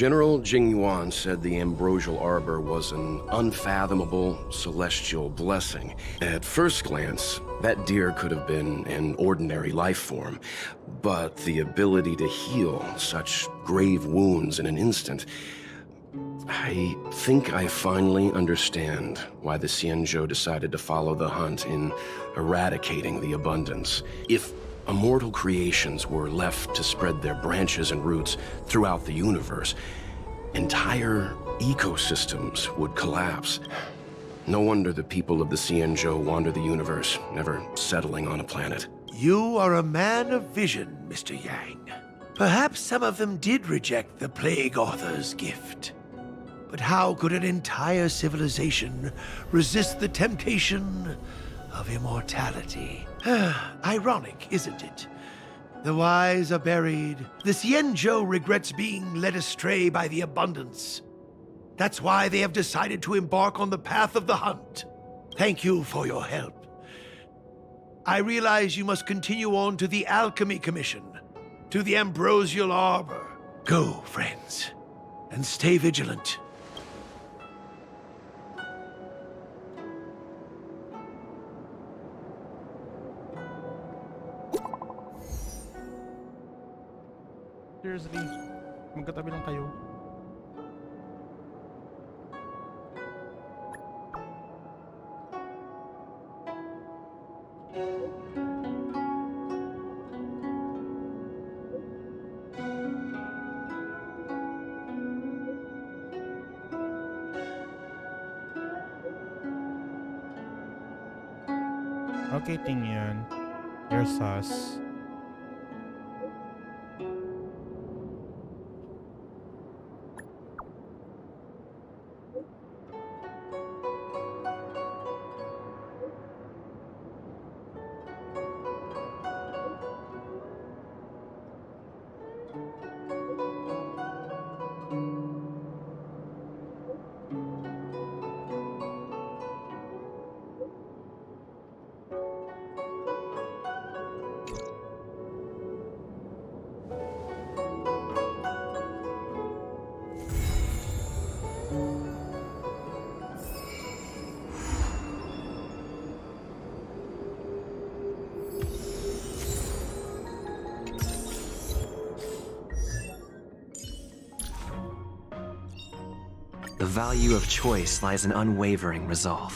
General Jingyuan said the ambrosial arbor was an unfathomable celestial blessing. At first glance, that deer could have been an ordinary life form, but the ability to heal such grave wounds in an instant... I think I finally understand why the Xianzhou decided to follow the hunt in eradicating the abundance. If immortal creations were left to spread their branches and roots throughout the universe, entire ecosystems would collapse. No wonder the people of the Xianzhou wander the universe, never settling on a planet. You are a man of vision, Mr. Yang. Perhaps some of them did reject the Plague Author's gift. But how could an entire civilization resist the temptation of immortality? Ironic, isn't it? The wise are buried. The Xianzhou regrets being led astray by the abundance. That's why they have decided to embark on the path of the hunt. Thank you for your help. I realize you must continue on to the Alchemy Commission, to the Ambrosial Arbor. Go, friends, and stay vigilant. Seriously, magkatabi lang kayo. Okay, Tingyan. You're sus. The value of choice lies in unwavering resolve.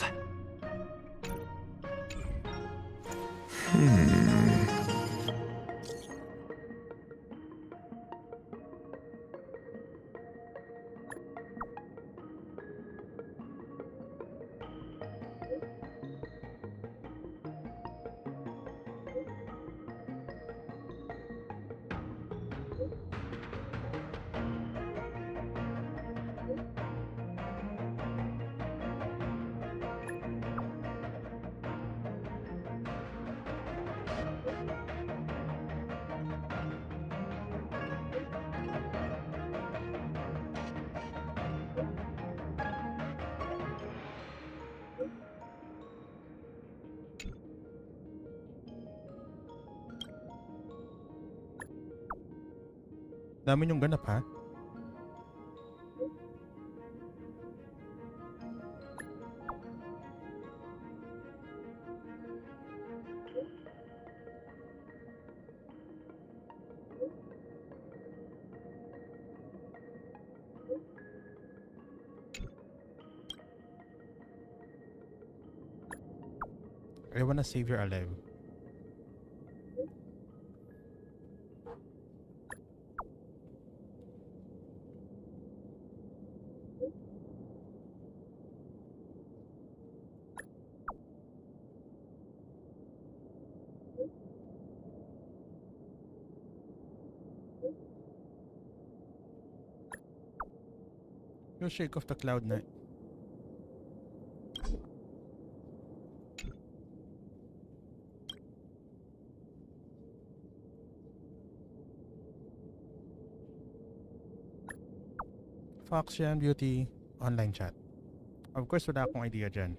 Dami yung ganap, ha? I wanna save your alive. You'll shake off the cloud knight. Fox yan, Beauty, online chat. Of course, wala akong idea dyan.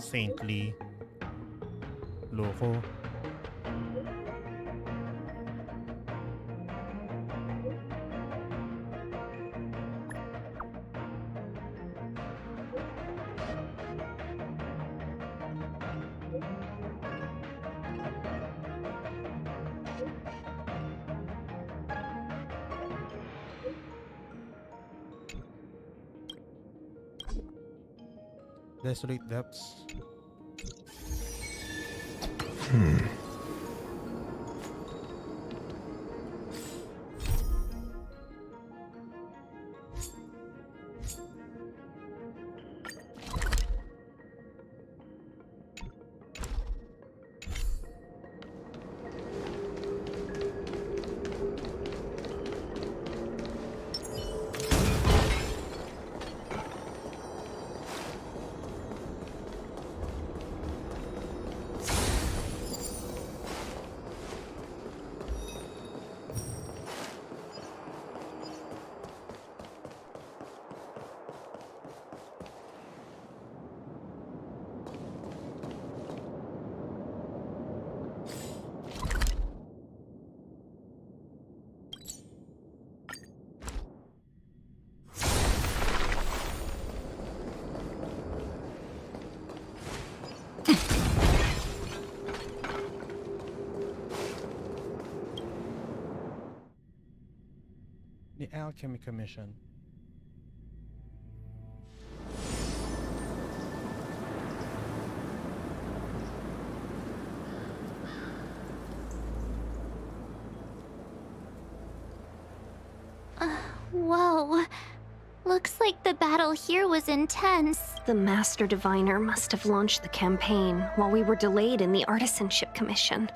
saintly loko. Desolate depths. The Alchemy Commission. Whoa. Looks like the battle here was intense. The Master Diviner must have launched the campaign while we were delayed in the Artisanship Commission.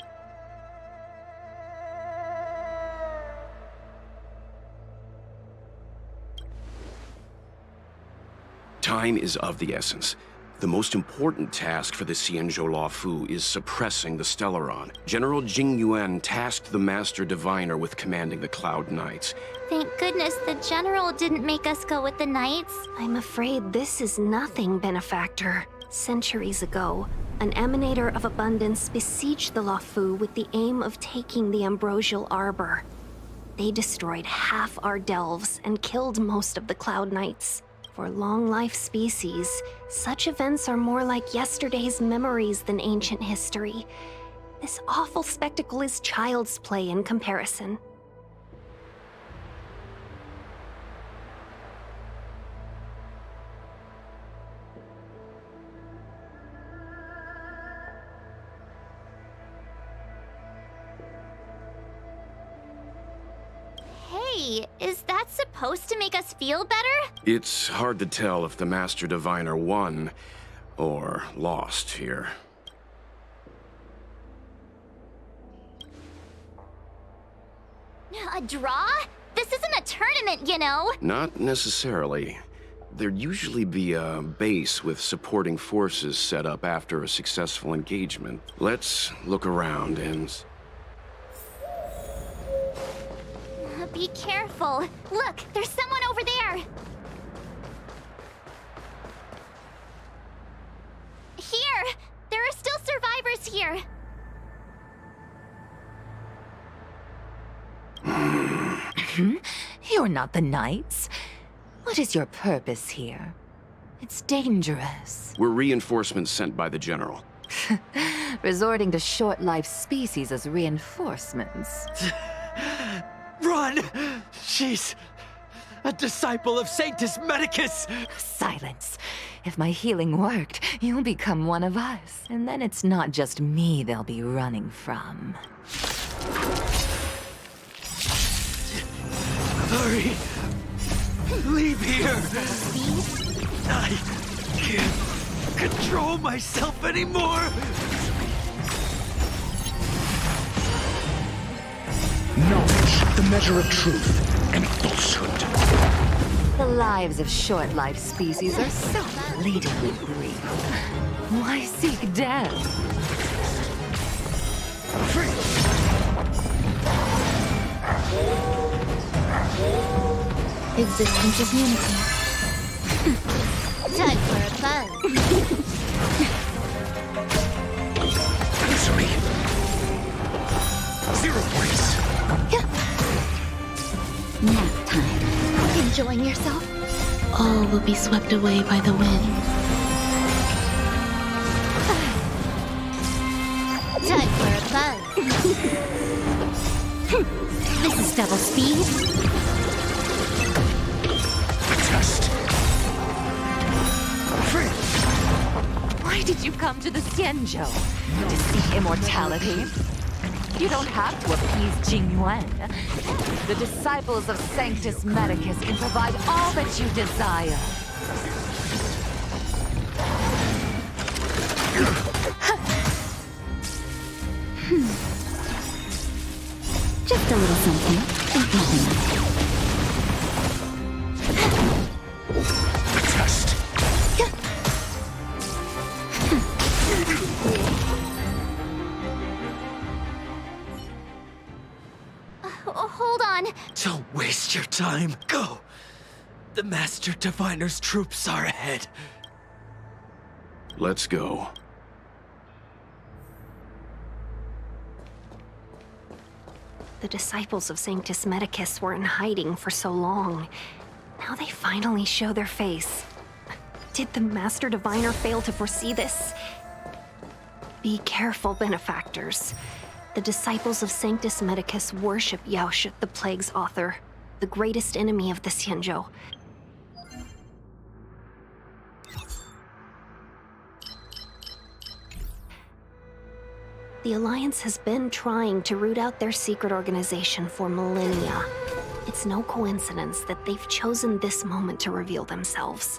Time is of the essence. The most important task for the Xianzhou Luofu is suppressing the Stellaron. General Jingliu tasked the Master Diviner with commanding the Cloud Knights. Thank goodness the General didn't make us go with the Knights. I'm afraid this is nothing, Benefactor. Centuries ago, an Emanator of Abundance besieged the Luofu with the aim of taking the Ambrosial Arbor. They destroyed half our delves and killed most of the Cloud Knights. For long-life species, such events are more like yesterday's memories than ancient history. This awful spectacle is child's play in comparison. Hey, is that supposed to make us feel better? It's hard to tell if the Master Diviner won or lost here. A draw? This isn't a tournament, you know. Not necessarily. There'd usually be a base with supporting forces set up after a successful engagement. Let's look around and... Be careful. Look, there's someone over there. Here! There are still survivors here. You're not the Knights. What is your purpose here? It's dangerous. We're reinforcements sent by the General. Resorting to short-life species as reinforcements. Run! She's a disciple of Sanctus Medicus! Silence. If my healing worked, you'll become one of us. And then it's not just me they'll be running from. Hurry! Leave here! I can't control myself anymore! Knowledge, the measure of truth and falsehood. The lives of short-life species are so fleetingly brief. Why seek death? Existence is unity. Time for a fun. Nap time. Enjoying yourself? All will be swept away by the wind. Time for a buzz. This is double speed. Test. Why did you come to the Xianzhou? To seek immortality? You don't have to appease Jingliu. The disciples of Sanctus Medicus can provide all that you desire. Just a little something. Think nothing of it. Test. Hold on. Don't waste your time. Go. The Master Diviner's troops are ahead. Let's go. The disciples of Sanctus Medicus were in hiding for so long. Now they finally show their face. Did the Master Diviner fail to foresee this? Be careful, benefactors. The disciples of Sanctus Medicus worship Yaoshi, the Plague's author, the greatest enemy of the Xianzhou. The Alliance has been trying to root out their secret organization for millennia. It's no coincidence that they've chosen this moment to reveal themselves.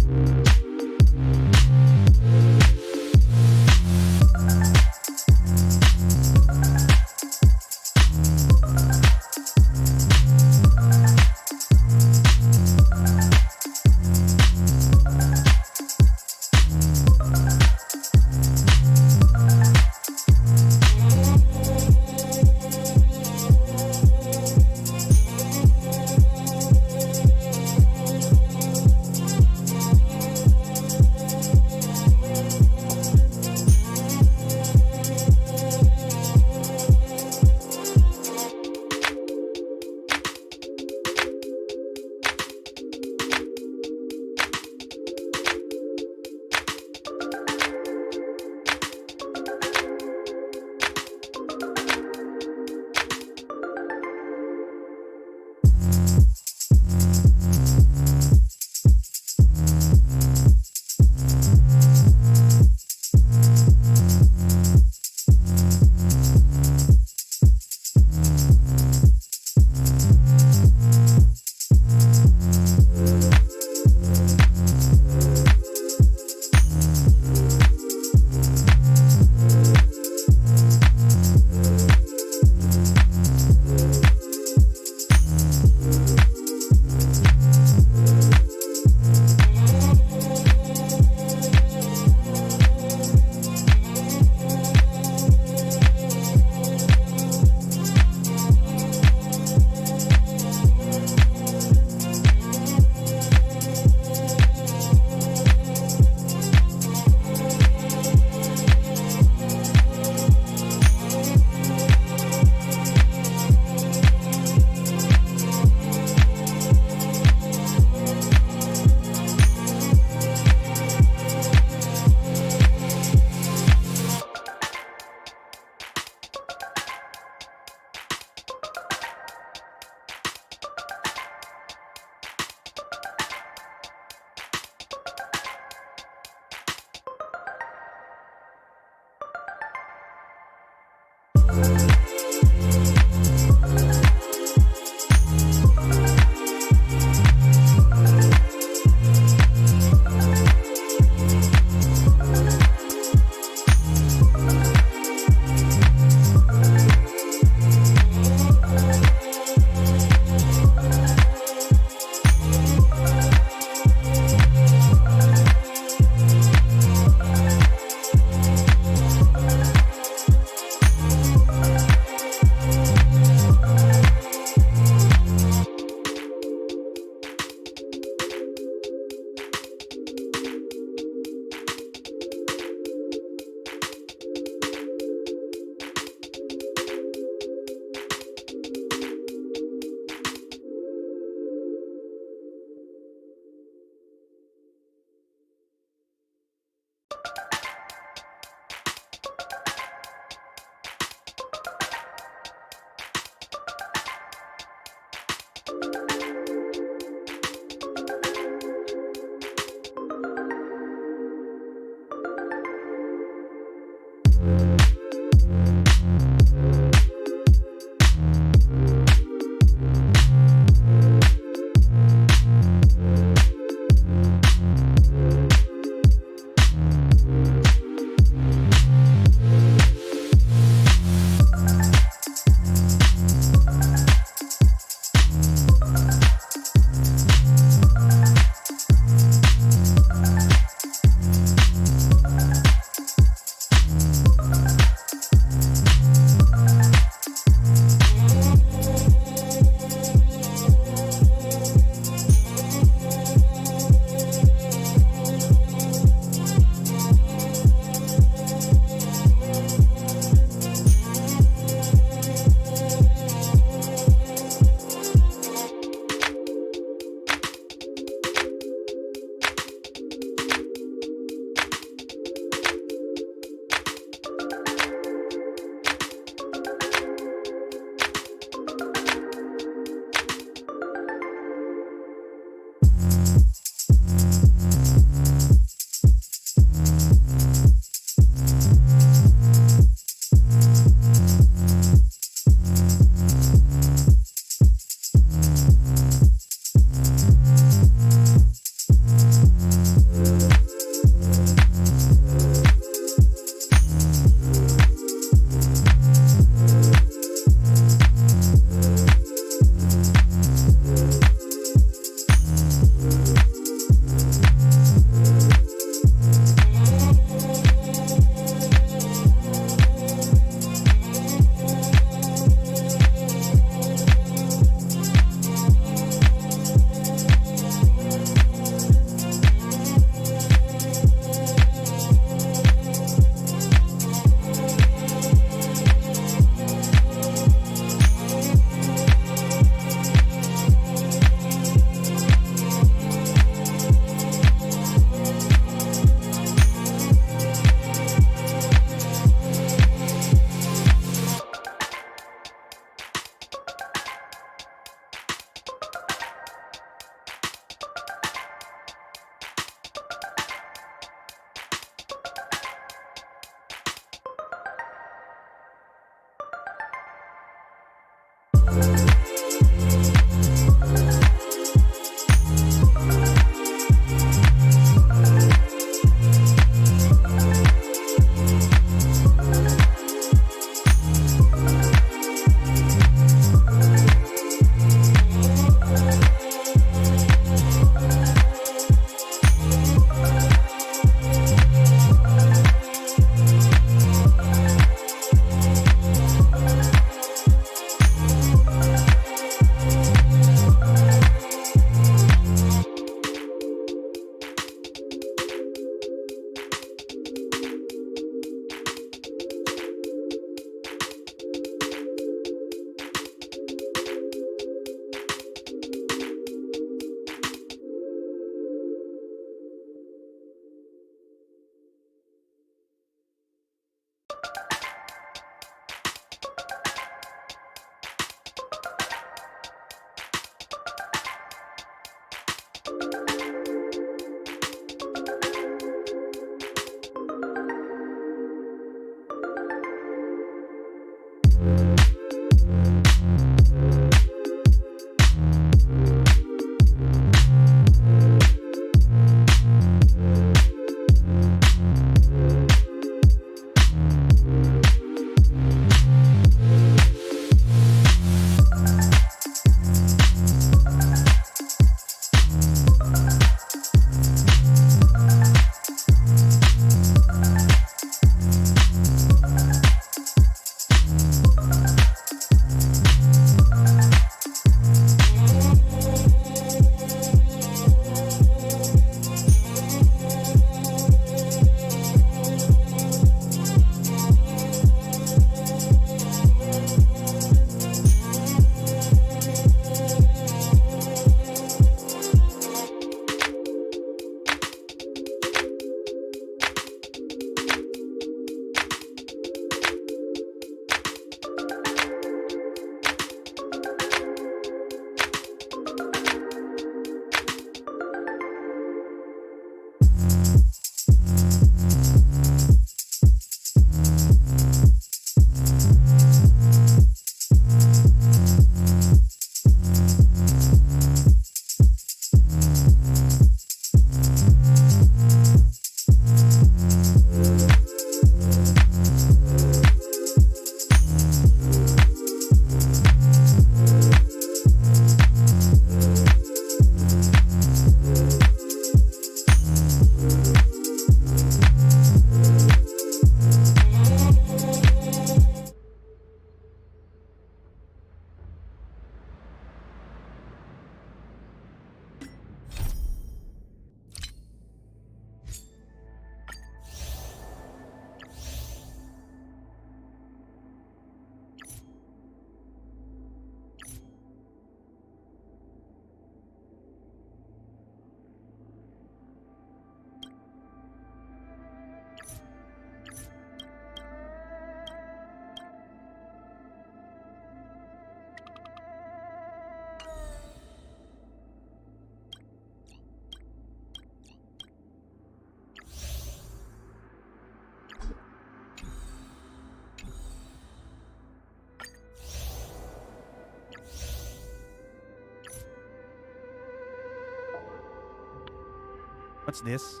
What's this?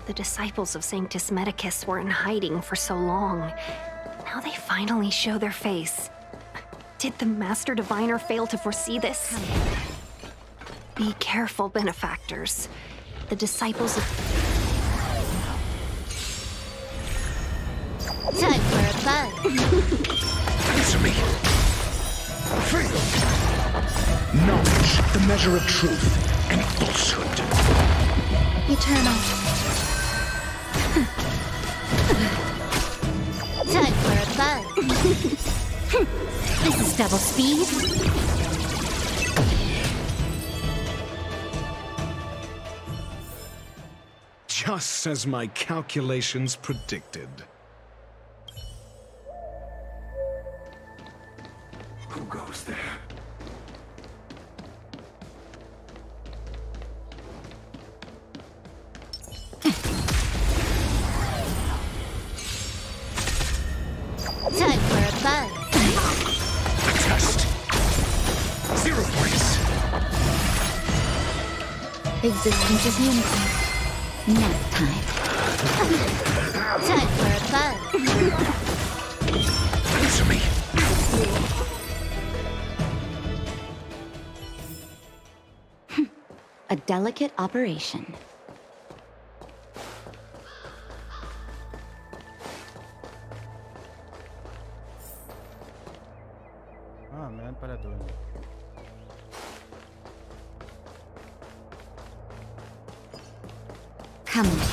The disciples of Sanctus Medicus were in hiding for so long. Now they finally show their face. Did the Master Diviner fail to foresee this? Be careful, benefactors. The disciples of... Time for a fun. Answer me. Freedom. Knowledge, the measure of truth and falsehood. Eternal. Time for a fun. This is double speed. Just as my calculations predicted. Who goes there? Time for a fun. Test. 0 points. Existence is unity. Nap time. Time for a fun. Answer me. A delicate operation. Ah, meron pala dun. Come on, then.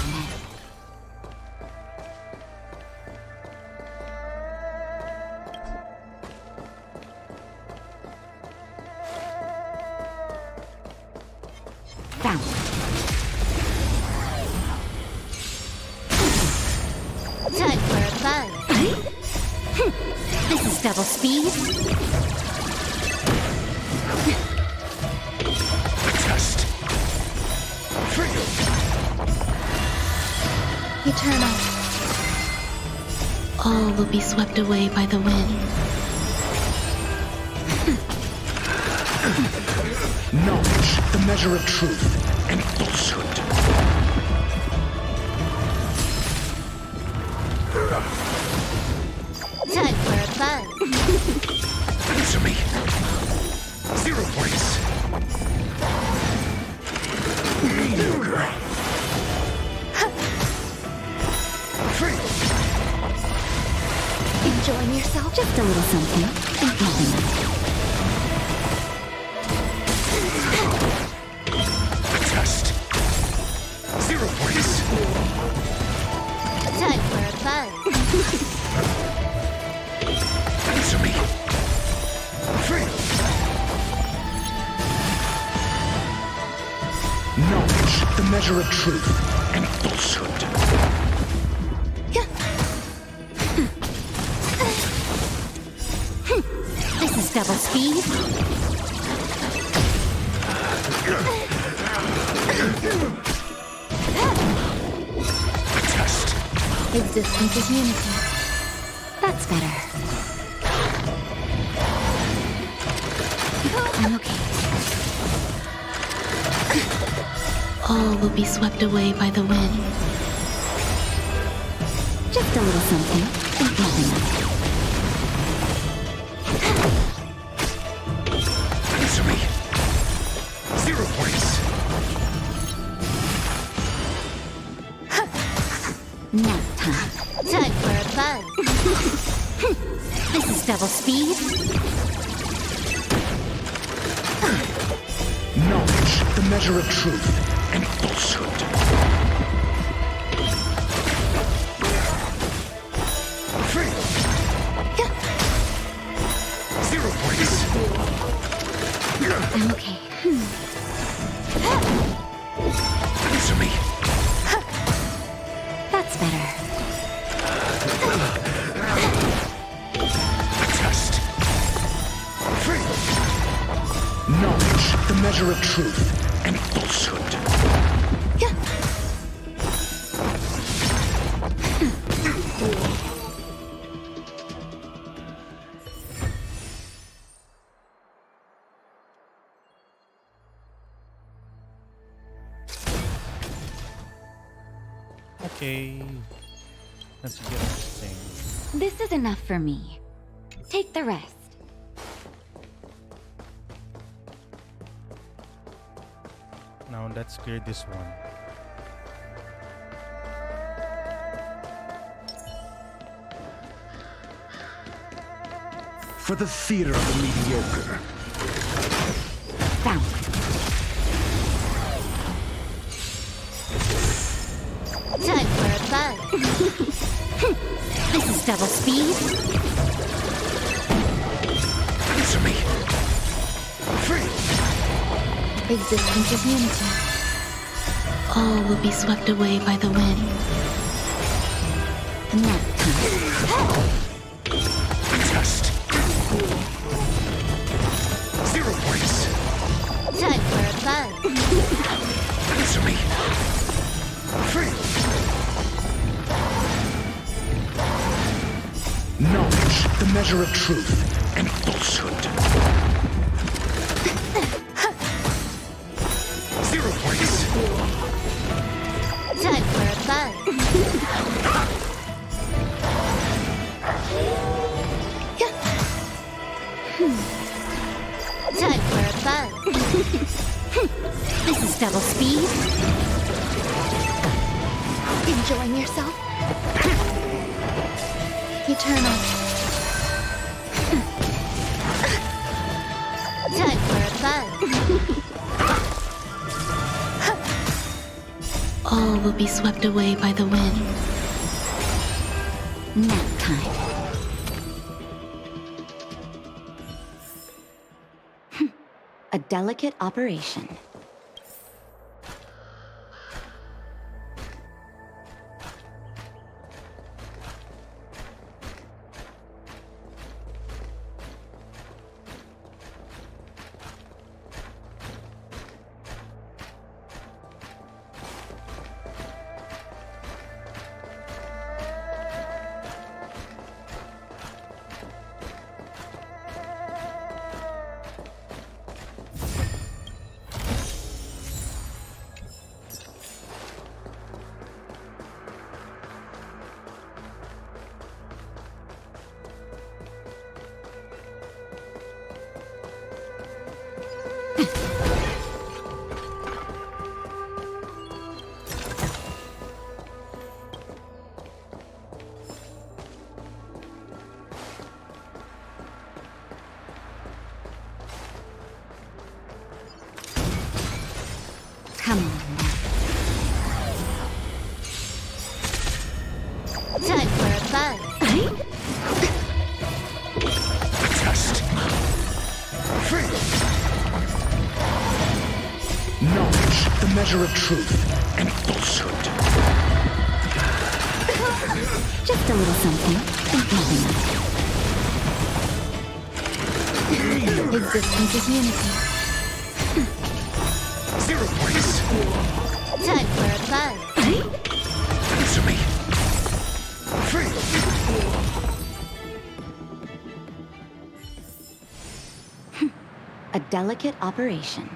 Found. Time for a fun. This is double speed. Test. Freedom. Eternal. All will be swept away by the wind. Knowledge, the measure of truth and falsehood. Time for a fun. Answer me. 0 points. Mediocre. Enjoying yourself? Just a little something. Think nothing of it. Test. 0 points. Time for a fun. Answer me. Knowledge, the measure of truth and falsehood. This is double speed. Test. Existence is unity. That's better. I'm okay. All will be swept away by the wind. Just a little something. Think nothing of it. Answer me. 0 points. Nap time. Time for a buzz. This is double speed. Knowledge, the measure of truth and falsehood. Free. 0 points. I'm okay. Answer me. That's better. Test. Free. Knowledge, the measure of truth and falsehood. Okay. Let's get this thing. This is enough for me. Take the rest. Now let's clear this one. For the theater of the mediocre. Found. Time for a buzz. This is double speed. Answer me. Free. Existence is unity. All will be swept away by the wind. Nap time. Test. 0 points. Time for a buzz. Answer me. Free. Knowledge, the measure of truth and falsehood. 0 points. Time for a buzz. Time for a buzz. This is double speed. Enjoying yourself? Eternal. Time for a buzz. All will be swept away by the wind. Nap time. A delicate operation. Come on now. Time for a buzz. Test. Free. Knowledge, the measure of truth and falsehood. Just a little something. Think nothing of it. Existence is unity. Zero waste. Time for a buzz. Answer me. Free. A delicate operation.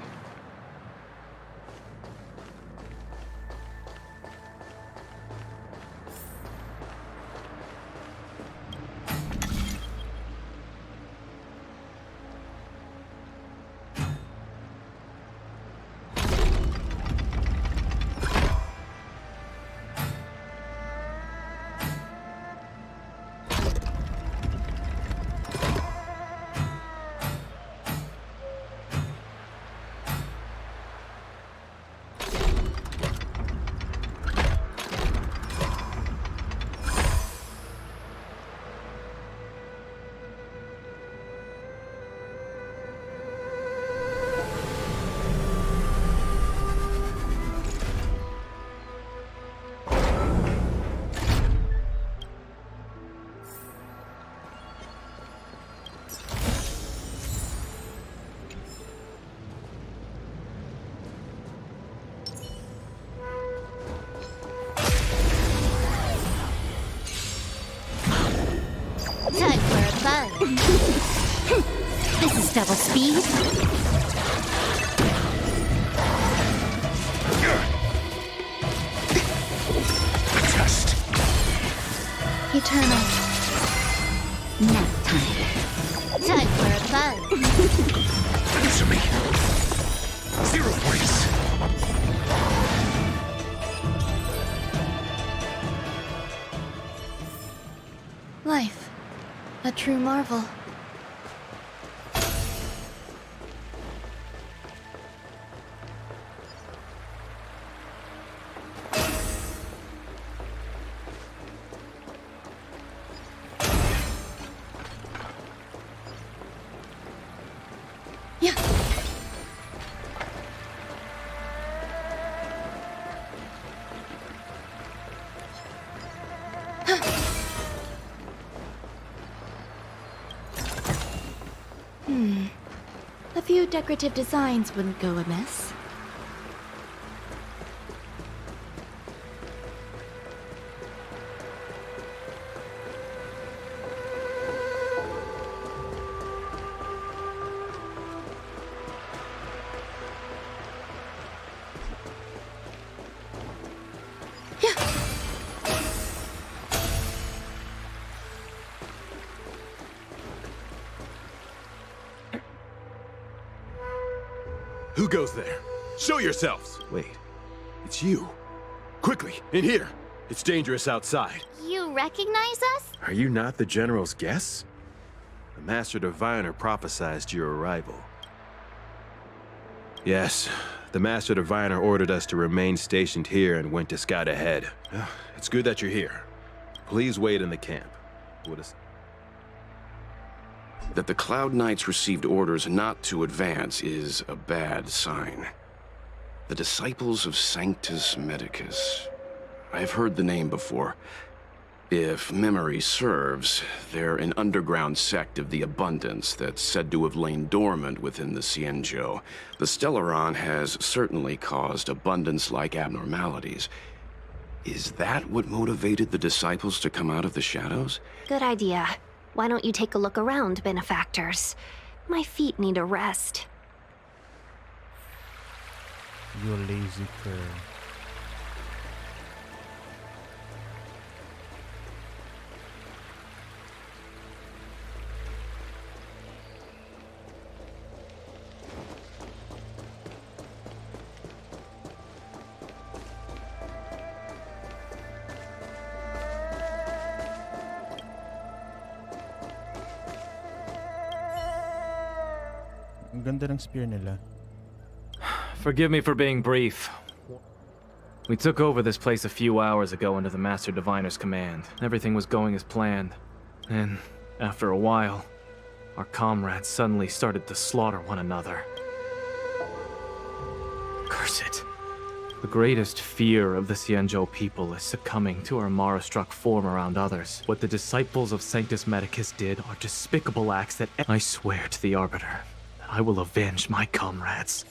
Time for a buzz. This is double speed. Adjust. Eternal. Nap time. Time for a buzz. Answer me. Zero waste. Life. A true marvel. Yeah. A few decorative designs wouldn't go amiss. Who goes there? Show yourselves! Wait, it's you. Quickly, in here. It's dangerous outside. You recognize us? Are you not the General's guests? The Master Diviner prophesized your arrival. Yes, the Master Diviner ordered us to remain stationed here and went to scout ahead. It's good that you're here. Please wait in the camp. That the Cloud Knights received orders not to advance is a bad sign. The Disciples of Sanctus Medicus. I've heard the name before. If memory serves, they're an underground sect of the Abundance that's said to have lain dormant within the Xianzhou. The Stellaron has certainly caused Abundance-like abnormalities. Is that what motivated the Disciples to come out of the shadows? Good idea. Why don't you take a look around, benefactors? My feet need a rest. You lazy girl. Ang ganda ng spear nila. Forgive me for being brief. We took over this place a few hours ago under the Master Diviner's command. Everything was going as planned. And after a while, our comrades suddenly started to slaughter one another. Curse it. The greatest fear of the Xianzhou people is succumbing to our Mara-struck form around others. What the Disciples of Sanctus Medicus did are despicable acts that I swear to the Arbiter that I will avenge my comrades.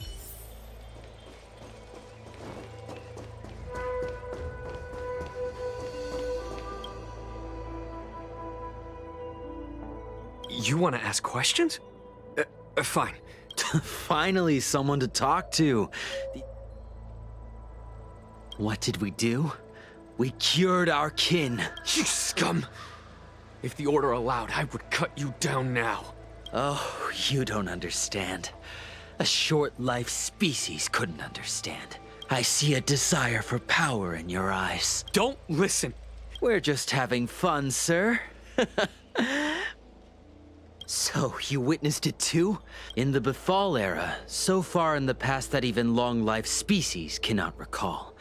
You want to ask questions? Fine. Finally, someone to talk to. What did we do? We cured our kin. You scum! If the Order allowed, I would cut you down now. Oh, you don't understand. A short-life species couldn't understand. I see a desire for power in your eyes. Don't listen! We're just having fun, sir. So, you witnessed it too? In the Befall era, so far in the past that even long-life species cannot recall.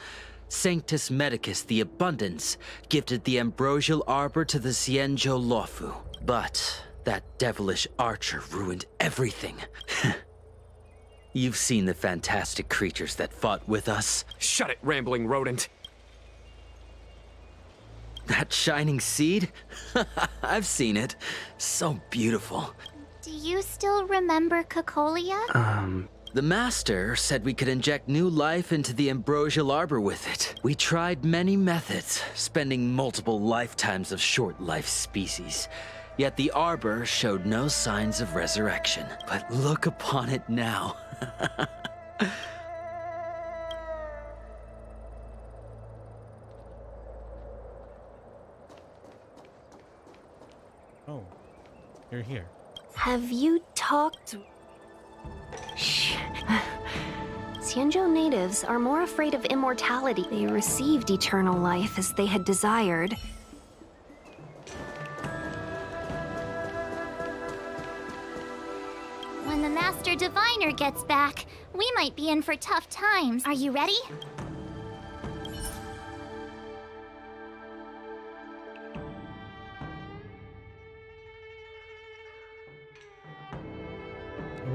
Sanctus Medicus the Abundance gifted the ambrosial arbor to the Xianzhou Luofu. But that devilish archer ruined everything. You've seen the fantastic creatures that fought with us. Shut it, rambling rodent. That shining seed? I've seen it. So beautiful. Do you still remember Cocolia? The Master said we could inject new life into the ambrosial arbor with it. We tried many methods, spending multiple lifetimes of short-life species. Yet the arbor showed no signs of resurrection. But look upon it now. Oh, you're here. Have you talked... Shh. Xianzhou natives are more afraid of immortality. They received eternal life as they had desired. When the Master Diviner gets back, we might be in for tough times. Are you ready?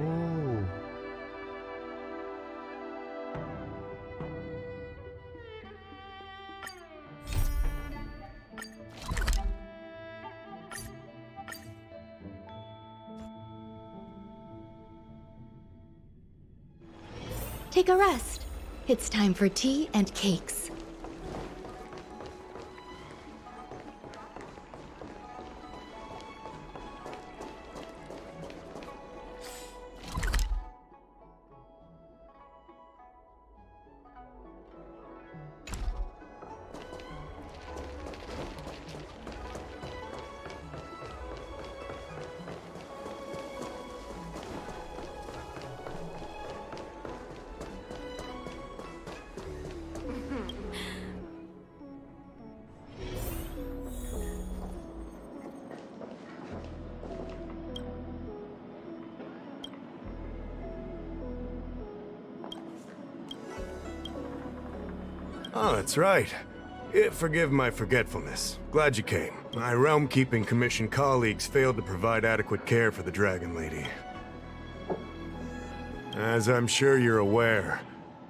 Oh. Take a rest. It's time for tea and cakes. Oh, that's right. Forgive my forgetfulness. Glad you came. My Realm-Keeping Commission colleagues failed to provide adequate care for the Dragon Lady. As I'm sure you're aware,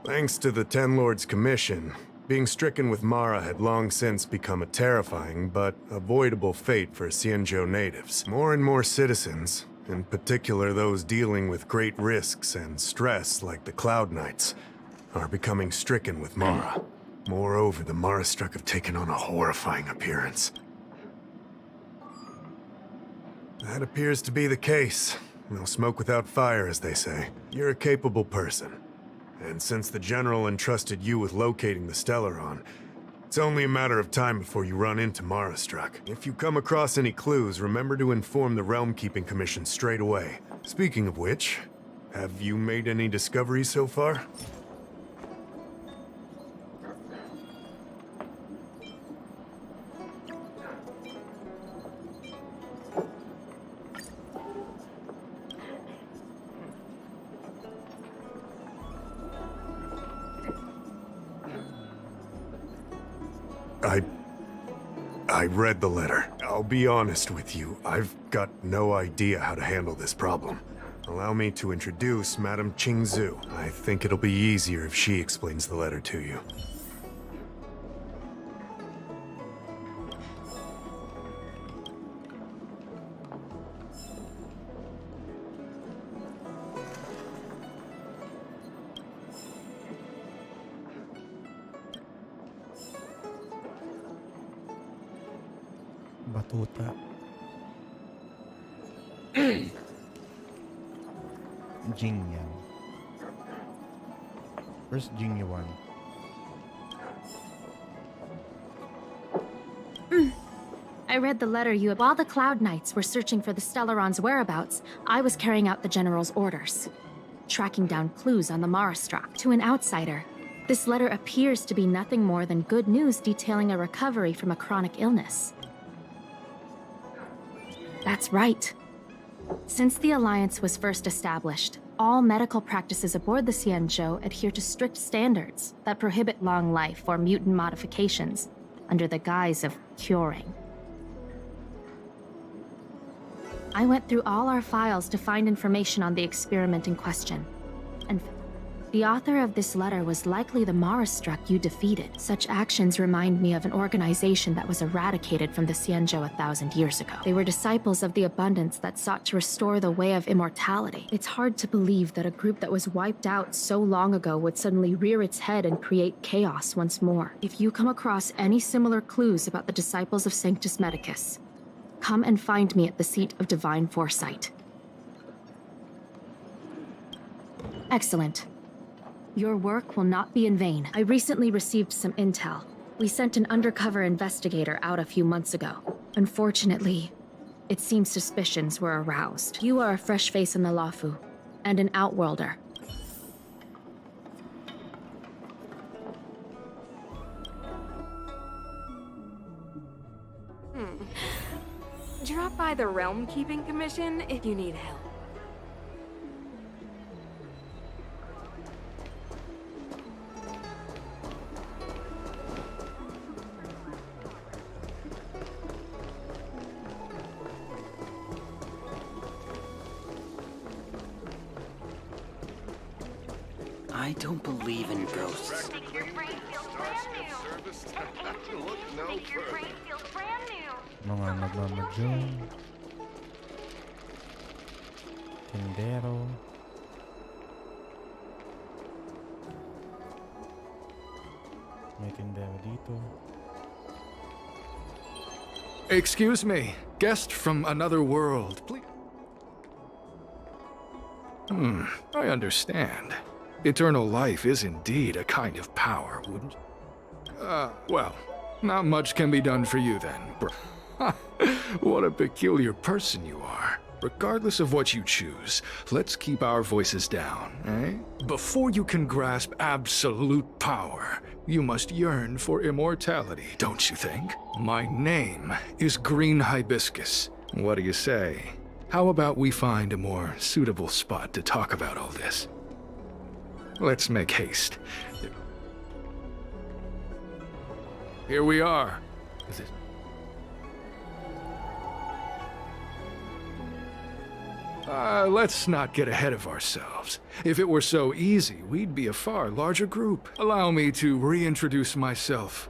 thanks to the Ten Lords' Commission, being stricken with Mara had long since become a terrifying but avoidable fate for Xianzhou natives. More and more citizens, in particular those dealing with great risks and stress like the Cloud Knights, are becoming stricken with Mara. Moreover, the Mara-struck have taken on a horrifying appearance. That appears to be the case. No smoke without fire, as they say. You're a capable person. And since the General entrusted you with locating the Stellaron, it's only a matter of time before you run into Mara-struck. If you come across any clues, remember to inform the Realm-Keeping Commission straight away. Speaking of which, have you made any discoveries so far? I read the letter. I'll be honest with you, I've got no idea how to handle this problem. Allow me to introduce Madame Qingzhu. I think it'll be easier if she explains the letter to you. Batuta. Jingliu. Where's Jingliu? I read the letter you had. While the Cloud Knights were searching for the Stellaron's whereabouts, I was carrying out the General's orders, tracking down clues on the Marastrak. To an outsider, this letter appears to be nothing more than good news detailing a recovery from a chronic illness. That's right. Since the Alliance was first established, all medical practices aboard the Xianzhou adhere to strict standards that prohibit long life or mutant modifications under the guise of curing. I went through all our files to find information on the experiment in question, and the author of this letter was likely the Marastrak you defeated. Such actions remind me of an organization that was eradicated from the Xianzhou 1,000 years ago. They were disciples of the Abundance that sought to restore the way of immortality. It's hard to believe that a group that was wiped out so long ago would suddenly rear its head and create chaos once more. If you come across any similar clues about the disciples of Sanctus Medicus, come and find me at the seat of Divine Foresight. Excellent. Your work will not be in vain. I recently received some intel. We sent an undercover investigator out a few months ago. Unfortunately, it seems suspicions were aroused. You are a fresh face in the Lafu, and an outworlder. Drop by the Realm Keeping Commission if you need help. I don't believe in ghosts. Mga nagmamadyong. Tindero. May tindero dito. Excuse me, guest from another world, please. I understand. Eternal life is indeed a kind of power, wouldn't you? Well, not much can be done for you then, bro. What a peculiar person you are. Regardless of what you choose, let's keep our voices down, eh? Before you can grasp absolute power, you must yearn for immortality, don't you think? My name is Green Hibiscus. What do you say? How about we find a more suitable spot to talk about all this? Let's make haste. Here we are. Let's not get ahead of ourselves. If it were so easy, we'd be a far larger group. Allow me to reintroduce myself.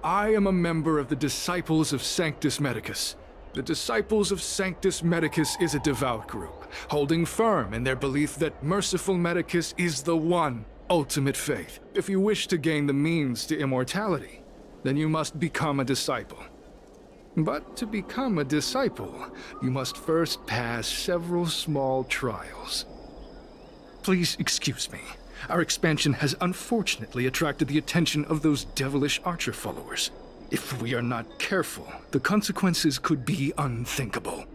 I am a member of the Disciples of Sanctus Medicus. The Disciples of Sanctus Medicus is a devout group, holding firm in their belief that Merciful Medicus is the one ultimate faith. If you wish to gain the means to immortality, then you must become a disciple. But to become a disciple, you must first pass several small trials. Please excuse me. Our expansion has unfortunately attracted the attention of those devilish archer followers. If we are not careful, the consequences could be unthinkable.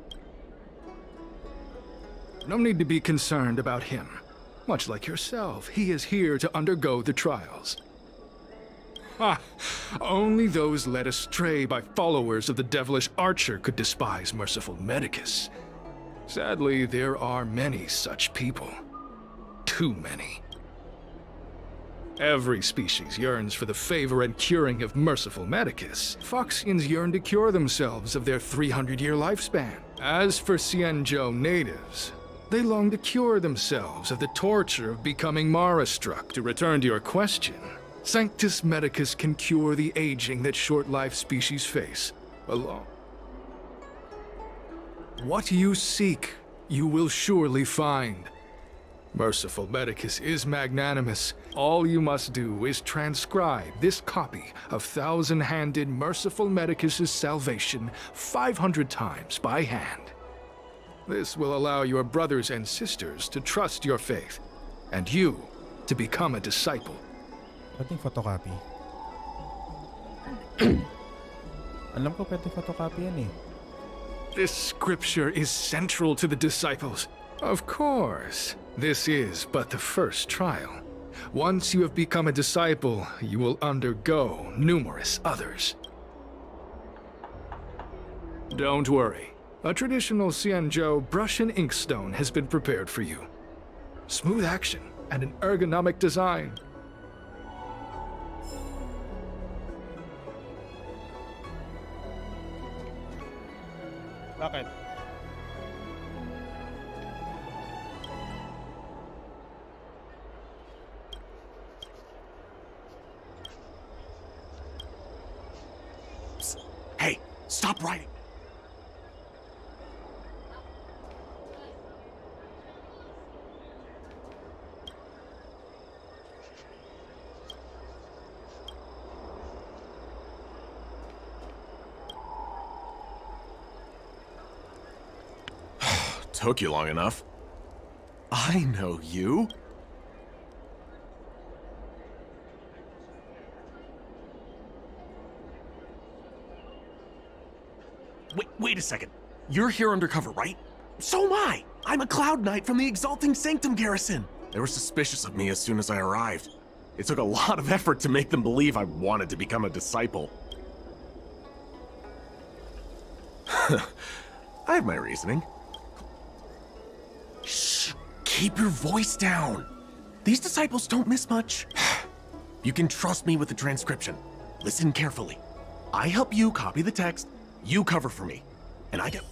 No need to be concerned about him. Much like yourself, he is here to undergo the trials. Only those led astray by followers of the devilish archer could despise Merciful Medicus. Sadly, there are many such people. Too many. Every species yearns for the favor and curing of Merciful Medicus. Foxians yearn to cure themselves of their 300-year lifespan. As for Xianzhou natives, they long to cure themselves of the torture of becoming Mara-struck. To return to your question, Sanctus Medicus can cure the aging that short-lived species face, alone. What you seek, you will surely find. Merciful Medicus is magnanimous. All you must do is transcribe this copy of thousand-handed Merciful Medicus's salvation 500 times by hand. This will allow your brothers and sisters to trust your faith, and you to become a disciple. Pwedeng photocopy. Alam ko pwede photocopy yan eh. This scripture is central to the disciples. Of course, this is but the first trial. Once you have become a disciple, you will undergo numerous others. Don't worry. A traditional Xianzhou brush and inkstone has been prepared for you. Smooth action and an ergonomic design. Bakit? Hey, stop writing. Took you long enough. I know you. Wait a second. You're here undercover, right? So am I. I'm a Cloud Knight from the Exalting Sanctum Garrison. They were suspicious of me as soon as I arrived. It took a lot of effort to make them believe I wanted to become a disciple. I have my reasoning. Shh! Keep your voice down. These disciples don't miss much. You can trust me with the transcription. Listen carefully. I help you copy the text, you cover for me, and I get...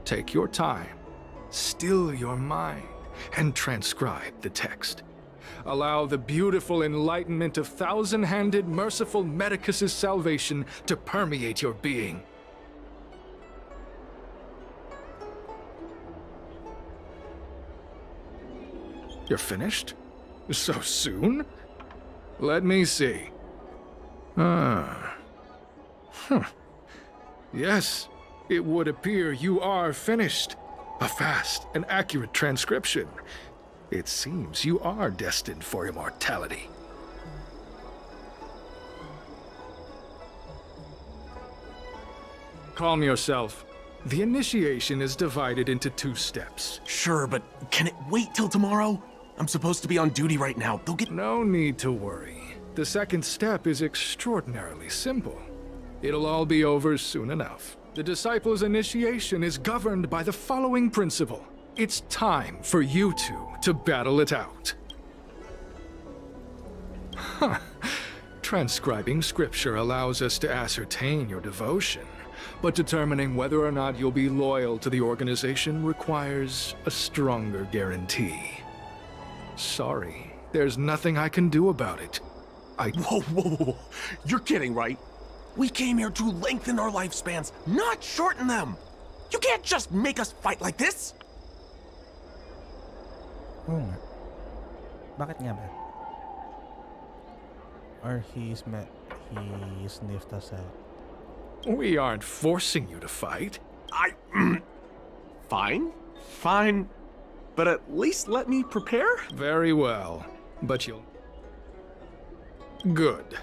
Take your time, still your mind, and transcribe the text. Allow the beautiful enlightenment of thousand-handed, merciful Medicus's salvation to permeate your being. You're finished? So soon? Let me see. Yes, it would appear you are finished. A fast and accurate transcription. It seems you are destined for immortality. Calm yourself. The initiation is divided into 2 steps. Sure, but can it wait till tomorrow? I'm supposed to be on duty right now. They'll get... No need to worry. The second step is extraordinarily simple. It'll all be over soon enough. The disciple's initiation is governed by the following principle. It's time for you two to battle it out. Huh. Transcribing scripture allows us to ascertain your devotion, but determining whether or not you'll be loyal to the organization requires a stronger guarantee. Sorry, there's nothing I can do about it. Whoa. You're kidding, right? We came here to lengthen our lifespans, not shorten them. You can't just make us fight like this. Oo nga. Bakit nga ba? Or he sniffed us out. We aren't forcing you to fight. Fine. But at least let me prepare? Very well. But you'll... Good.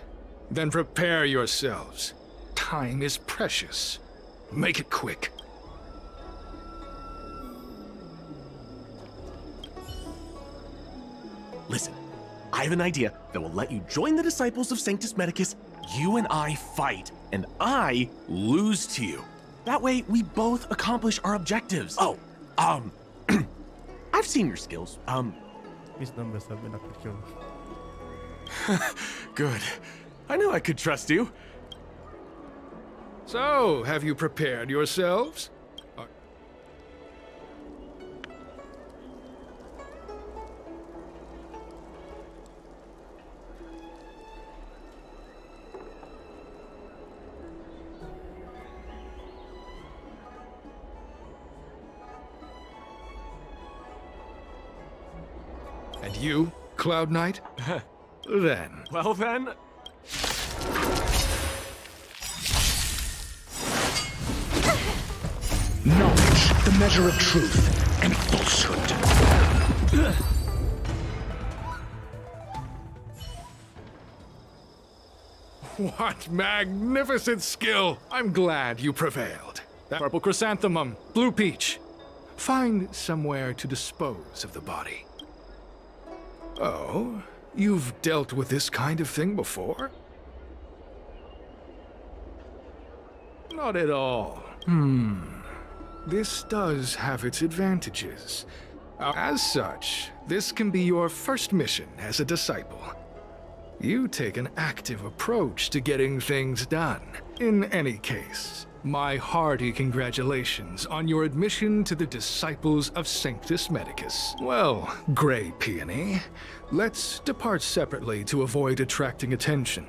Then prepare yourselves. Time is precious. Make it quick. Listen, I have an idea that will let you join the disciples of Sanctus Medicus. You and I fight, and I lose to you. That way, we both accomplish our objectives. I've seen your skills. Good. I knew I could trust you. So, have you prepared yourselves? And you, Cloud Knight? Then... Well then... Knowledge, the measure of truth and falsehood. What magnificent skill! I'm glad you prevailed. That purple chrysanthemum, blue peach. Find somewhere to dispose of the body. Oh, you've dealt with this kind of thing before? Not at all. This does have its advantages. As such, this can be your first mission as a disciple. You take an active approach to getting things done. In any case, my hearty congratulations on your admission to the Disciples of Sanctus Medicus. Well, Grey Peony, let's depart separately to avoid attracting attention.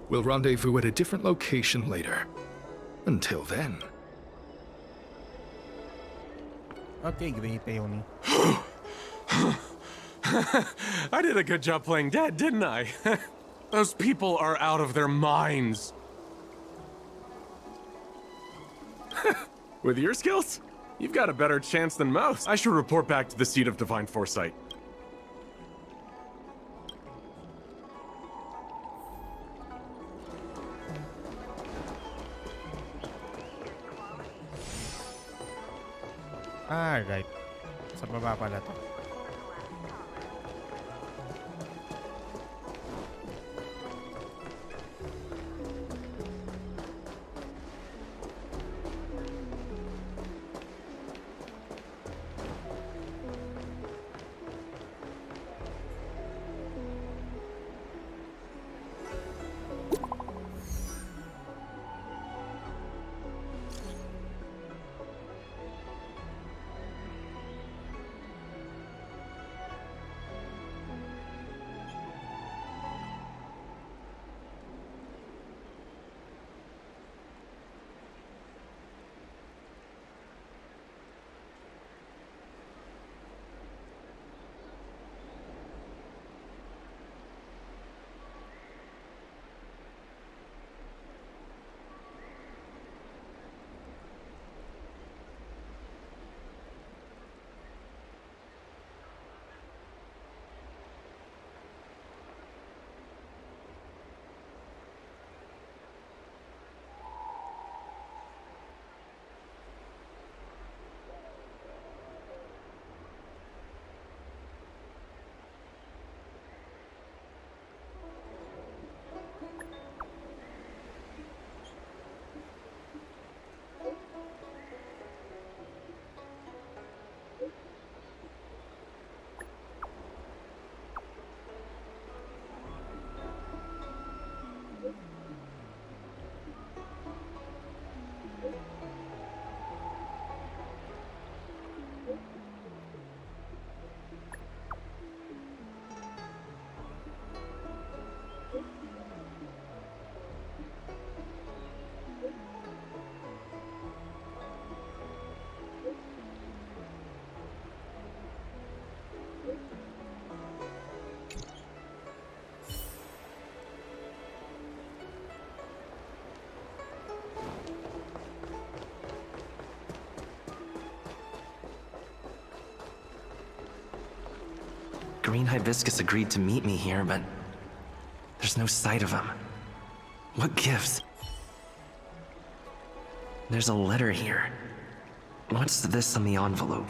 We'll rendezvous at a different location later. Until then. Okay, Grey Peony. I did a good job playing dead, didn't I? Those people are out of their minds. With your skills, you've got a better chance than most. I should report back to the Seat of Divine Foresight. Alright. Sa baba pala to. Green Hibiscus agreed to meet me here, but there's no sight of him. What gives? There's a letter here. What's this on the envelope?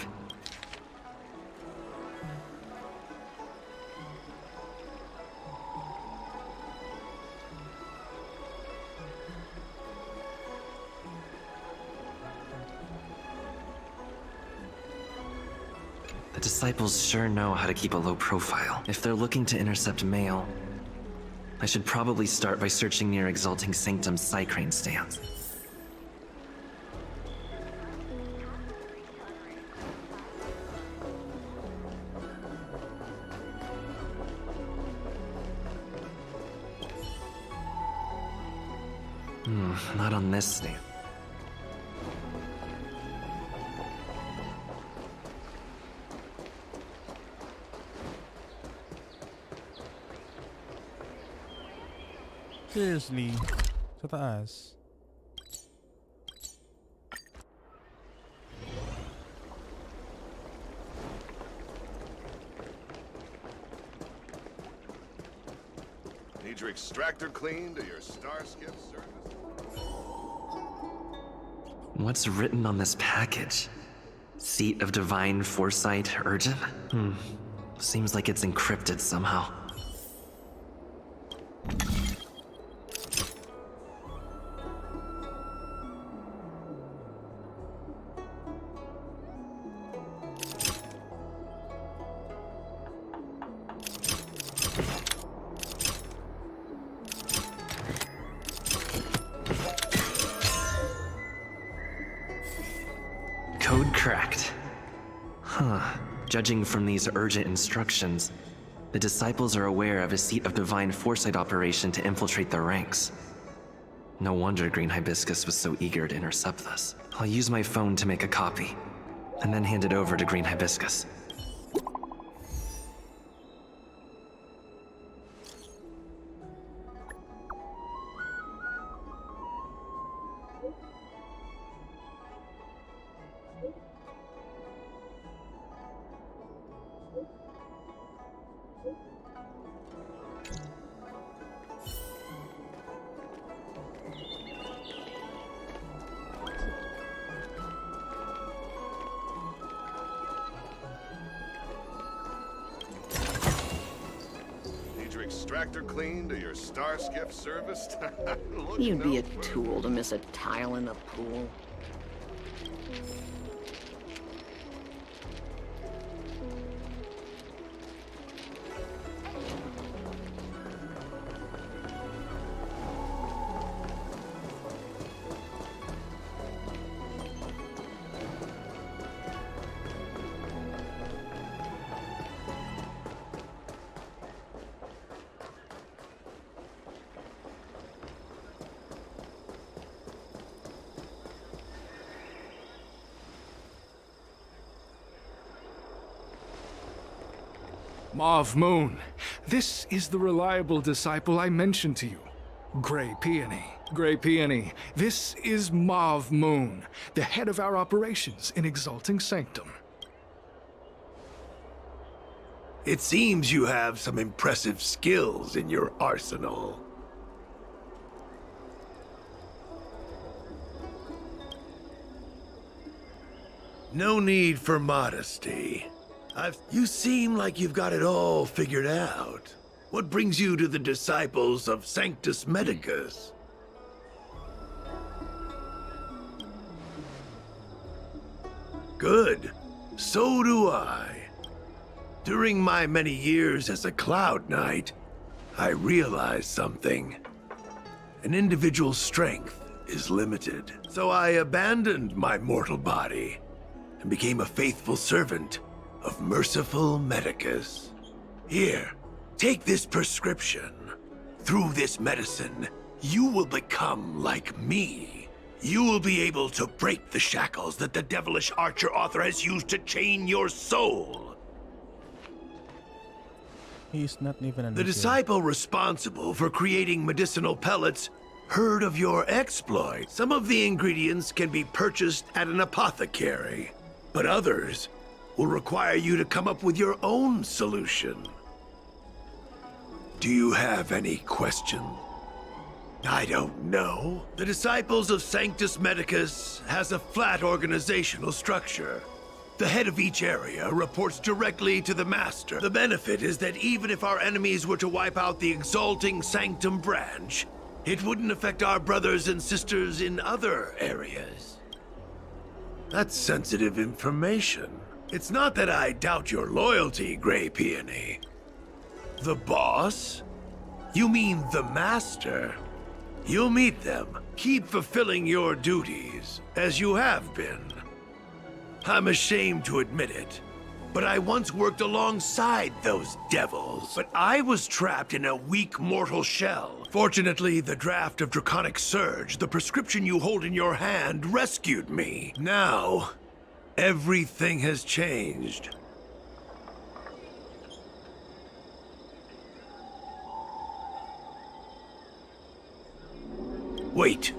The disciples sure know how to keep a low profile. If they're looking to intercept mail, I should probably start by searching near Exalting Sanctum's Psycrane stands. Not on this stand. Seriously. Sa taas. Need your extractor cleaned or your starskip service? What's written on this package? Seat of Divine Foresight, urgent? Seems like it's encrypted somehow. Code cracked. Judging from these urgent instructions, the disciples are aware of a Seat of Divine Foresight operation to infiltrate the ranks. No wonder Green Hibiscus was so eager to intercept this. I'll use my phone to make a copy, and then hand it over to Green Hibiscus. Need your extractor cleaned or your starskip serviced? Look You'd be no a tool to miss a tile in the pool. Mauve Moon, this is the reliable disciple I mentioned to you. Grey Peony. Grey Peony, this is Mauve Moon, the head of our operations in Exalting Sanctum. It seems you have some impressive skills in your arsenal. No need for modesty. You seem like you've got it all figured out. What brings you to the disciples of Sanctus Medicus? Good. So do I. During my many years as a Cloud Knight, I realized something. An individual's strength is limited. So I abandoned my mortal body and became a faithful servant of merciful Medicus. Here, take this prescription. Through this medicine, you will become like me. You will be able to break the shackles that the devilish archer author has used to chain your soul. He's not even an The disciple responsible for creating medicinal pellets heard of your exploit. Some of the ingredients can be purchased at an apothecary, but others will require you to come up with your own solution. Do you have any questions? I don't know. The Disciples of Sanctus Medicus has a flat organizational structure. The head of each area reports directly to the Master. The benefit is that even if our enemies were to wipe out the Exalting Sanctum branch, it wouldn't affect our brothers and sisters in other areas. That's sensitive information. It's not that I doubt your loyalty, Grey Peony. The boss? You mean the Master? You'll meet them. Keep fulfilling your duties, as you have been. I'm ashamed to admit it, but I once worked alongside those devils. But I was trapped in a weak mortal shell. Fortunately, the draft of Draconic Surge, the prescription you hold in your hand, rescued me. Now, everything has changed. Wait.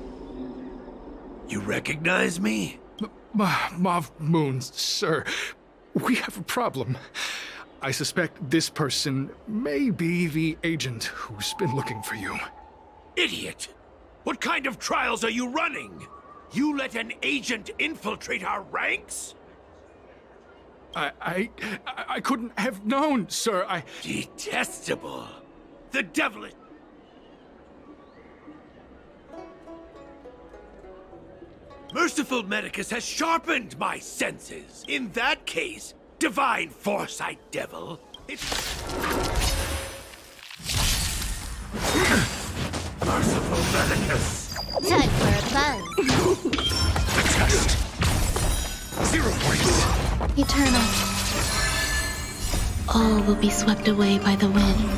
You recognize me? Mauve Moon, sir. We have a problem. I suspect this person may be the agent who's been looking for you. Idiot! What kind of trials are you running? You let an agent infiltrate our ranks? I couldn't have known, sir. Detestable! The devil is... Merciful Medicus has sharpened my senses. In that case, divine foresight, devil. Merciful Medicus. Time for a buzz. The test. 0 points. Eternal. All will be swept away by the wind.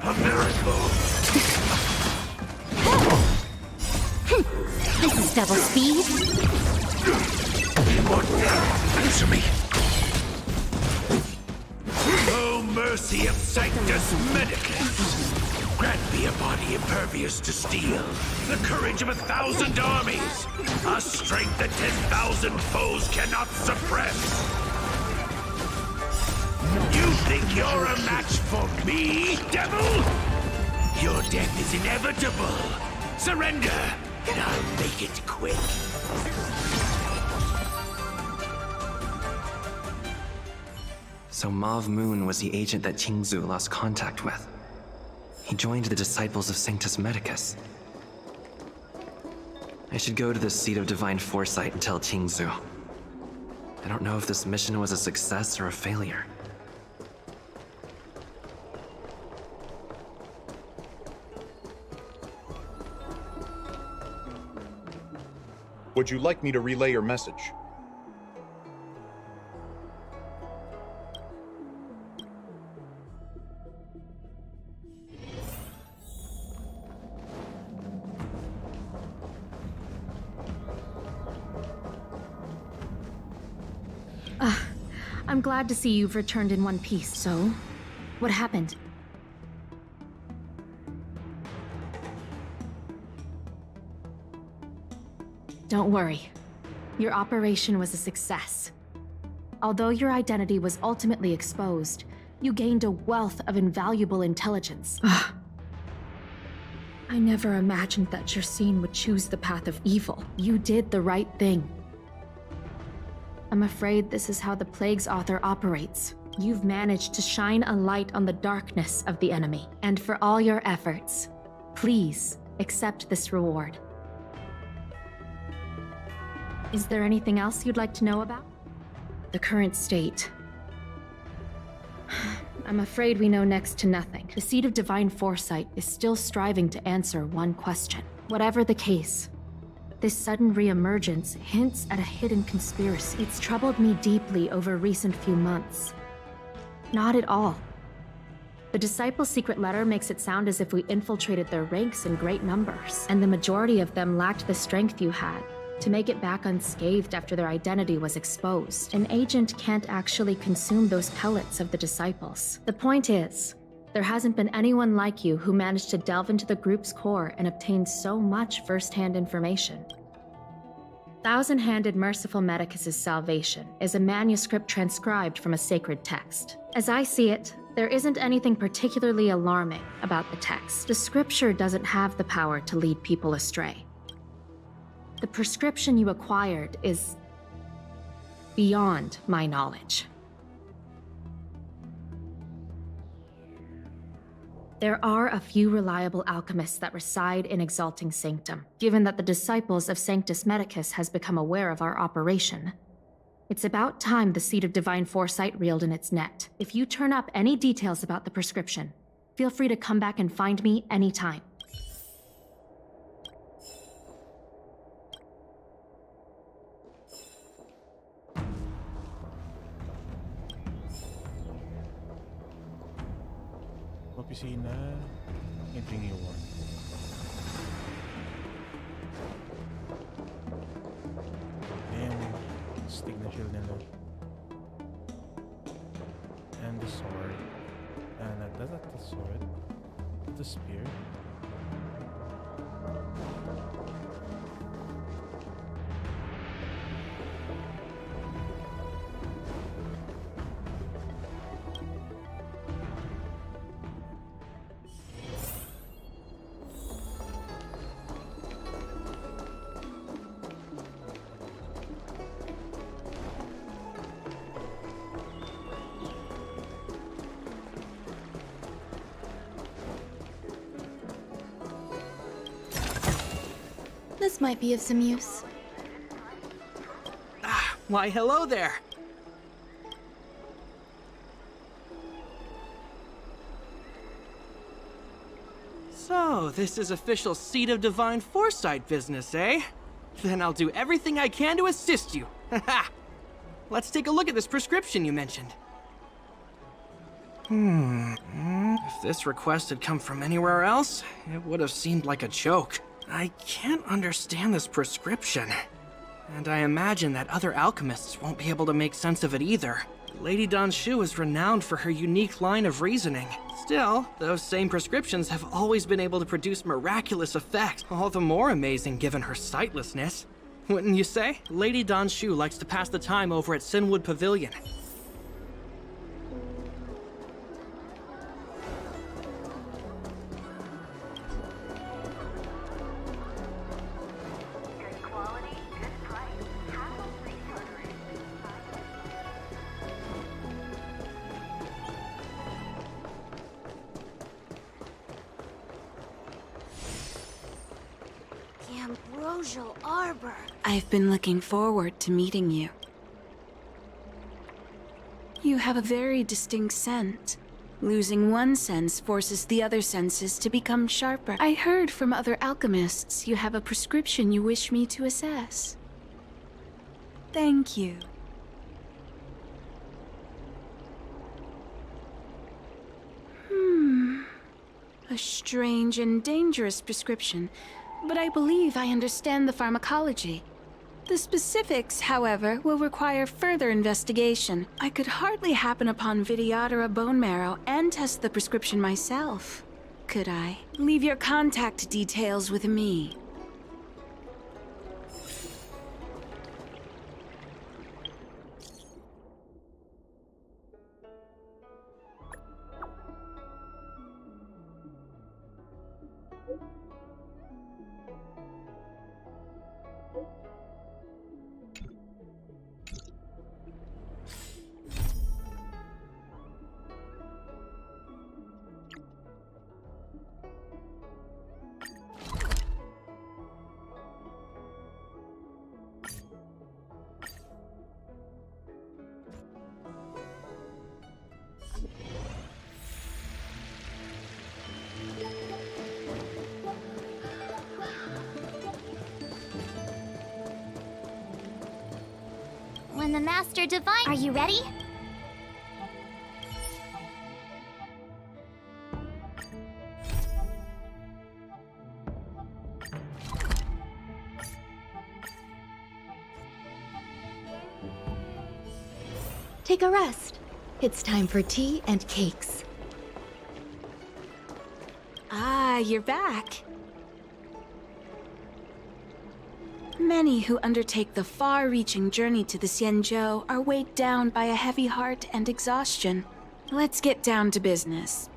A miracle. This is double speed. Answer me. Oh, mercy of Sanctus Medicus. Grant me a body impervious to steel, the courage of 1,000 armies, a strength that 10,000 foes cannot suppress. You think you're a match for me, devil? Your death is inevitable. Surrender, and I'll make it quick. So Mauve Moon was the agent that Qingzu lost contact with. He joined the Disciples of Sanctus Medicus. I should go to the Seat of Divine Foresight and tell Qingzu. I don't know if this mission was a success or a failure. Would you like me to relay your message? I'm glad to see you've returned in one piece. So, what happened? Don't worry. Your operation was a success. Although your identity was ultimately exposed, you gained a wealth of invaluable intelligence. I never imagined that Jersine would choose the path of evil. You did the right thing. I'm afraid this is how the Plague's author operates. You've managed to shine a light on the darkness of the enemy. And for all your efforts, please accept this reward. Is there anything else you'd like to know about? The current state. I'm afraid we know next to nothing. The Seat of Divine Foresight is still striving to answer one question. Whatever the case, this sudden reemergence hints at a hidden conspiracy. It's troubled me deeply over recent few months. Not at all. The Disciples' secret letter makes it sound as if we infiltrated their ranks in great numbers, and the majority of them lacked the strength you had to make it back unscathed after their identity was exposed. An agent can't actually consume those pellets of the Disciples. The point is, there hasn't been anyone like you who managed to delve into the group's core and obtain so much first-hand information. Thousand-Handed Merciful Medicus' salvation is a manuscript transcribed from a sacred text. As I see it, there isn't anything particularly alarming about the text. The scripture doesn't have the power to lead people astray. The prescription you acquired is beyond my knowledge. There are a few reliable alchemists that reside in Exalting Sanctum. Given that the Disciples of Sanctus Medicus has become aware of our operation, it's about time the Seat of Divine Foresight reeled in its net. If you turn up any details about the prescription, feel free to come back and find me anytime. Opisina ng Jingliu. Yung stick na shield nila. And the sword. That's not the sword. The spear. This might be of some use. Why, hello there. So, this is official Seat of Divine Foresight business, eh? Then I'll do everything I can to assist you. Haha! Let's take a look at this prescription you mentioned. If this request had come from anywhere else, it would have seemed like a joke. I can't understand this prescription. And I imagine that other alchemists won't be able to make sense of it either. Lady Danshu is renowned for her unique line of reasoning. Still, those same prescriptions have always been able to produce miraculous effects, all the more amazing given her sightlessness. Wouldn't you say? Lady Danshu likes to pass the time over at Sinwood Pavilion. Ambrosial Arbor. I've been looking forward to meeting you. You have a very distinct scent. Losing one sense forces the other senses to become sharper. I heard from other alchemists you have a prescription you wish me to assess. Thank you. A strange and dangerous prescription, but I believe I understand the pharmacology. The specifics, however, will require further investigation. I could hardly happen upon Vidyadhara bone marrow and test the prescription myself, could I? Leave your contact details with me. When the Master Divine... Are you ready? Take a rest. It's time for tea and cakes. Ah, you're back. Many who undertake the far-reaching journey to the Xianzhou are weighed down by a heavy heart and exhaustion. Let's get down to business.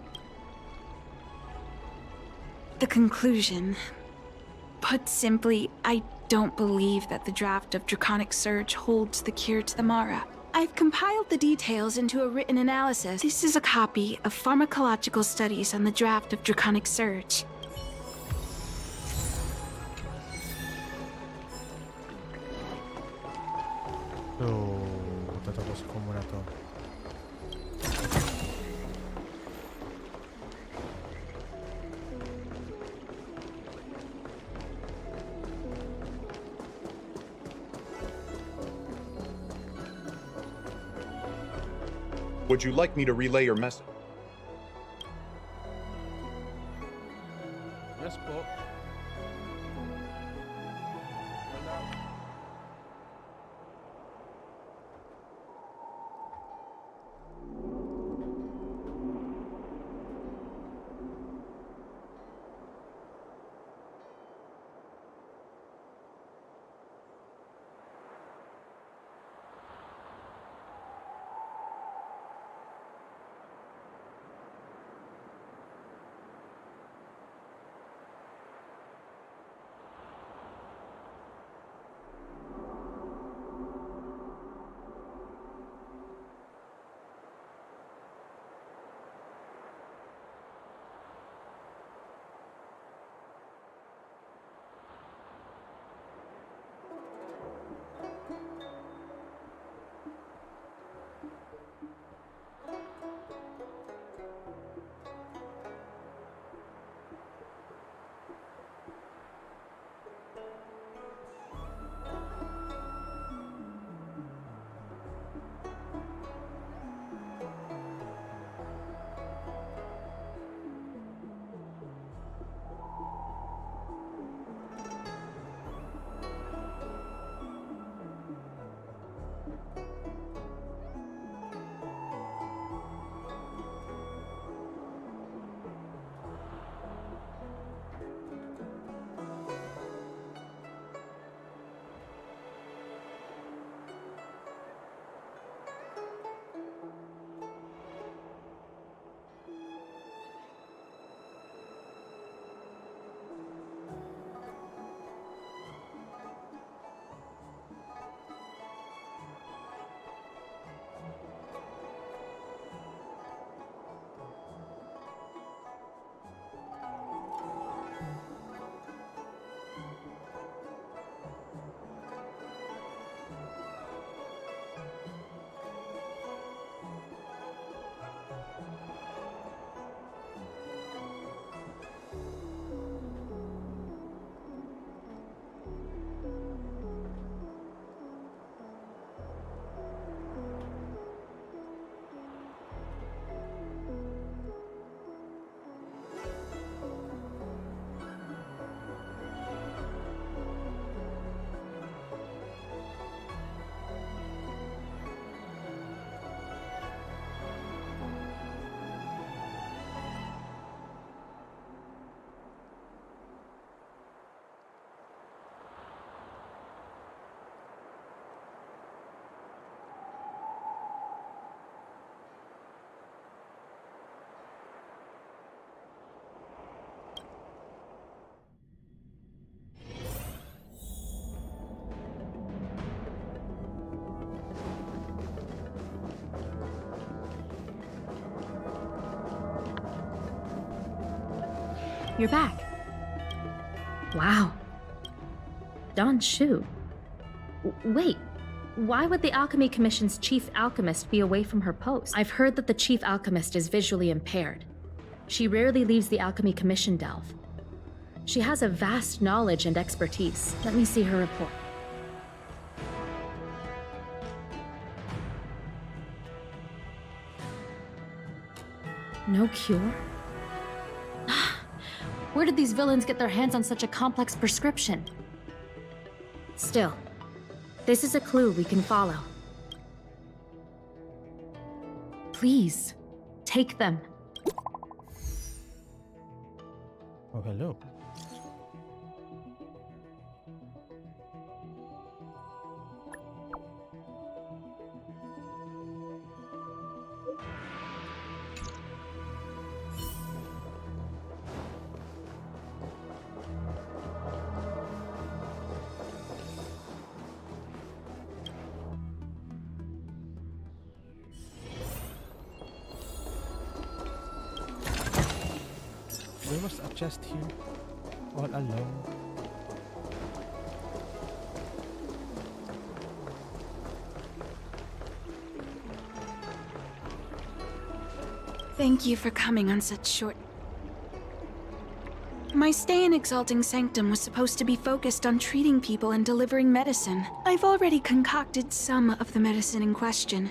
The conclusion. Put simply, I don't believe that the draft of Draconic Surge holds the cure to the Mara. I've compiled the details into a written analysis. This is a copy of pharmacological studies on the draft of Draconic Surge. So, tatapos ko muna to. Would you like me to relay your message? Yes po. you're back. Wow. Don Shu. Wait, why would the Alchemy Commission's chief alchemist be away from her post? I've heard that the chief alchemist is visually impaired. She rarely leaves the Alchemy Commission delve. She has a vast knowledge and expertise. Let me see her report. No cure? Where did these villains get their hands on such a complex prescription? Still, this is a clue we can follow. Please, take them. Oh, hello. There was a chest here, all alone. Thank you for coming on such short... My stay in Exalting Sanctum was supposed to be focused on treating people and delivering medicine. I've already concocted some of the medicine in question,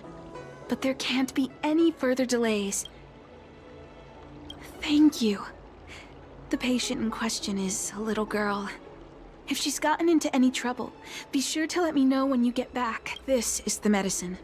but there can't be any further delays. Thank you. The patient in question is a little girl. If she's gotten into any trouble, be sure to let me know when you get back. This is the medicine.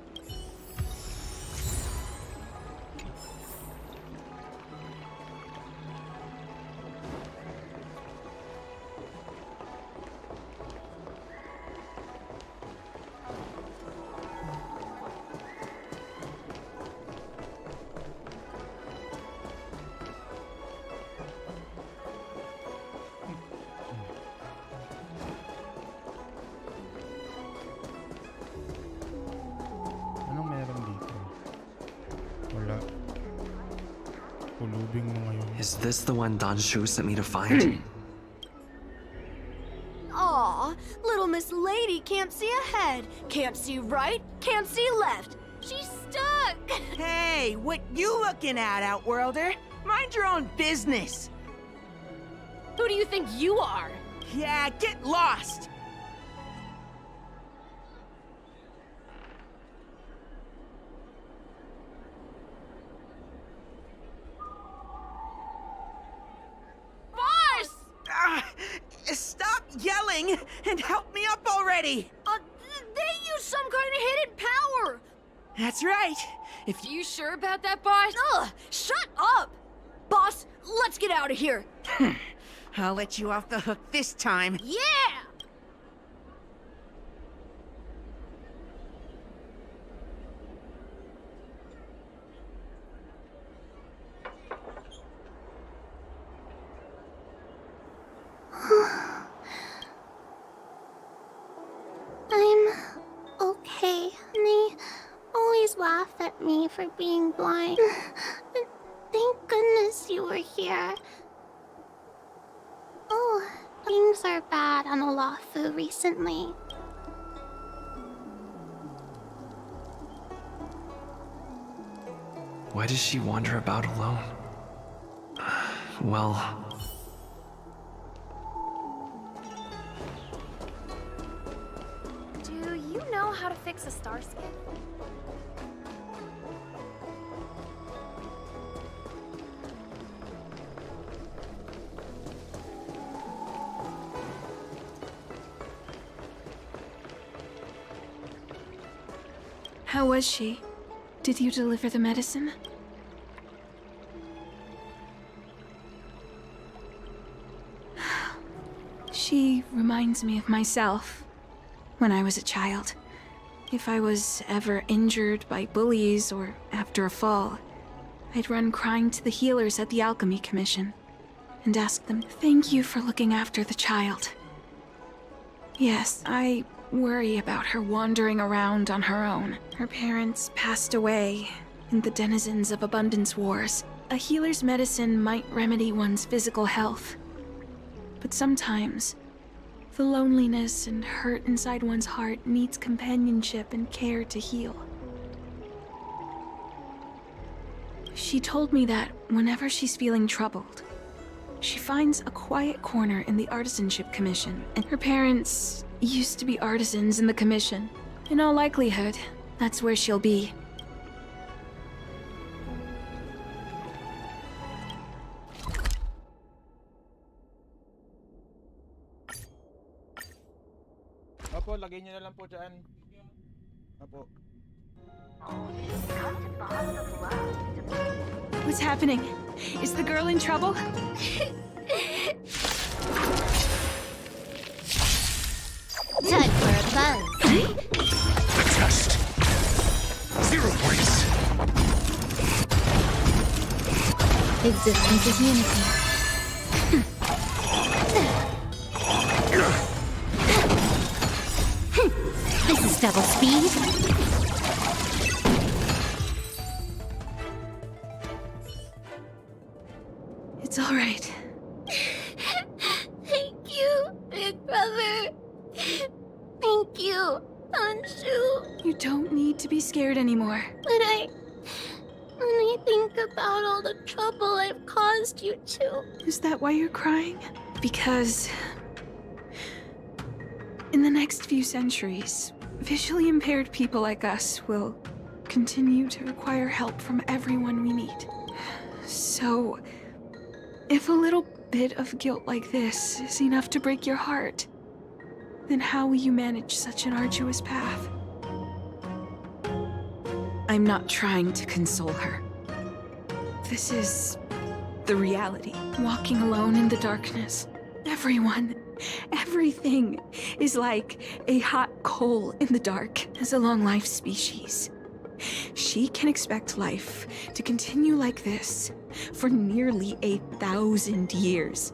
Anong meron dito? Wala. Pulubing mo ngayon. Is this the one Don Shu sent me to find? Aw, little Miss Lady can't see ahead, can't see right, can't see left. She's stuck! Hey, what you looking at, Outworlder? Mind your own business. Who do you think you are? Yeah, get lost. Stop yelling and help me up already! They use some kind of hidden power! That's right. If you sure about that, boss? Ugh, shut up! Boss, let's get out of here! I'll let you off the hook this time. Yeah! I'm okay. They always laugh at me for being blind. Thank goodness you were here. Oh, things are bad on Olafu recently. Why does she wander about alone? Well... Do you know how to fix a star skiff? How was she? Did you deliver the medicine? She reminds me of myself when I was a child. If I was ever injured by bullies or after a fall, I'd run crying to the healers at the Alchemy Commission and ask them, "Thank you for looking after the child." Yes, I worry about her wandering around on her own. Her parents passed away in the Denizens of Abundance Wars. A healer's medicine might remedy one's physical health, but sometimes the loneliness and hurt inside one's heart needs companionship and care to heal. She told me that whenever she's feeling troubled, she finds a quiet corner in the Artisanship Commission, and her parents used to be artisans in the Commission. In all likelihood, that's where she'll be. Opo, lagay niyo na lang po dyan. Opo. What's happening? Is the girl in trouble? Time for a buzz. The test. 0 points. Existence is unity. This is double speed. It's all right. Thank you, big brother. Thank you, Anshu. You don't need to be scared anymore. When I think about all the trouble I've caused you two. Is that why you're crying? Because in the next few centuries, visually impaired people like us will continue to require help from everyone we meet. So, if a little bit of guilt like this is enough to break your heart, then how will you manage such an arduous path? I'm not trying to console her. This is the reality. Walking alone in the darkness. Everyone, everything is like a hot coal in the dark. As a long-life species, she can expect life to continue like this for nearly 1,000 years.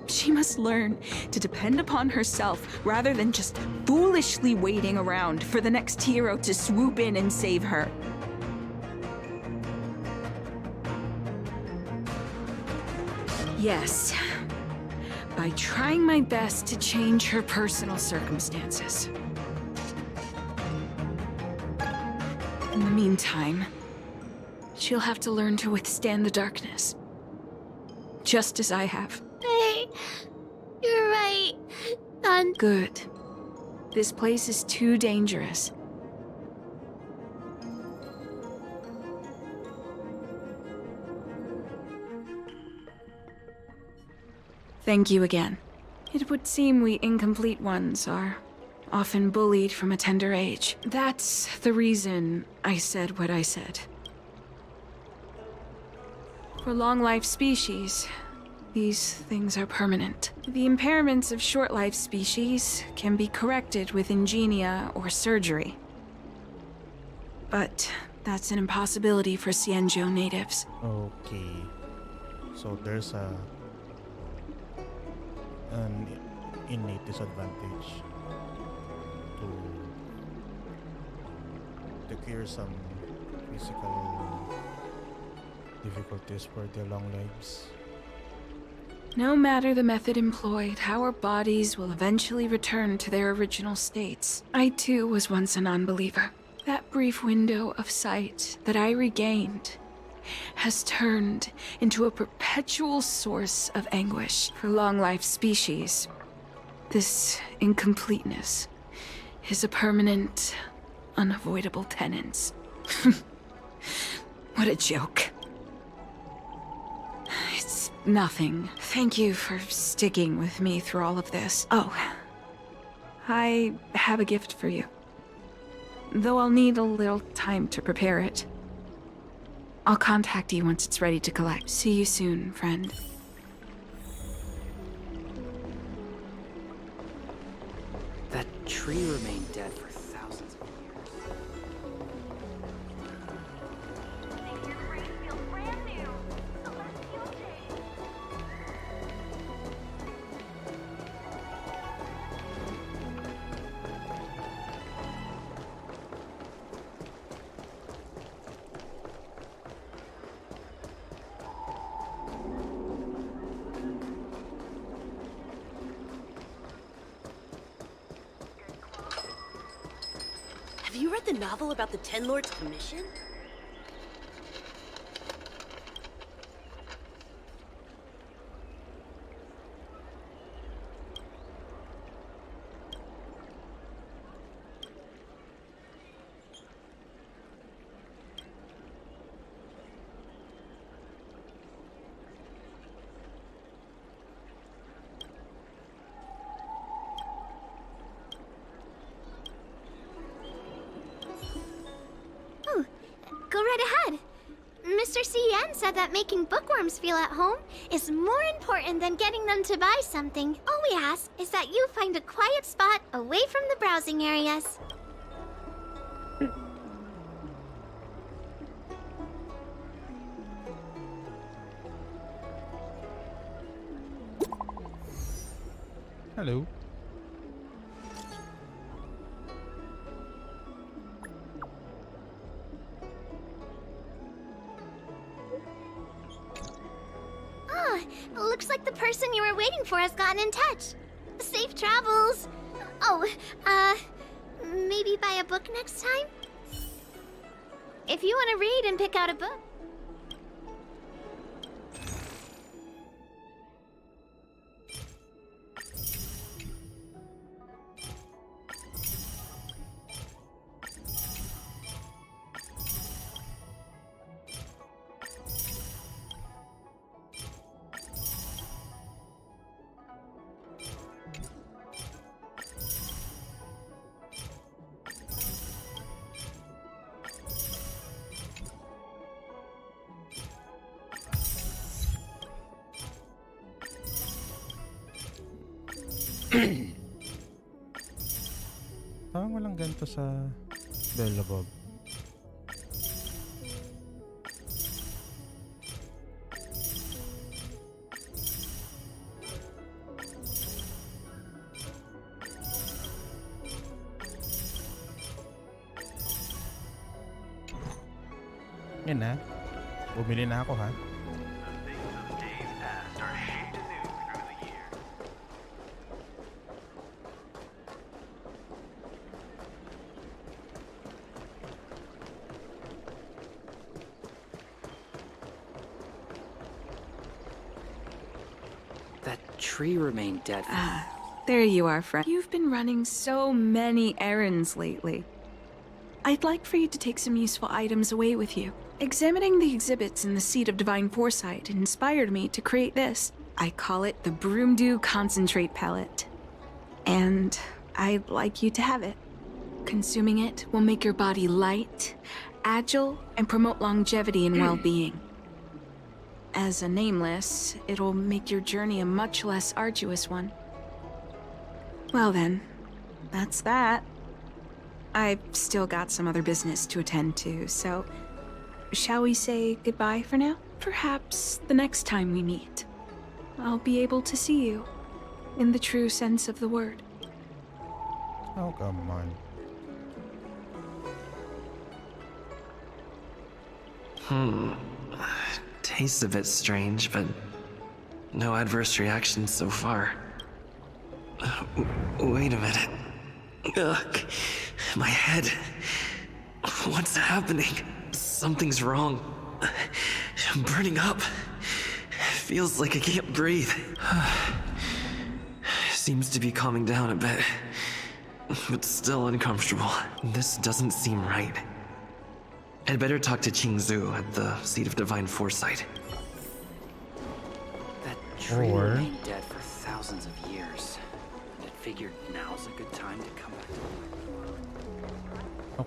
She must learn to depend upon herself rather than just foolishly waiting around for the next hero to swoop in and save her. Yes, by trying my best to change her personal circumstances. In the meantime, she'll have to learn to withstand the darkness. Just as I have. Hey, you're right. Good. This place is too dangerous. Thank you again. It would seem we incomplete ones are often bullied from a tender age. That's the reason I said what I said. For long-life species, these things are permanent. The impairments of short-life species can be corrected with ingenia or surgery. But that's an impossibility for Xianzhou natives. Okay. So there's an innate disadvantage to cure some physical difficulties for their long lives. No matter the method employed, our bodies will eventually return to their original states. I too was once a non-believer. That brief window of sight that I regained has turned into a perpetual source of anguish for long-life species. This incompleteness is a permanent, unavoidable tenance. What a joke. It's nothing. Thank you for sticking with me through all of this. Oh, I have a gift for you. Though I'll need a little time to prepare it. I'll contact you once it's ready to collect. See you soon, friend. That tree remained dead for thousands of years. read the novel about the Ten Lords Commission? Go right ahead. Mr. C.N. said that making bookworms feel at home is more important than getting them to buy something. All we ask is that you find a quiet spot away from the browsing areas. Hello. Looks like the person you were waiting for has gotten in touch. Safe travels. Oh, maybe buy a book next time? If you want to read and pick out a book. Parang walang ganito sa Bellabog. Yan na. Bumili na ako, ha? Tree remained dead. There you are, friend. You've been running so many errands lately. I'd like for you to take some useful items away with you. Examining the exhibits in the Seat of Divine Foresight inspired me to create this. I call it the Broomdew Concentrate Pellet. And I'd like you to have it. Consuming it will make your body light, agile, and promote longevity and well-being. As a nameless, it'll make your journey a much less arduous one. Well then, that's that. I've still got some other business to attend to, so shall we say goodbye for now? Perhaps the next time we meet, I'll be able to see you in the true sense of the word. Oh, come on. Tastes a bit strange, but no adverse reactions so far. Wait a minute. Ugh, my head. What's happening? Something's wrong. I'm burning up. Feels like I can't breathe. Seems to be calming down a bit, but still uncomfortable. This doesn't seem right. I'd better talk to Qingzu at the Seat of Divine Foresight. That tree remained dead for thousands of years. I figured now's a good time to come back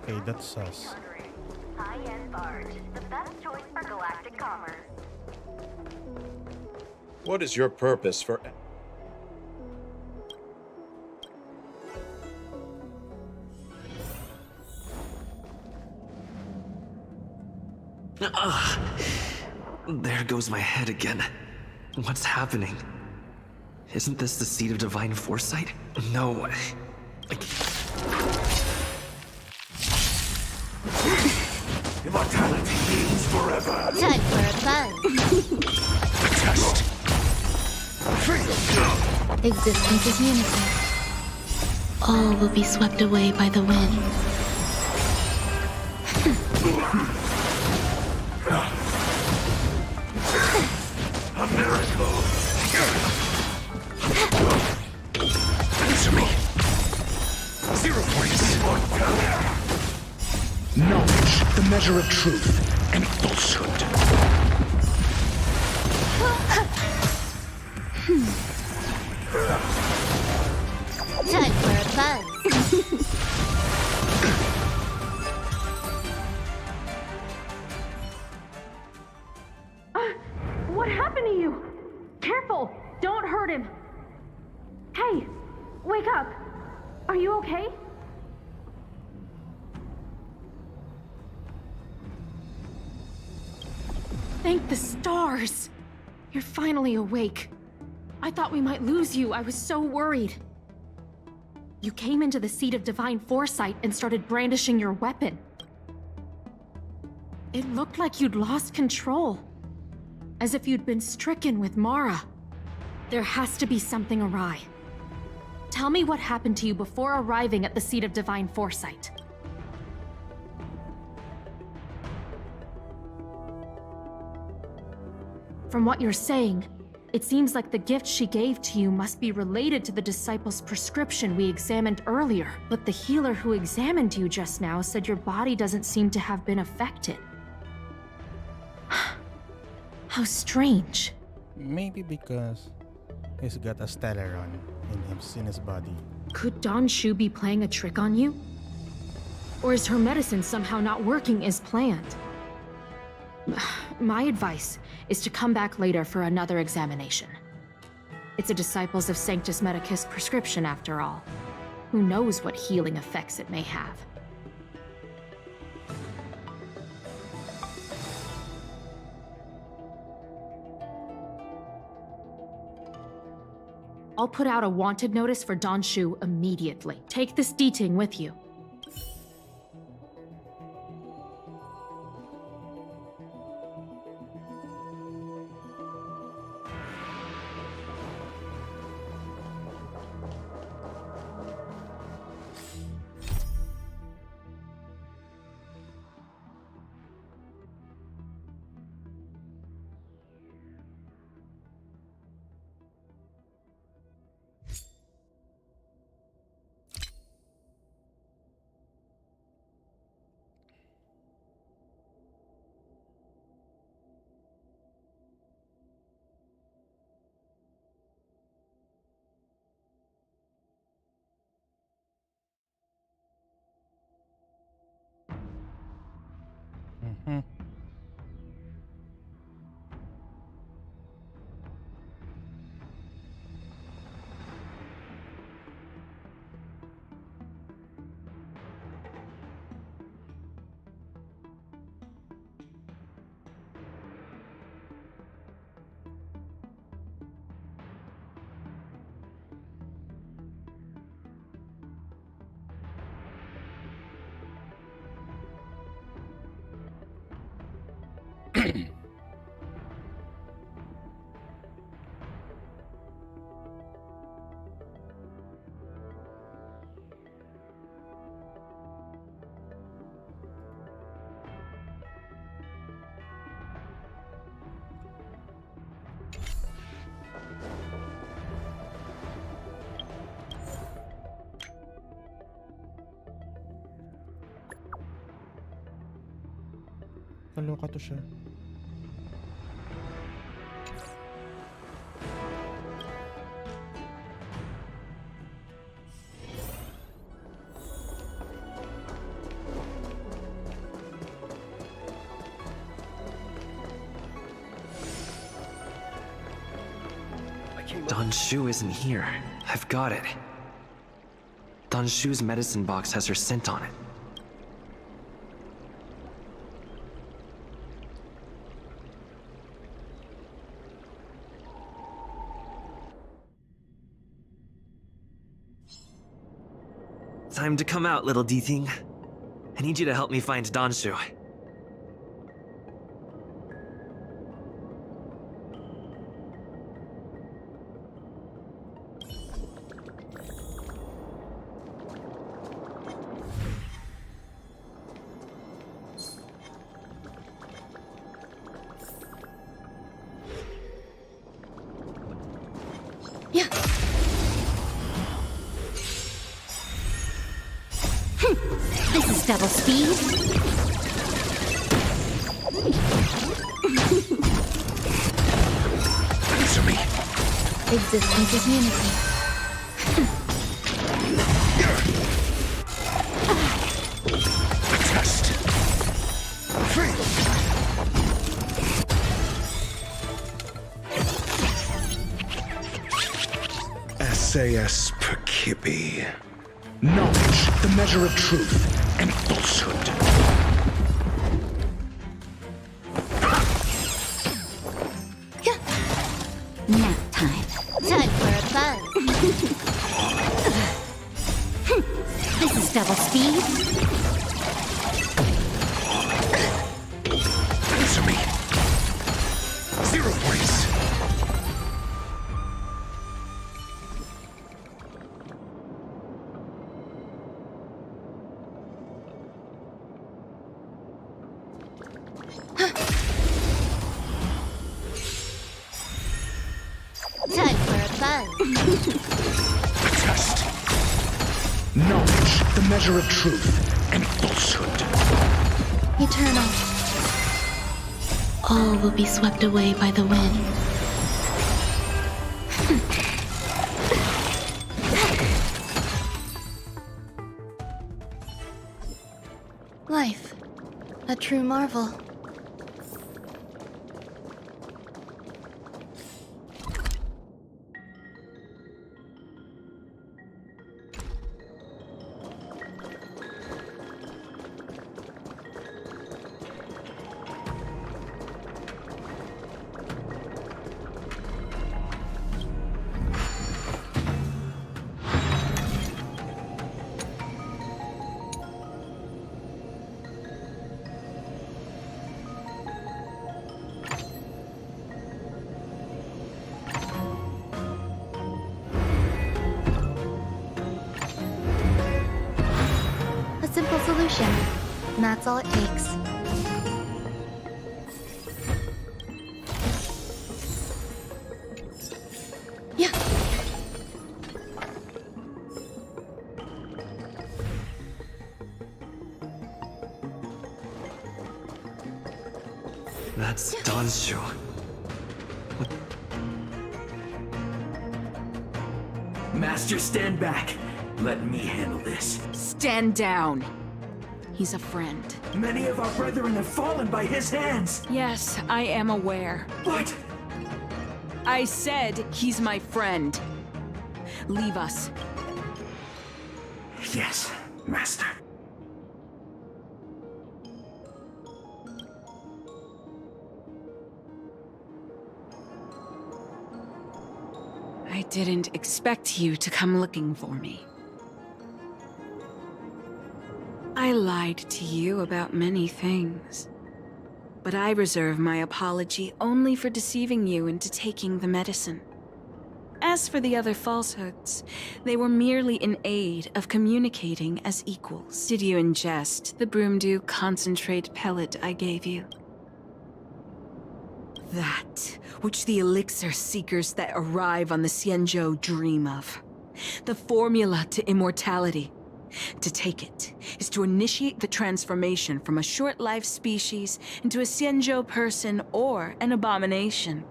to Okay, that's sus. High-end barge, the best choice for galactic commerce. What is your purpose for... There goes my head again. What's happening? Isn't this the Seat of Divine Foresight? No. Immortality means forever. Time for a buzz. Test. Existence is unity. All will be swept away by the wind. A miracle! Answer me. 0 points! Knowledge, the measure of truth and falsehood. Time for a buzz. What happened to you? Careful! Don't hurt him! Hey! Wake up! Are you okay? Thank the stars! You're finally awake. I thought we might lose you. I was so worried. You came into the seat of divine foresight and started brandishing your weapon. It looked like you'd lost control. As if you'd been stricken with Mara. There has to be something awry. Tell me what happened to you before arriving at the seat of divine foresight. From what you're saying, it seems like the gift she gave to you must be related to the disciple's prescription we examined earlier. But the healer who examined you just now said your body doesn't seem to have been affected. How strange. Maybe because he's got a Stellaron in his body. Could Don Shu be playing a trick on you? Or is her medicine somehow not working as planned? My advice is to come back later for another examination. It's a Disciples of Sanctus Medicus prescription after all. Who knows what healing effects it may have? I'll put out a wanted notice for Don Shu immediately. Take this D-Ting with you. Kaloka to siya. Don Shu isn't here. I've got it. Don Shu's medicine box has her scent on it. Time to come out, little D-Ting. I need you to help me find Don Shu. Yeah. This is double speed. Answer me. Existence is unity. Test. Fail. SAS per Kippy. Knowledge, the measure of truth and falsehood. Nap time. Time for a buzz. This is double speed. Answer me. Zero points. Time for a buzz. Test. Knowledge, the measure of truth and falsehood. Eternal. All will be swept away by the wind. Life. A true marvel. A simple solution. And that's all it takes. Yeah. That's Danshu. Master, stand back. Let me handle this. Stand down. He's a friend. Many of our brethren have fallen by his hands. Yes, I am aware. What? I said he's my friend. Leave us. Yes, Master. I didn't expect you to come looking for me. I lied to you about many things. But I reserve my apology only for deceiving you into taking the medicine. As for the other falsehoods, they were merely in aid of communicating as equals. Did you ingest the Broomdew concentrate pellet I gave you? That which the elixir seekers that arrive on the Xianzhou dream of. The formula to immortality. To take it is to initiate the transformation from a short-lived species into a Xianzhou person or an abomination,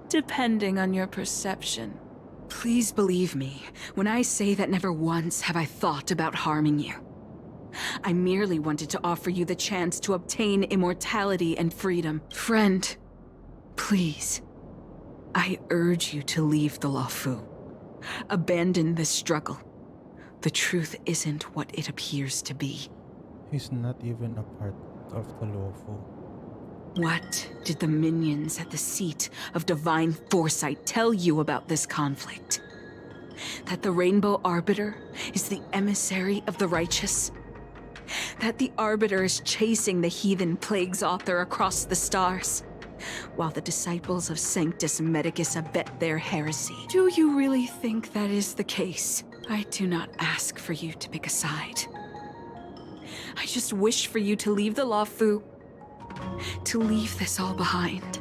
depending on your perception. Please believe me when I say that never once have I thought about harming you. I merely wanted to offer you the chance to obtain immortality and freedom. Friend, please, I urge you to leave the Luofu. Abandon this struggle. The truth isn't what it appears to be. He's not even a part of the Luofu. What did the minions at the seat of divine foresight tell you about this conflict? That the Rainbow Arbiter is the emissary of the righteous? That the Arbiter is chasing the heathen plagues author across the stars? While the disciples of Sanctus Medicus abet their heresy. Do you really think that is the case? I do not ask for you to pick a side. I just wish for you to leave the Luofu, to leave this all behind.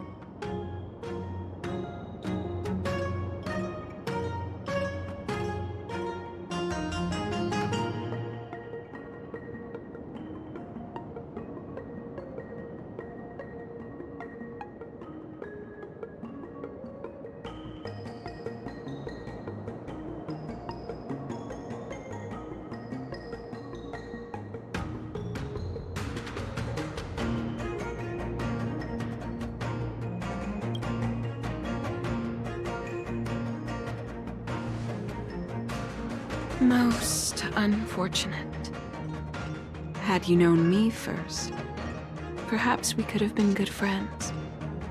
Most unfortunate. Had you known me first, perhaps we could have been good friends.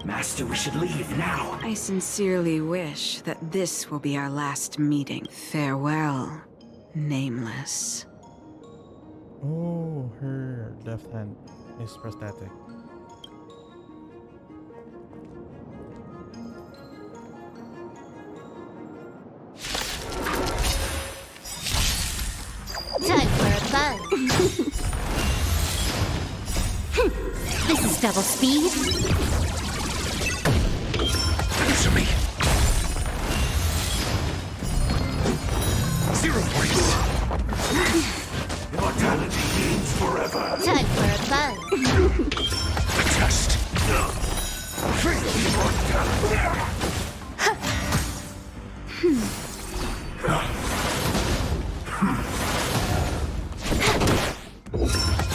Master, we should leave now. I sincerely wish that this will be our last meeting. Farewell, Nameless. Oh, her left hand is prosthetic. Time for a bun. This is double speed. Answer me. Zero points. Immortality means forever. Time for a bun. A test. Feel immortality.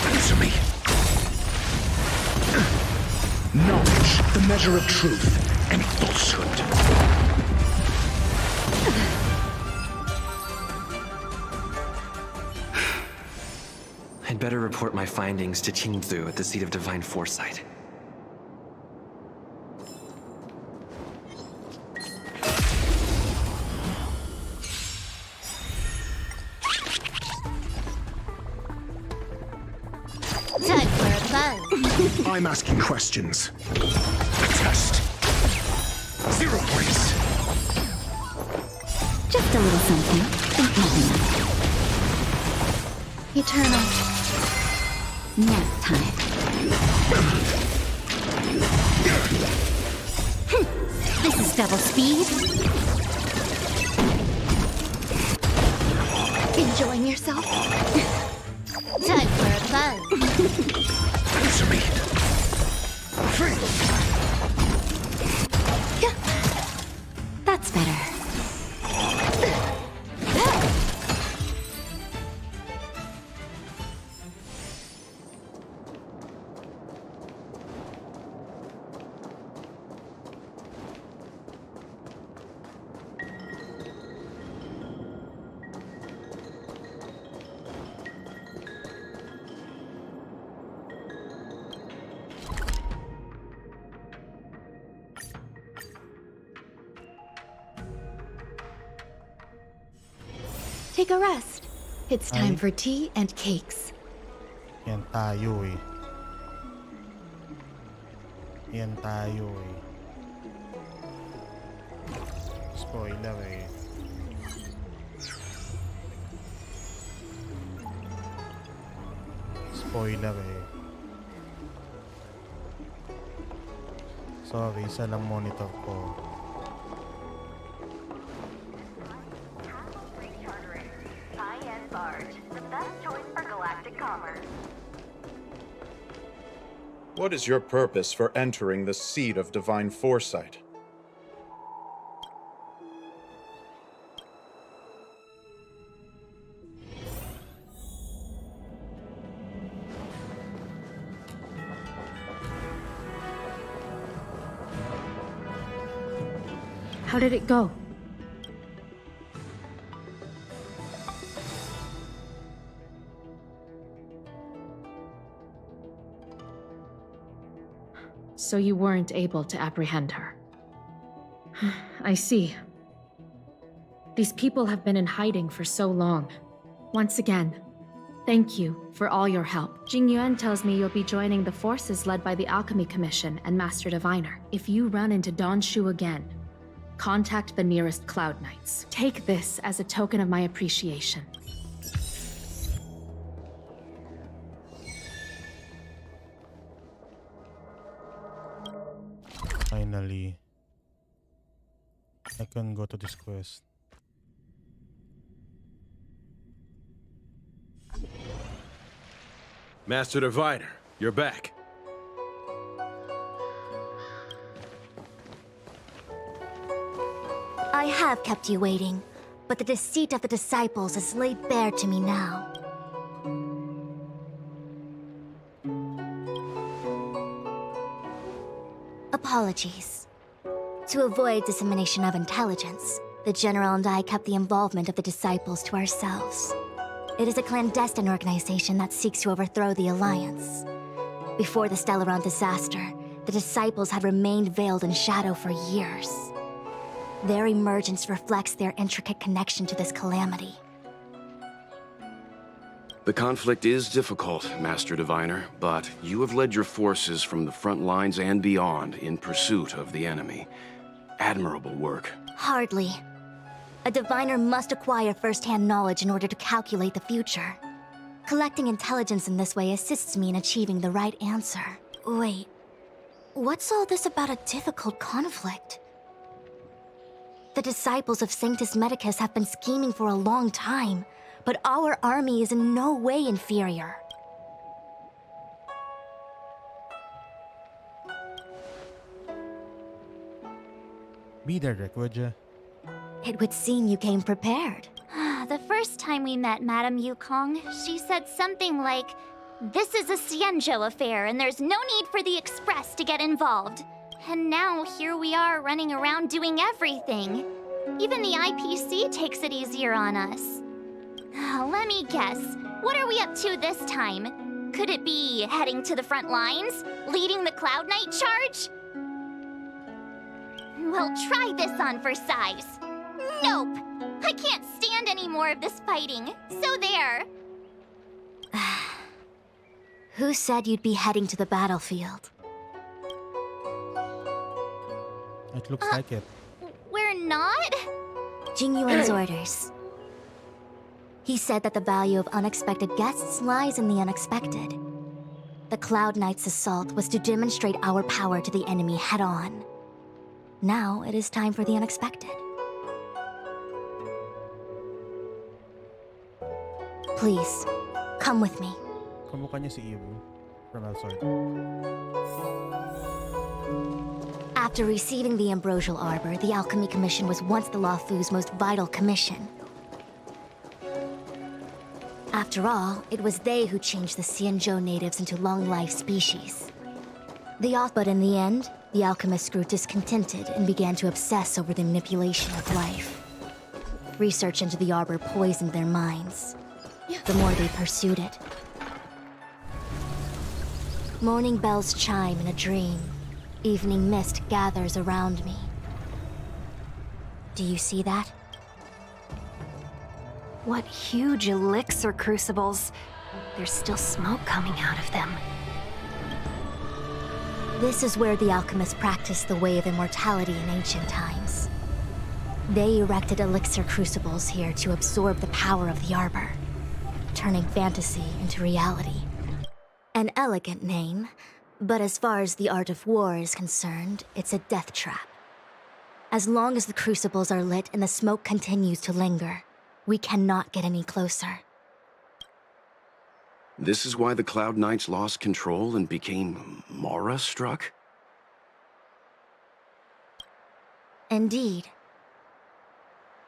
Answer me. Knowledge, the measure of truth and falsehood. I'd better report my findings to Jingliu at the seat of divine foresight. Time for a bun. I'm asking questions. A test. 0 points. Just a little something. Think nothing of it. Eternal. Nap time. This is double speed. Enjoying yourself? Time for a bun. Answer me. That's better. Take a rest. It's time for tea and cakes. Yan tayo eh. Yan tayo eh. Spoiler eh. Spoiler eh. Sorry, isa lang monitor ko. High-end barge, the best choice for galactic commerce. What is your purpose for entering the seat of divine foresight? How did it go? So you weren't able to apprehend her. I see. These people have been in hiding for so long. Once again, thank you for all your help. Jingyuan tells me you'll be joining the forces led by the Alchemy Commission and Master Diviner. If you run into Donshu again, contact the nearest Cloud Knights. Take this as a token of my appreciation. Finally, I can go to this quest. Master Diviner, you're back. I have kept you waiting, but the deceit of the disciples is laid bare to me now. Apologies. To avoid dissemination of intelligence, The General and I kept the involvement of the Disciples to ourselves. It is a clandestine organization that seeks to overthrow the Alliance. Before the Stellaron disaster, the Disciples had remained veiled in shadow for years. Their emergence reflects their intricate connection to this calamity. The conflict is difficult, Master Diviner, but you have led your forces from the front lines and beyond in pursuit of the enemy. Admirable work. Hardly. A diviner must acquire first-hand knowledge in order to calculate the future. Collecting intelligence in this way assists me in achieving the right answer. Wait, what's all this about a difficult conflict? The disciples of Sanctus Medicus have been scheming for a long time, but our army is in no way inferior. Be there, Rick, would ya? It would seem you came prepared. The first time we met Madame Yukong, she said something like, "This is a Xianzhou affair and there's no need for the Express to get involved." And now here we are running around doing everything. Even the IPC takes it easier on us. Let me guess, what are we up to this time? Could it be heading to the front lines? Leading the Cloud Knight charge? Well, try this on for size. Nope! I can't stand any more of this fighting, so there. Who said you'd be heading to the battlefield? It looks like it. We're not? Jingliu's orders. He said that the value of unexpected guests lies in the unexpected. The Cloud Knight's assault was to demonstrate our power to the enemy head-on. Now it is time for the unexpected. Please, come with me. Kamukha niya si Ibu from Elsword. After receiving the Ambrosial Arbor, the Alchemy Commission was once the Luofu's most vital commission. After all, it was they who changed the Xianzhou natives into long-life species. But in the end, the alchemists grew discontented and began to obsess over the manipulation of life. Research into the Arbor poisoned their minds. The more they pursued it. Morning bells chime in a dream. Evening mist gathers around me. Do you see that? What huge elixir crucibles. There's still smoke coming out of them. This is where the alchemists practiced the way of immortality in ancient times. They erected elixir crucibles here to absorb the power of the Arbor, turning fantasy into reality. An elegant name, but as far as the art of war is concerned, it's a death trap. As long as the crucibles are lit and the smoke continues to linger, we cannot get any closer. This is why the Cloud Knights lost control and became Mara-struck? Indeed.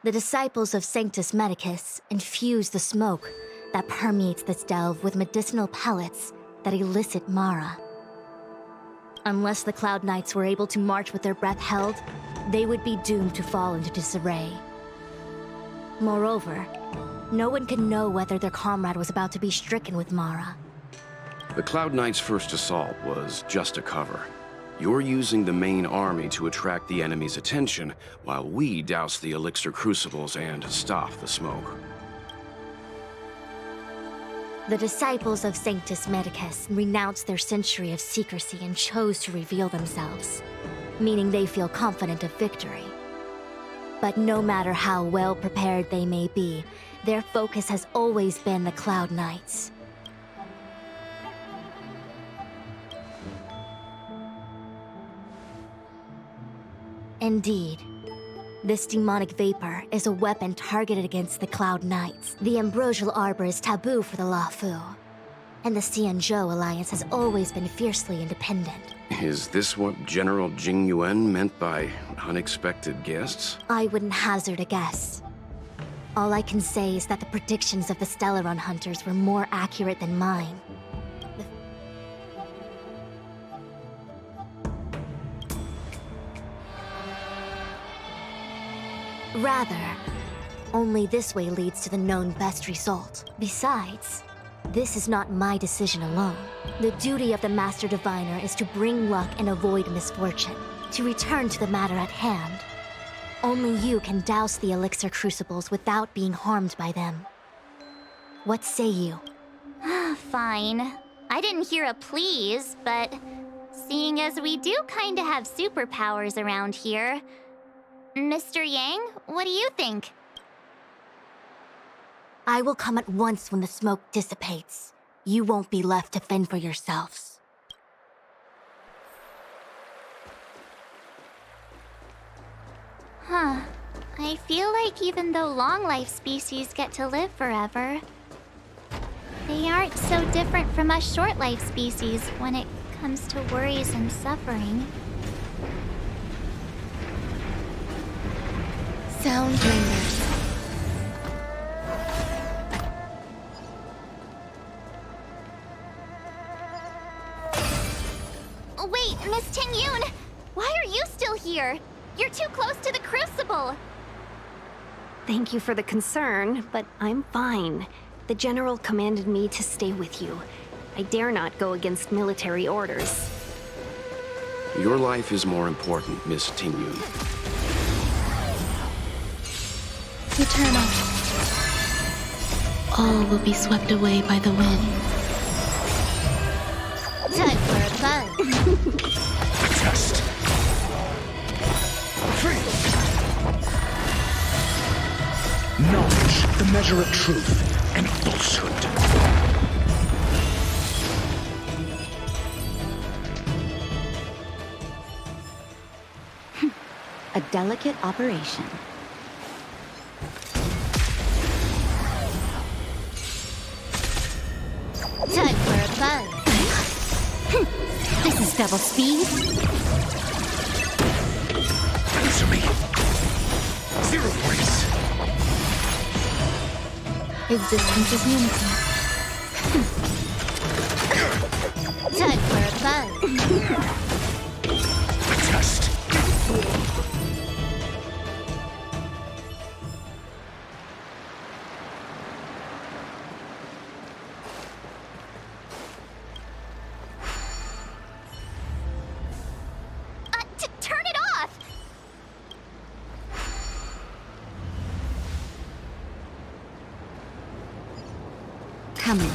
The disciples of Sanctus Medicus infuse the smoke that permeates this delve with medicinal pellets that elicit Mara. Unless the Cloud Knights were able to march with their breath held, they would be doomed to fall into disarray. Moreover, no one could know whether their comrade was about to be stricken with Mara. The Cloud Knights' first assault was just a cover. You're using the main army to attract the enemy's attention, while we douse the elixir crucibles and stop the smoke. The disciples of Sanctus Medicus renounced their century of secrecy and chose to reveal themselves, meaning they feel confident of victory. But no matter how well prepared they may be, their focus has always been the Cloud Knights. Indeed, this demonic vapor is a weapon targeted against the Cloud Knights. The Ambrosial Arbor is taboo for the Luofu, and the Xianzhou Alliance has always been fiercely independent. Is this what General Jingliu meant by unexpected guests? I wouldn't hazard a guess. All I can say is that the predictions of the Stellaron hunters were more accurate than mine. Rather, only this way leads to the known best result. Besides, this is not my decision alone. The duty of the Master Diviner is to bring luck and avoid misfortune. To return to the matter at hand, only you can douse the elixir crucibles without being harmed by them. What say you? Fine. I didn't hear a please, but seeing as we do kinda have superpowers around here, Mr. Yang, what do you think? I will come at once when the smoke dissipates. You won't be left to fend for yourselves. Huh. I feel like even though long-life species get to live forever, they aren't so different from us short-life species when it comes to worries and suffering. Sound lingers. Wait, Miss Tingyun! Why are you still here? You're too close to the crucible! Thank you for the concern, but I'm fine. The General commanded me to stay with you. I dare not go against military orders. Your life is more important, Miss Tingyun. Eternal. All will be swept away by the wind. Time for a buzz. Test. Free. Knowledge, the measure of truth and falsehood. A delicate operation. Time for a buzz. This is double speed. Answer me. 0 points. Existence is unity. Time for a buzz. Test. Turn it off! Come in, then.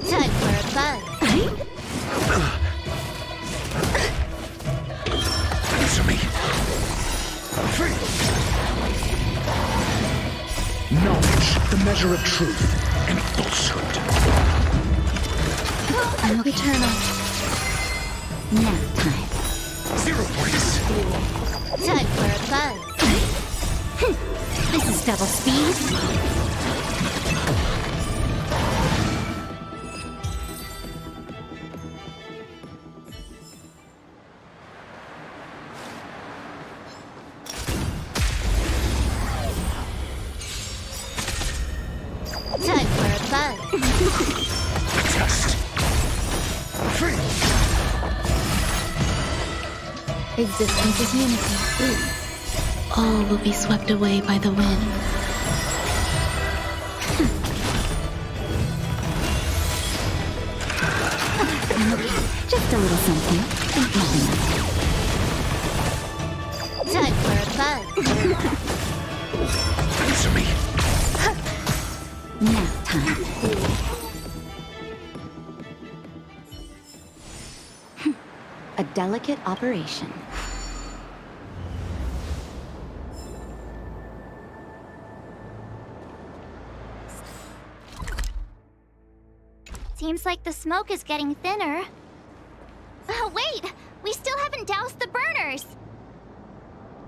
Time for a buzz. Answer me. Free. Knowledge, the measure of truth and falsehood. Eternal. Nap time. 0 points. Time for a buzz. This is double speed. Time for a buzz. Test. Free. Existence is unity. All will be swept away by the wind. Just a little something. Time for a buzz. Answer me. Nap time. A delicate operation. Seems like the smoke is getting thinner. Oh, wait! We still haven't doused the burners!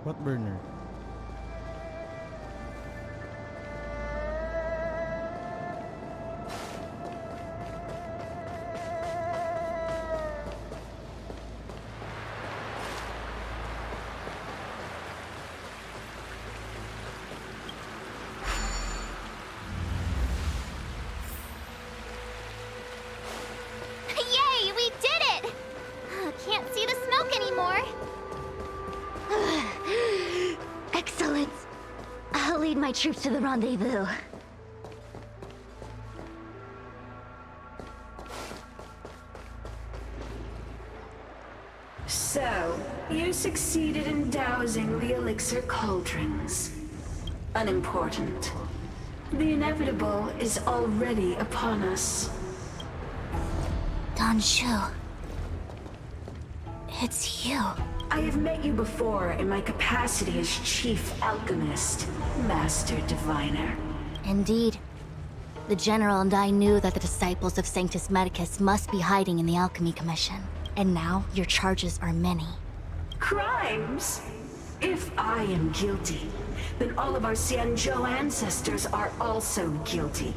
What burner? Yay! my troops to the rendezvous. So, you succeeded in dousing the elixir cauldrons. Unimportant. The inevitable is already upon us. Don Shu. It's you. I have met you before in my capacity as Chief Alchemist, Master Diviner. Indeed. The General and I knew that the disciples of Sanctus Medicus must be hiding in the Alchemy Commission. And now your charges are many. Crimes? If I am guilty, then all of our Xianzhou ancestors are also guilty.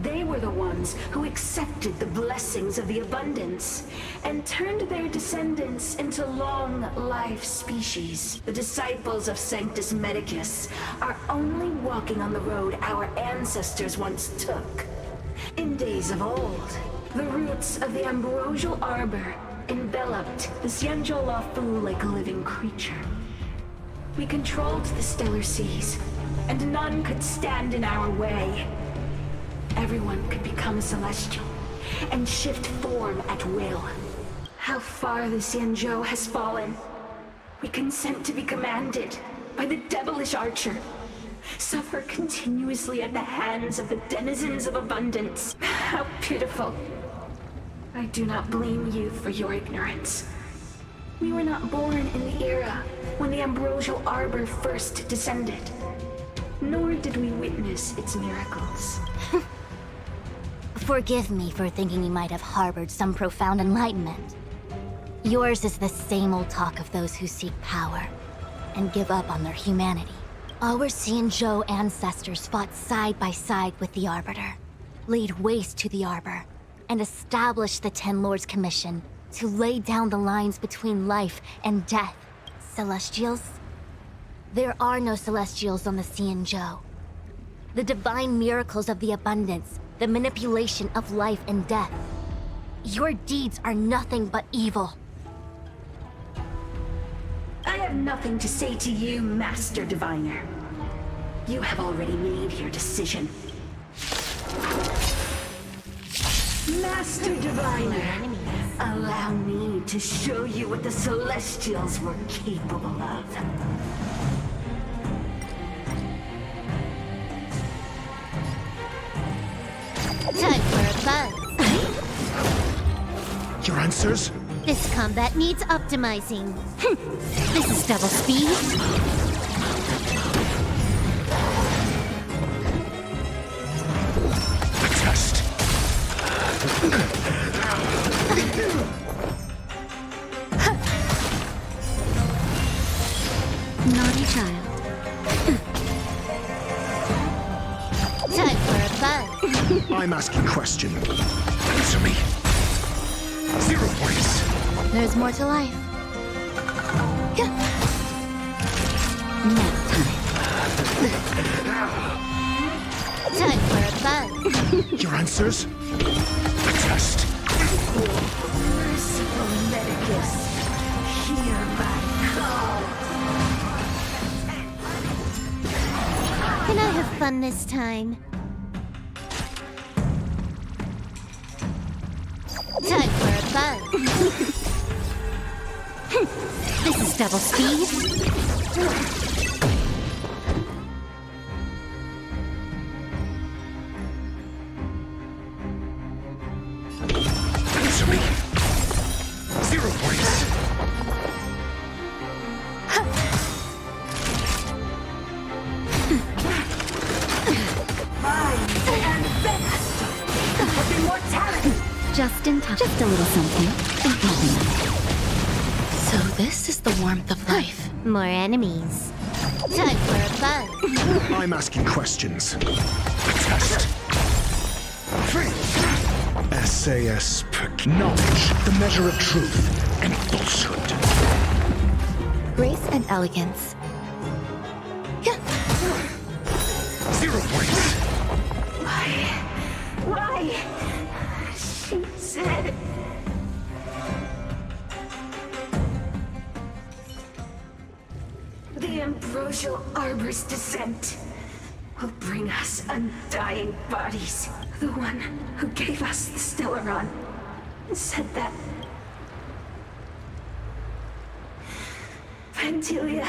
They were the ones who accepted the blessings of the abundance and turned their descendants into long-life species. The disciples of Sanctus Medicus are only walking on the road our ancestors once took. In days of old, the roots of the ambrosial arbor enveloped the Xianzhou Lafu like a living creature. We controlled the stellar seas, and none could stand in our way. Everyone could become a celestial and shift form at will. How far the Xianzhou has fallen. We consent to be commanded by the devilish archer. Suffer continuously at the hands of the denizens of abundance. How pitiful. I do not blame you for your ignorance. We were not born in the era when the ambrosial arbor first descended. Nor did we witness its miracles. Forgive me for thinking you might have harbored some profound enlightenment. Yours is the same old talk of those who seek power and give up on their humanity. Our Xianzhou ancestors fought side by side with the Arbiter, laid waste to the Arbor, and established the Ten Lords Commission to lay down the lines between life and death. Celestials? There are no Celestials on the Xianzhou. The divine miracles of the abundance, the manipulation of life and death. Your deeds are nothing but evil. I have nothing to say to you, Master Diviner. You have already made your decision. Master Diviner, allow me to show you what the Celestials were capable of. Time for a buzz. Your answers? This combat needs optimizing. This is double speed. A test. Naughty child. Time for a buzz. I'm asking question. Answer me. 0 points. There's more to life. Nap time. Time for a buzz. Your answers? A test. Merciful Medicus, hear my call. Can I have fun this time? Time for a buzz. This is double speed. Answer me. 0 points. Just in time. Just a little something. So this is the warmth of life. More enemies. Time for a buzz. I'm asking questions. A test. SAS knowledge, the measure of truth and falsehood. Grace and elegance. 0 points. Why? She said... The ambrosial arbor's descent. will bring us undying bodies. The one who gave us the Stellaron said that. Vantilia,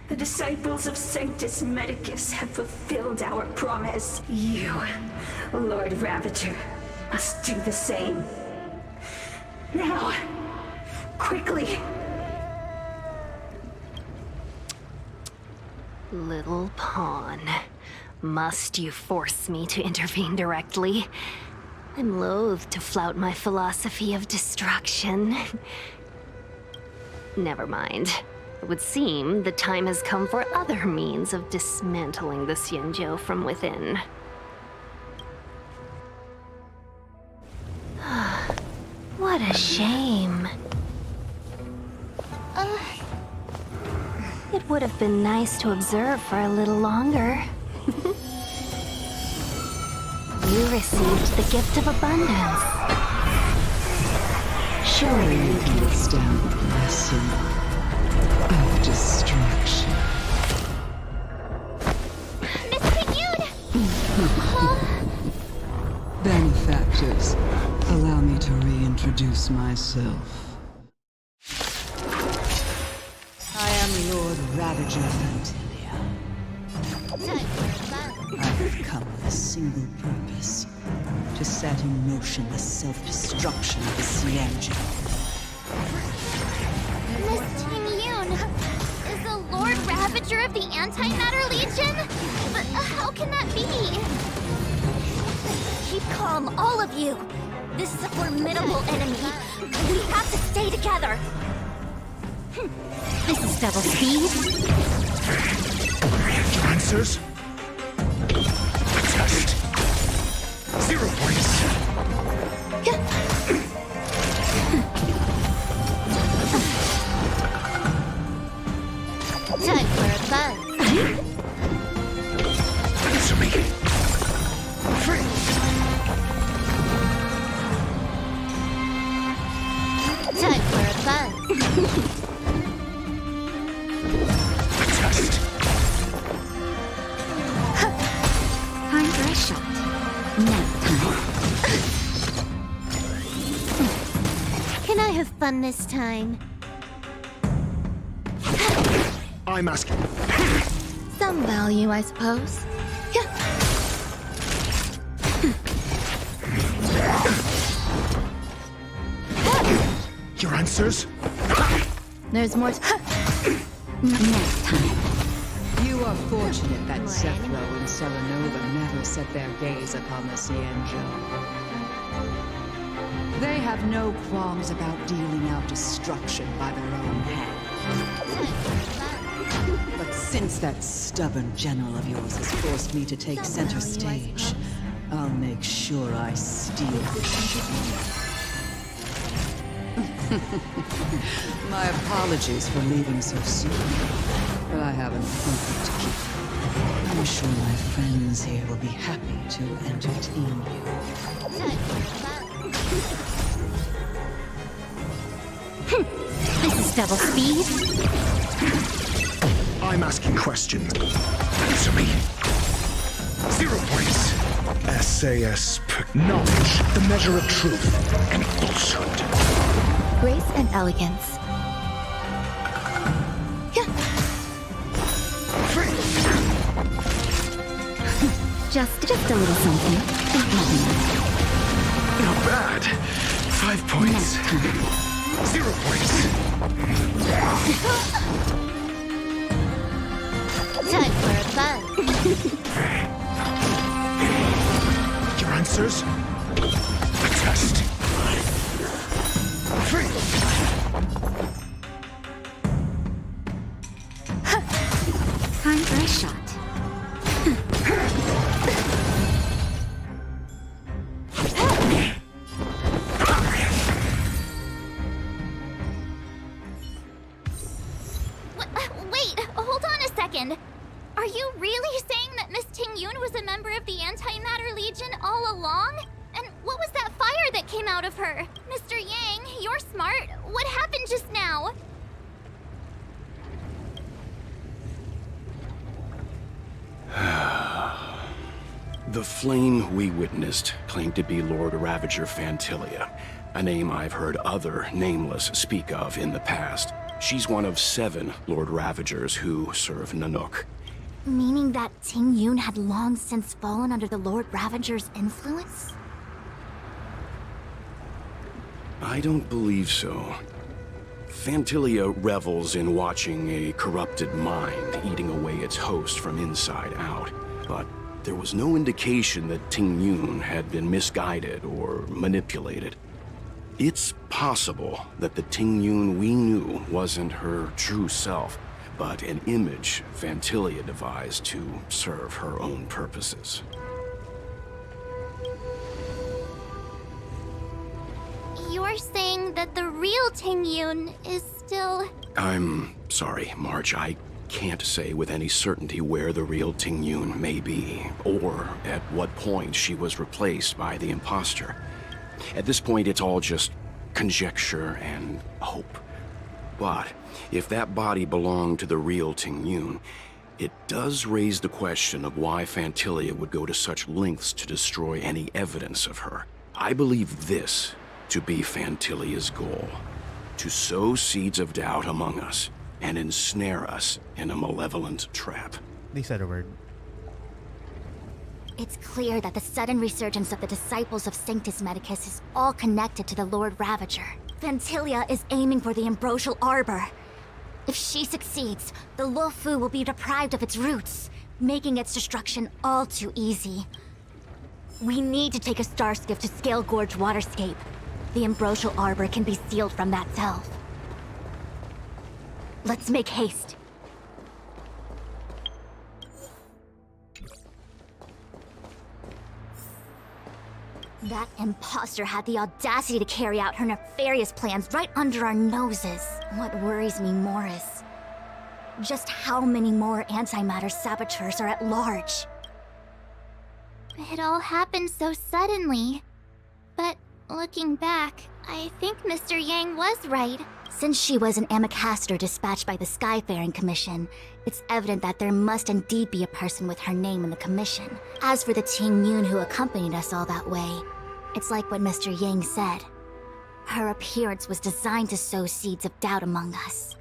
the disciples of Sanctus Medicus have fulfilled our promise. You, Lord Ravager, must do the same. Now, quickly. Little pawn. Must you force me to intervene directly? I'm loath to flout my philosophy of destruction. Never mind. It would seem the time has come for other means of dismantling the Xianzhou from within. What a shame. It would have been nice to observe for a little longer. You received the gift of abundance. Surely you can withstand the lesson of destruction. Miss Jingliu! Benefactors, allow me to reintroduce myself. I am Lord Ravager Vantilia. I have come with a single purpose: to set in motion the self-destruction of the Xianzhou. Miss Jingliu! Is the Lord Ravager of the Antimatter Legion? But how can that be? Keep calm, all of you. This is a formidable enemy. We have to stay together. This is double speed. Your answers? Test. 0 points. Time for a buzz. Answer me. Time for a buzz. Test. Time for a shot. Nap time. Can I have fun this time? I'm asking. Some value, I suppose. Your answers? There's more. Nap time. You are fortunate that Zephyro and Selenova never set their gaze upon the Xianzhou. They have no qualms about dealing out destruction by their own hand. But since that stubborn general of yours has forced me to take center stage, I'll make sure I steal the shield. My apologies for leaving so soon, but I have an appointment to keep. I'm sure my friends here will be happy to entertain you. This is double speed. I'm asking questions. Answer me. 0 points. SAS. Knowledge, the measure of truth and falsehood. Grace and elegance. Just a little something. Not bad. 5 points. 0 points. Time for a buzz. Your answers? A test. Time for a shot. Wait, hold on a second. Are you really saying that Miss Jingliu was a member of the Antimatter Legion all along? And what was that fire that came out of her? Mr. Yang, you're smart. What happened just now? The flame we witnessed claimed to be Lord Ravager Fantilia, a name I've heard other Nameless speak of in the past. She's one of 7 Lord Ravagers who serve Nanook. Meaning that Ting Yun had long since fallen under the Lord Ravager's influence? I don't believe so. Fantilia revels in watching a corrupted mind eating away its host from inside out, but there was no indication that Ting Yun had been misguided or manipulated. It's possible that the Ting Yun we knew wasn't her true self, but an image Fantilia devised to serve her own purposes. You're saying that the real Ting Yun is still... I'm sorry, March. I can't say with any certainty where the real Ting Yun may be, or at what point she was replaced by the imposter. At this point, it's all just conjecture and hope. But if that body belonged to the real Ting Yun, it does raise the question of why Fantilia would go to such lengths to destroy any evidence of her. I believe this to be Fantilia's goal: to sow seeds of doubt among us and ensnare us in a malevolent trap. They said a word. It's clear that the sudden resurgence of the disciples of Sanctus Medicus is all connected to the Lord Ravager. Fantilia is aiming for the Ambrosial Arbor. If she succeeds, the Luofu will be deprived of its roots, making its destruction all too easy. We need to take a star skiff to Scale Gorge Waterscape. The Ambrosial Arbor can be sealed from that self. Let's make haste. That imposter had the audacity to carry out her nefarious plans right under our noses. What worries me more is just how many more antimatter saboteurs are at large. It all happened so suddenly. But looking back, I think Mr. Yang was right. Since she was an Amicastor dispatched by the Skyfaring Commission, it's evident that there must indeed be a person with her name in the commission. As for the Ting Yun who accompanied us all that way, it's like what Mr. Yang said. Her appearance was designed to sow seeds of doubt among us.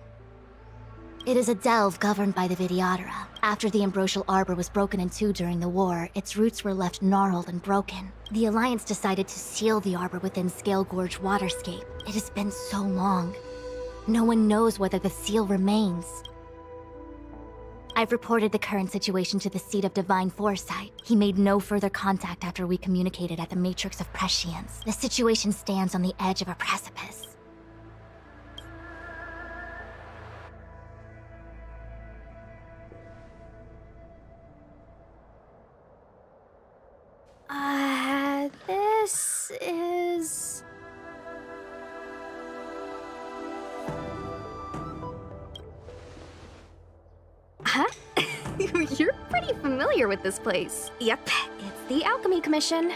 It is a delve governed by the Vidyadhara. After the Ambrosial Arbor was broken in two during the war, its roots were left gnarled and broken. The Alliance decided to seal the Arbor within Scale Gorge Waterscape. It has been so long. No one knows whether the seal remains. I've reported the current situation to the Seat of Divine Foresight. He made no further contact after we communicated at the Matrix of Prescience. The situation stands on the edge of a precipice. This is... Huh? You're pretty familiar with this place. Yep, it's the Alchemy Commission.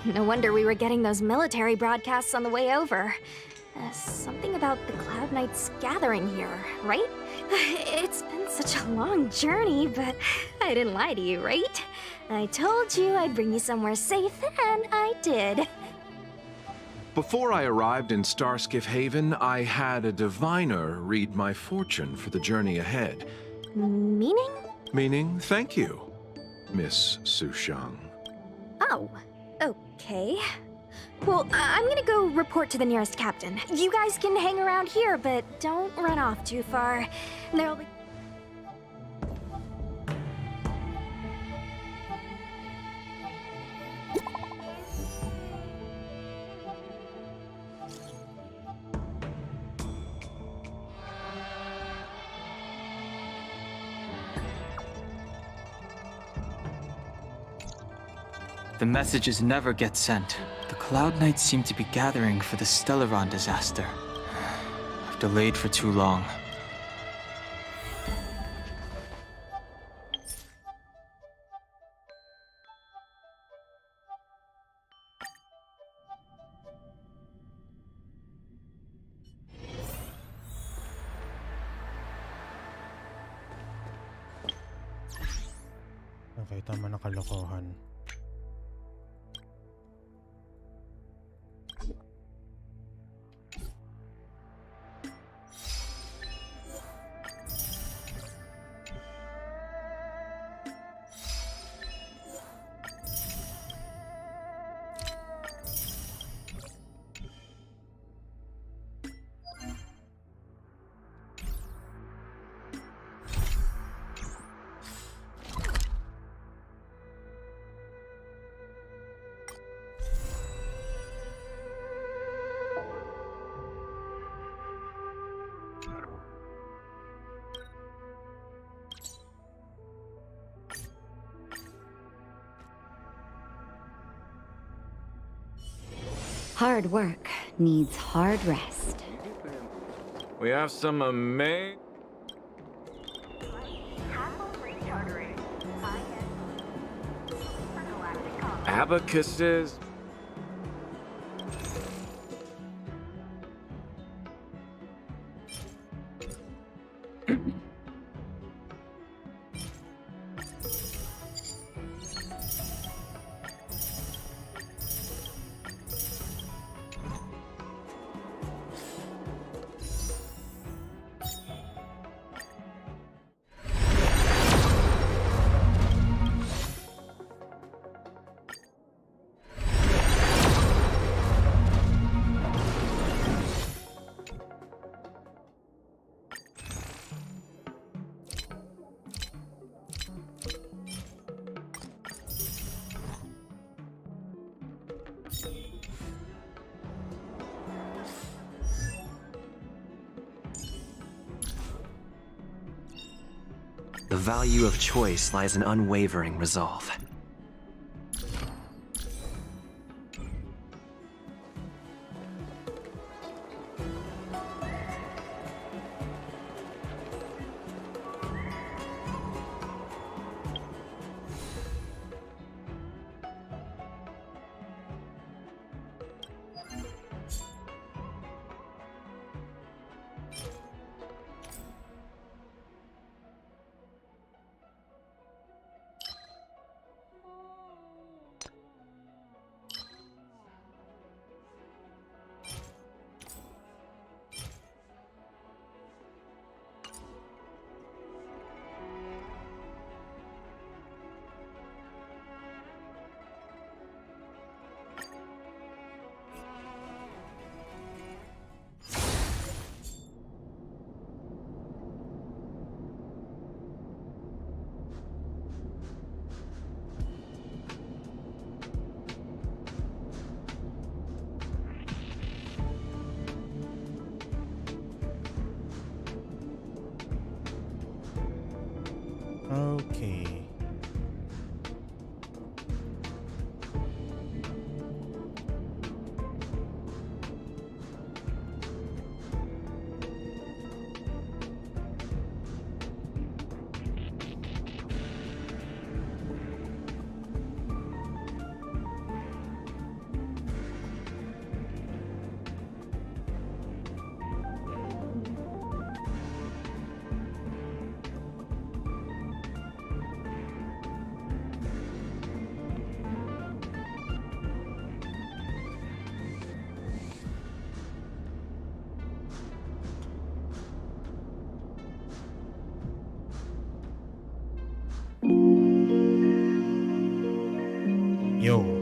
No wonder we were getting those military broadcasts on the way over. Something about the Cloud Knights gathering here, right? It's been such a long journey, but I didn't lie to you, right? I told you I'd bring you somewhere safe, and I did. Before I arrived in Starskiff Haven, I had a diviner read my fortune for the journey ahead. Meaning? Meaning, thank you, Miss Sushang. Oh, okay. Well, I'm gonna go report to the nearest captain. You guys can hang around here, but don't run off too far. There'll be... The messages never get sent. The Cloud Knights seem to be gathering for the Stellaron disaster. I've delayed for too long. Okay, tama na kalokohan. Hard work needs hard rest. We have some amazing... abacuses. The value of choice lies in unwavering resolve. Okay. Yo.